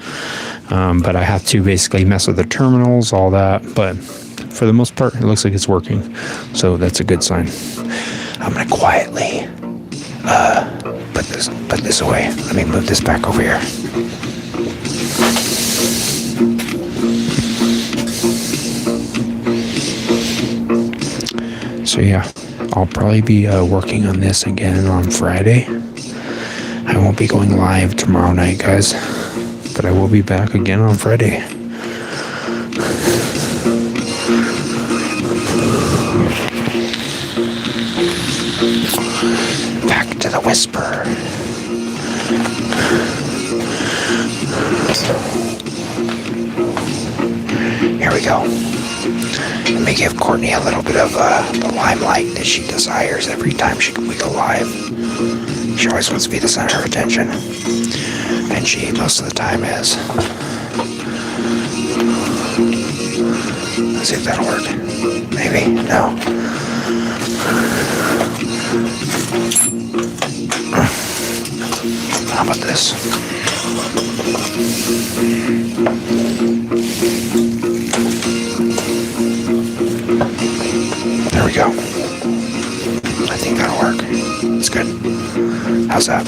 But I have to basically mess with the terminals, all that. But for the most part, it looks like it's working. So that's a good sign. I'm gonna quietly put this away. Let me move this back over here. So yeah, I'll probably be working on this again on Friday. I won't be going live tomorrow night, guys, but I will be back again on Friday. Back to the whisper. Here we go. Let me give Courtney a little bit of the limelight that she desires every time we go live. She always wants to be the center of attention. And she most of the time is. Let's see if that'll work. Maybe. No. How about this? There we go. I think that'll work. It's good. How's that?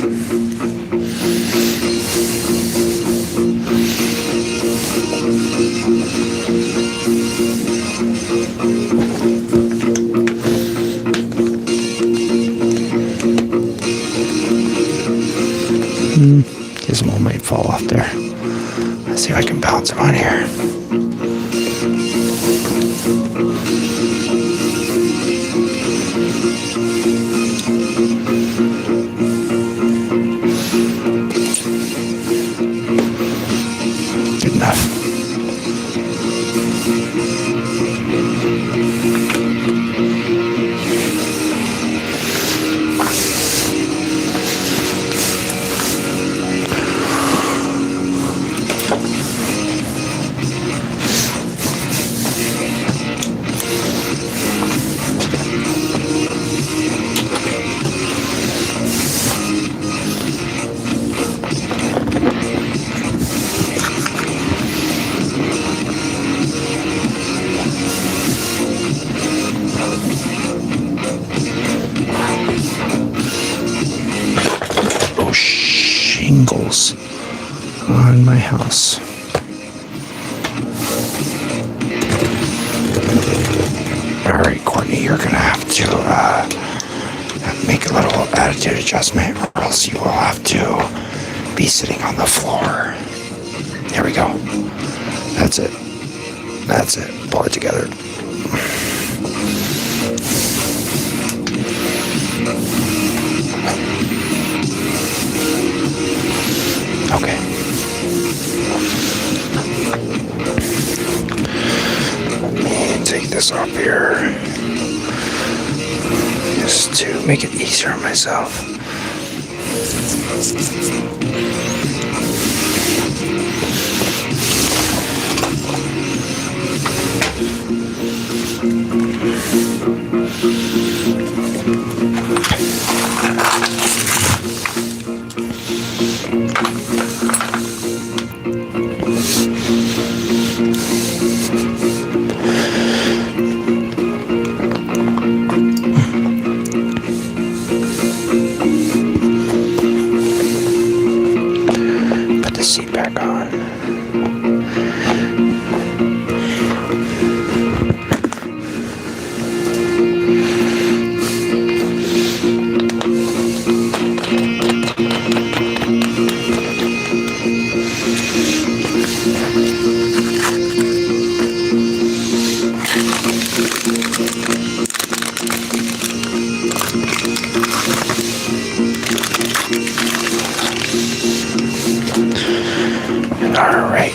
Gizmo might fall off there. Let's see if I can bounce him on here. Good enough. around my house. Alright, Courtney, you're gonna have to make a little attitude adjustment, or else you will have to be sitting on the floor. There we go. That's it. That's it. Pull it together. Okay. Let me take this off here, just to make it easier on myself. Put the seat back on. All right.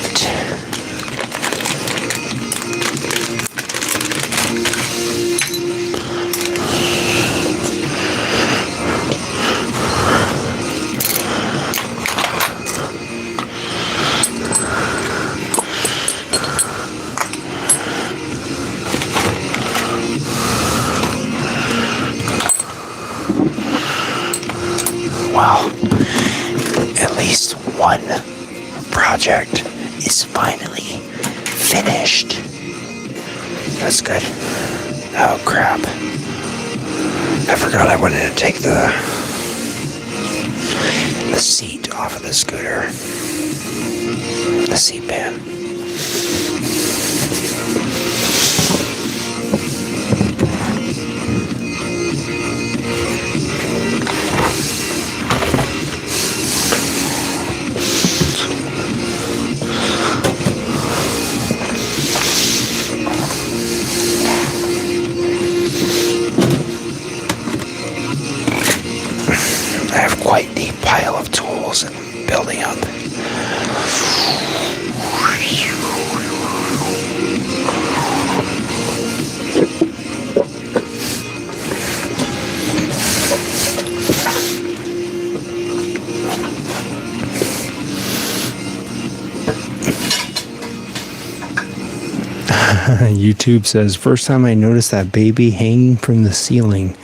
Wow. At least one project is finally finished. That's good. Oh crap. I forgot I wanted to take the seat off of the scooter. The seat pan. I have quite the pile of tools and building up. YouTube says, first time I noticed that baby hanging from the ceiling.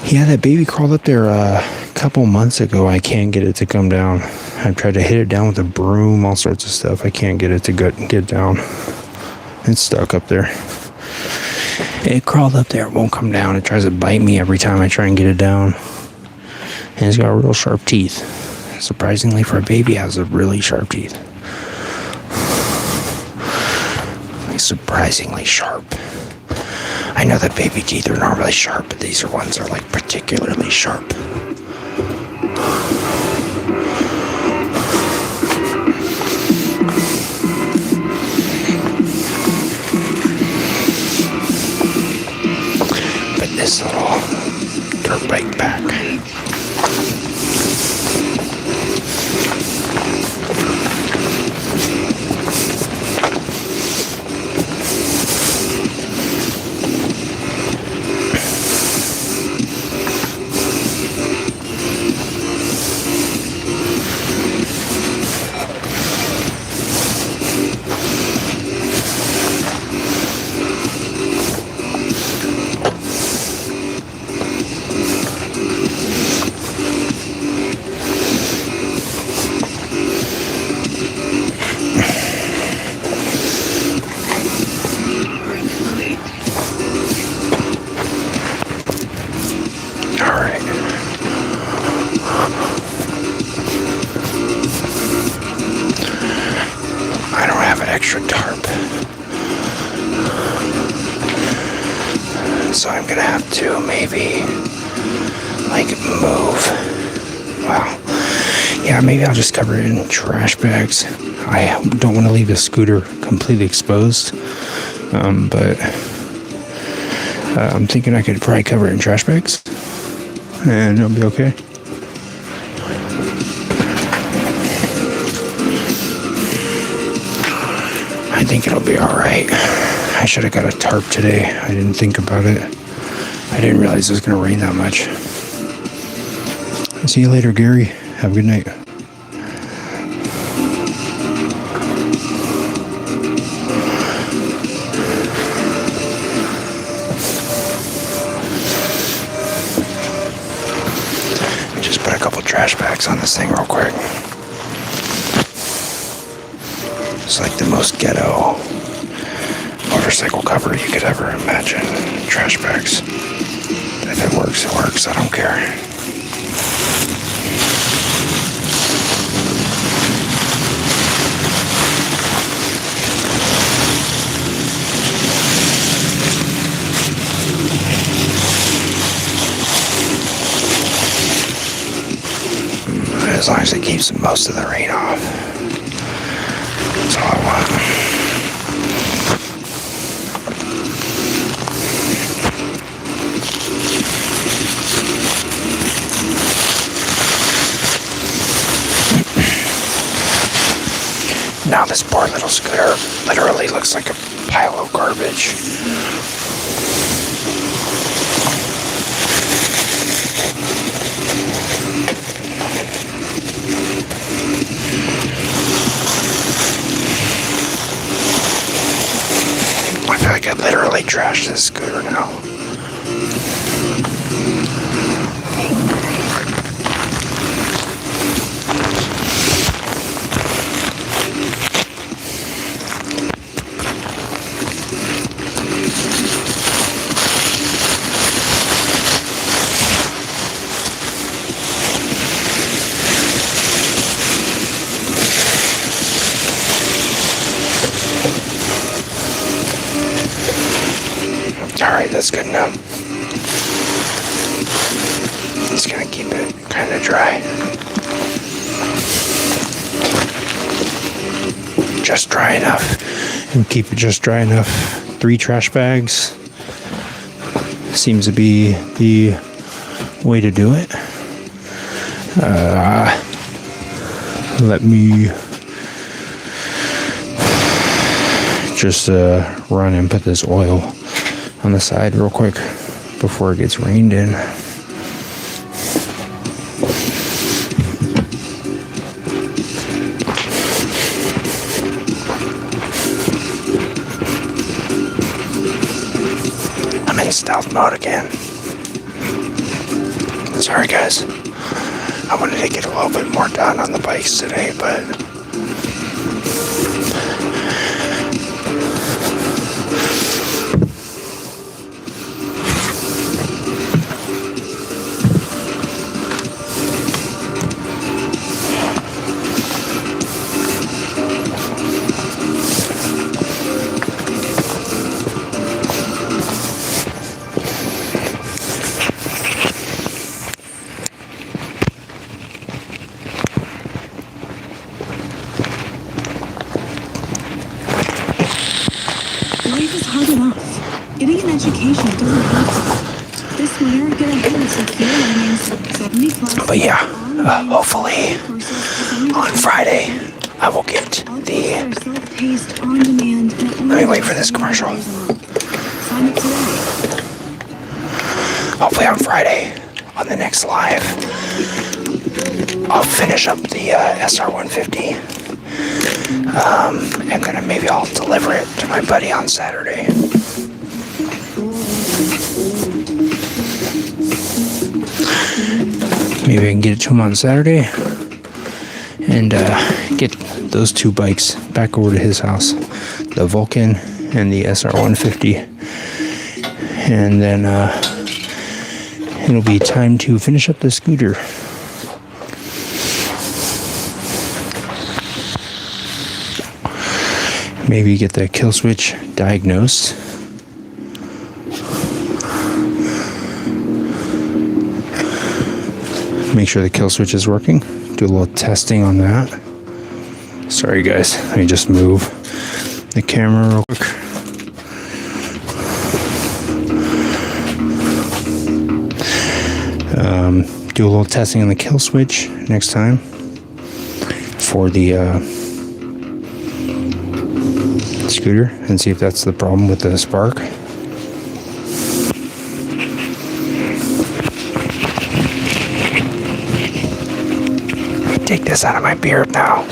Yeah, that baby crawled up there a couple months ago. I can't get it to come down. I've tried to hit it down with a broom, all sorts of stuff. I can't get it to get down. It's stuck up there. It crawled up there. It won't come down. It tries to bite me every time I try and get it down. And it's got real sharp teeth. Surprisingly, for a baby, it has a really sharp teeth. Like, surprisingly sharp. I know that baby teeth are normally sharp, but these are ones that are like particularly sharp. But this little dirt bike pack. So I'm gonna have to maybe like move. Wow. Yeah, maybe I'll just cover it in trash bags. I don't want to leave the scooter completely exposed, but I'm thinking I could probably cover it in trash bags and it'll be okay. I think it'll be all right. I should have got a tarp today. I didn't think about it. I didn't realize it was going to rain that much. See you later, Gary. Have a good night. Just put a couple trash bags on this thing real quick. It's like the most ghetto motorcycle cover you could ever imagine. Trash bags. If it works, it works. I don't care. As long as it keeps most of the rain off. That's all I want. Now this poor little scooter literally looks like a pile of garbage. I feel like I literally trashed this scooter now. Alright, that's good enough. Just gonna keep it kind of dry. Just dry enough. And keep it just dry enough. 3 trash bags seems to be the way to do it. Let me just run and put this oil on the side real quick before it gets rained in. I'm in stealth mode again. Sorry guys. I wanted to get a little bit more done on the bikes today, but life is hard enough. Getting an education doesn't help. This winter, get ahead of secure learning 70 plus. But yeah, hopefully on Friday I will get the. Let me wait for this commercial. Hopefully on Friday on the next live, I'll finish up the SR150. And then maybe I'll deliver it to my buddy on Saturday. Maybe I can get it to him on Saturday and get those 2 bikes back over to his house, the Vulcan and the SR150, and then it'll be time to finish up the scooter. Maybe get the kill switch diagnosed. Make sure the kill switch is working. Do a little testing on that. Sorry guys, let me just move the camera real quick. Do a little testing on the kill switch next time for the scooter and see if that's the problem with the spark. Take this out of my beard now.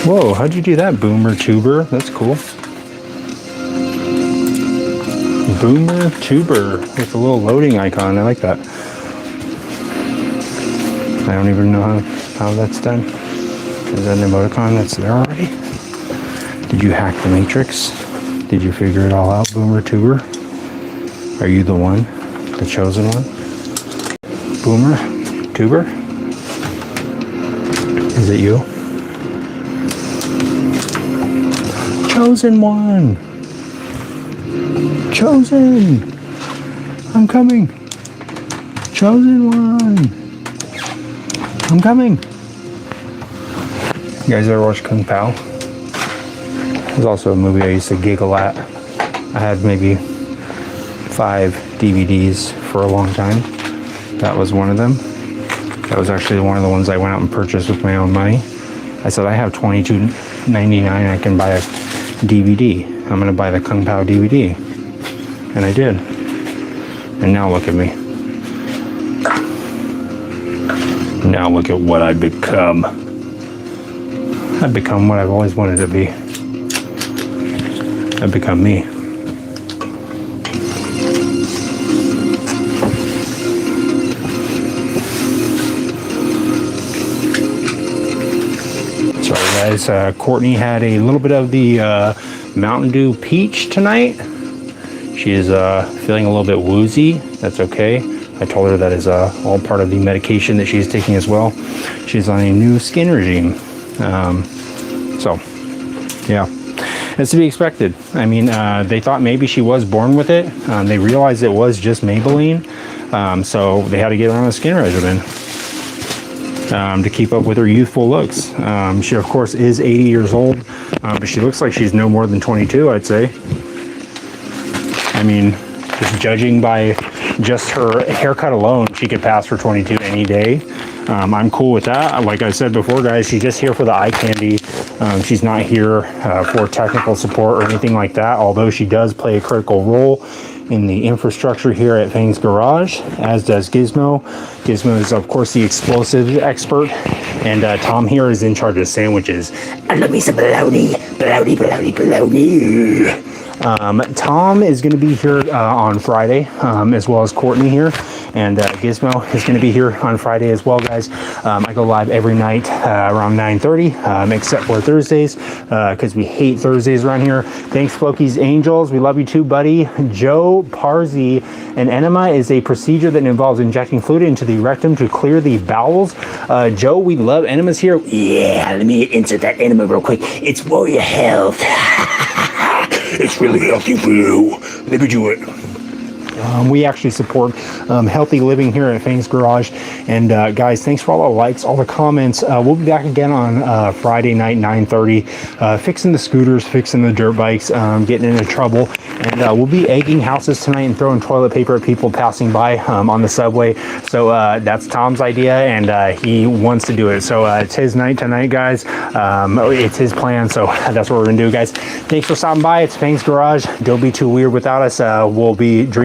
Whoa, how'd you do that, Boomer Tuber? That's cool. Boomer Tuber with a little loading icon. I like that. I don't even know how that's done. Is that an emoticon that's there already? Did you hack the Matrix? Did you figure it all out, Boomer Tuber? Are you the one? The chosen one? Boomer Tuber? Is it you? Chosen one! Chosen! I'm coming! Chosen one! I'm coming! You guys ever watch Kung Pao? There's also a movie I used to giggle at. I had maybe 5 DVDs for a long time. That was one of them. That was actually one of the ones I went out and purchased with my own money. I said, I have $22.99, I can buy a DVD. I'm gonna buy the Kung Pao DVD. And I did. And now look at me. Now look at what I've become. I've become what I've always wanted to be. I've become me. Sorry guys, Courtney had a little bit of the Mountain Dew Peach tonight. She is feeling a little bit woozy. That's okay. I told her that is all part of the medication that she's taking as well. She's on a new skin regime. So, yeah. It's to be expected. I mean, they thought maybe she was born with it. They realized it was just Maybelline. So they had to get her on a skin regimen to keep up with her youthful looks. She, of course, is 80 years old, but she looks like she's no more than 22, I'd say. I mean, just judging by just her haircut alone, she could pass for 22 any day. I'm cool with that. Like I said before, guys, she's just here for the eye candy. She's not here for technical support or anything like that, although she does play a critical role in the infrastructure here at Fang's Garage, as does Gizmo. Gizmo is, of course, the explosives expert, and Tom here is in charge of sandwiches. I love me some bologna, bologna, bologna, bologna. Tom is going to be here on Friday, as well as Courtney here, and Gizmo is going to be here on Friday as well, guys. I go live every night around 9:30, except for Thursdays, because we hate Thursdays around here. Thanks, Floki's Angels. We love you too, buddy. Joe Parzi. An enema is a procedure that involves injecting fluid into the rectum to clear the bowels. Joe, we love enemas here. Yeah, let me insert that enema real quick. It's for your health. It's really healthy for you. Let me do it. We actually support healthy living here at Fang's Garage. And guys, thanks for all the likes, all the comments. We'll be back again on Friday night, 9:30, fixing the scooters, fixing the dirt bikes, getting into trouble. And we'll be egging houses tonight and throwing toilet paper at people passing by on the subway. So that's Tom's idea, and he wants to do it. So it's his night tonight, guys. It's his plan, so that's what we're going to do, guys. Thanks for stopping by. It's Fang's Garage. Don't be too weird without us. We'll be drinking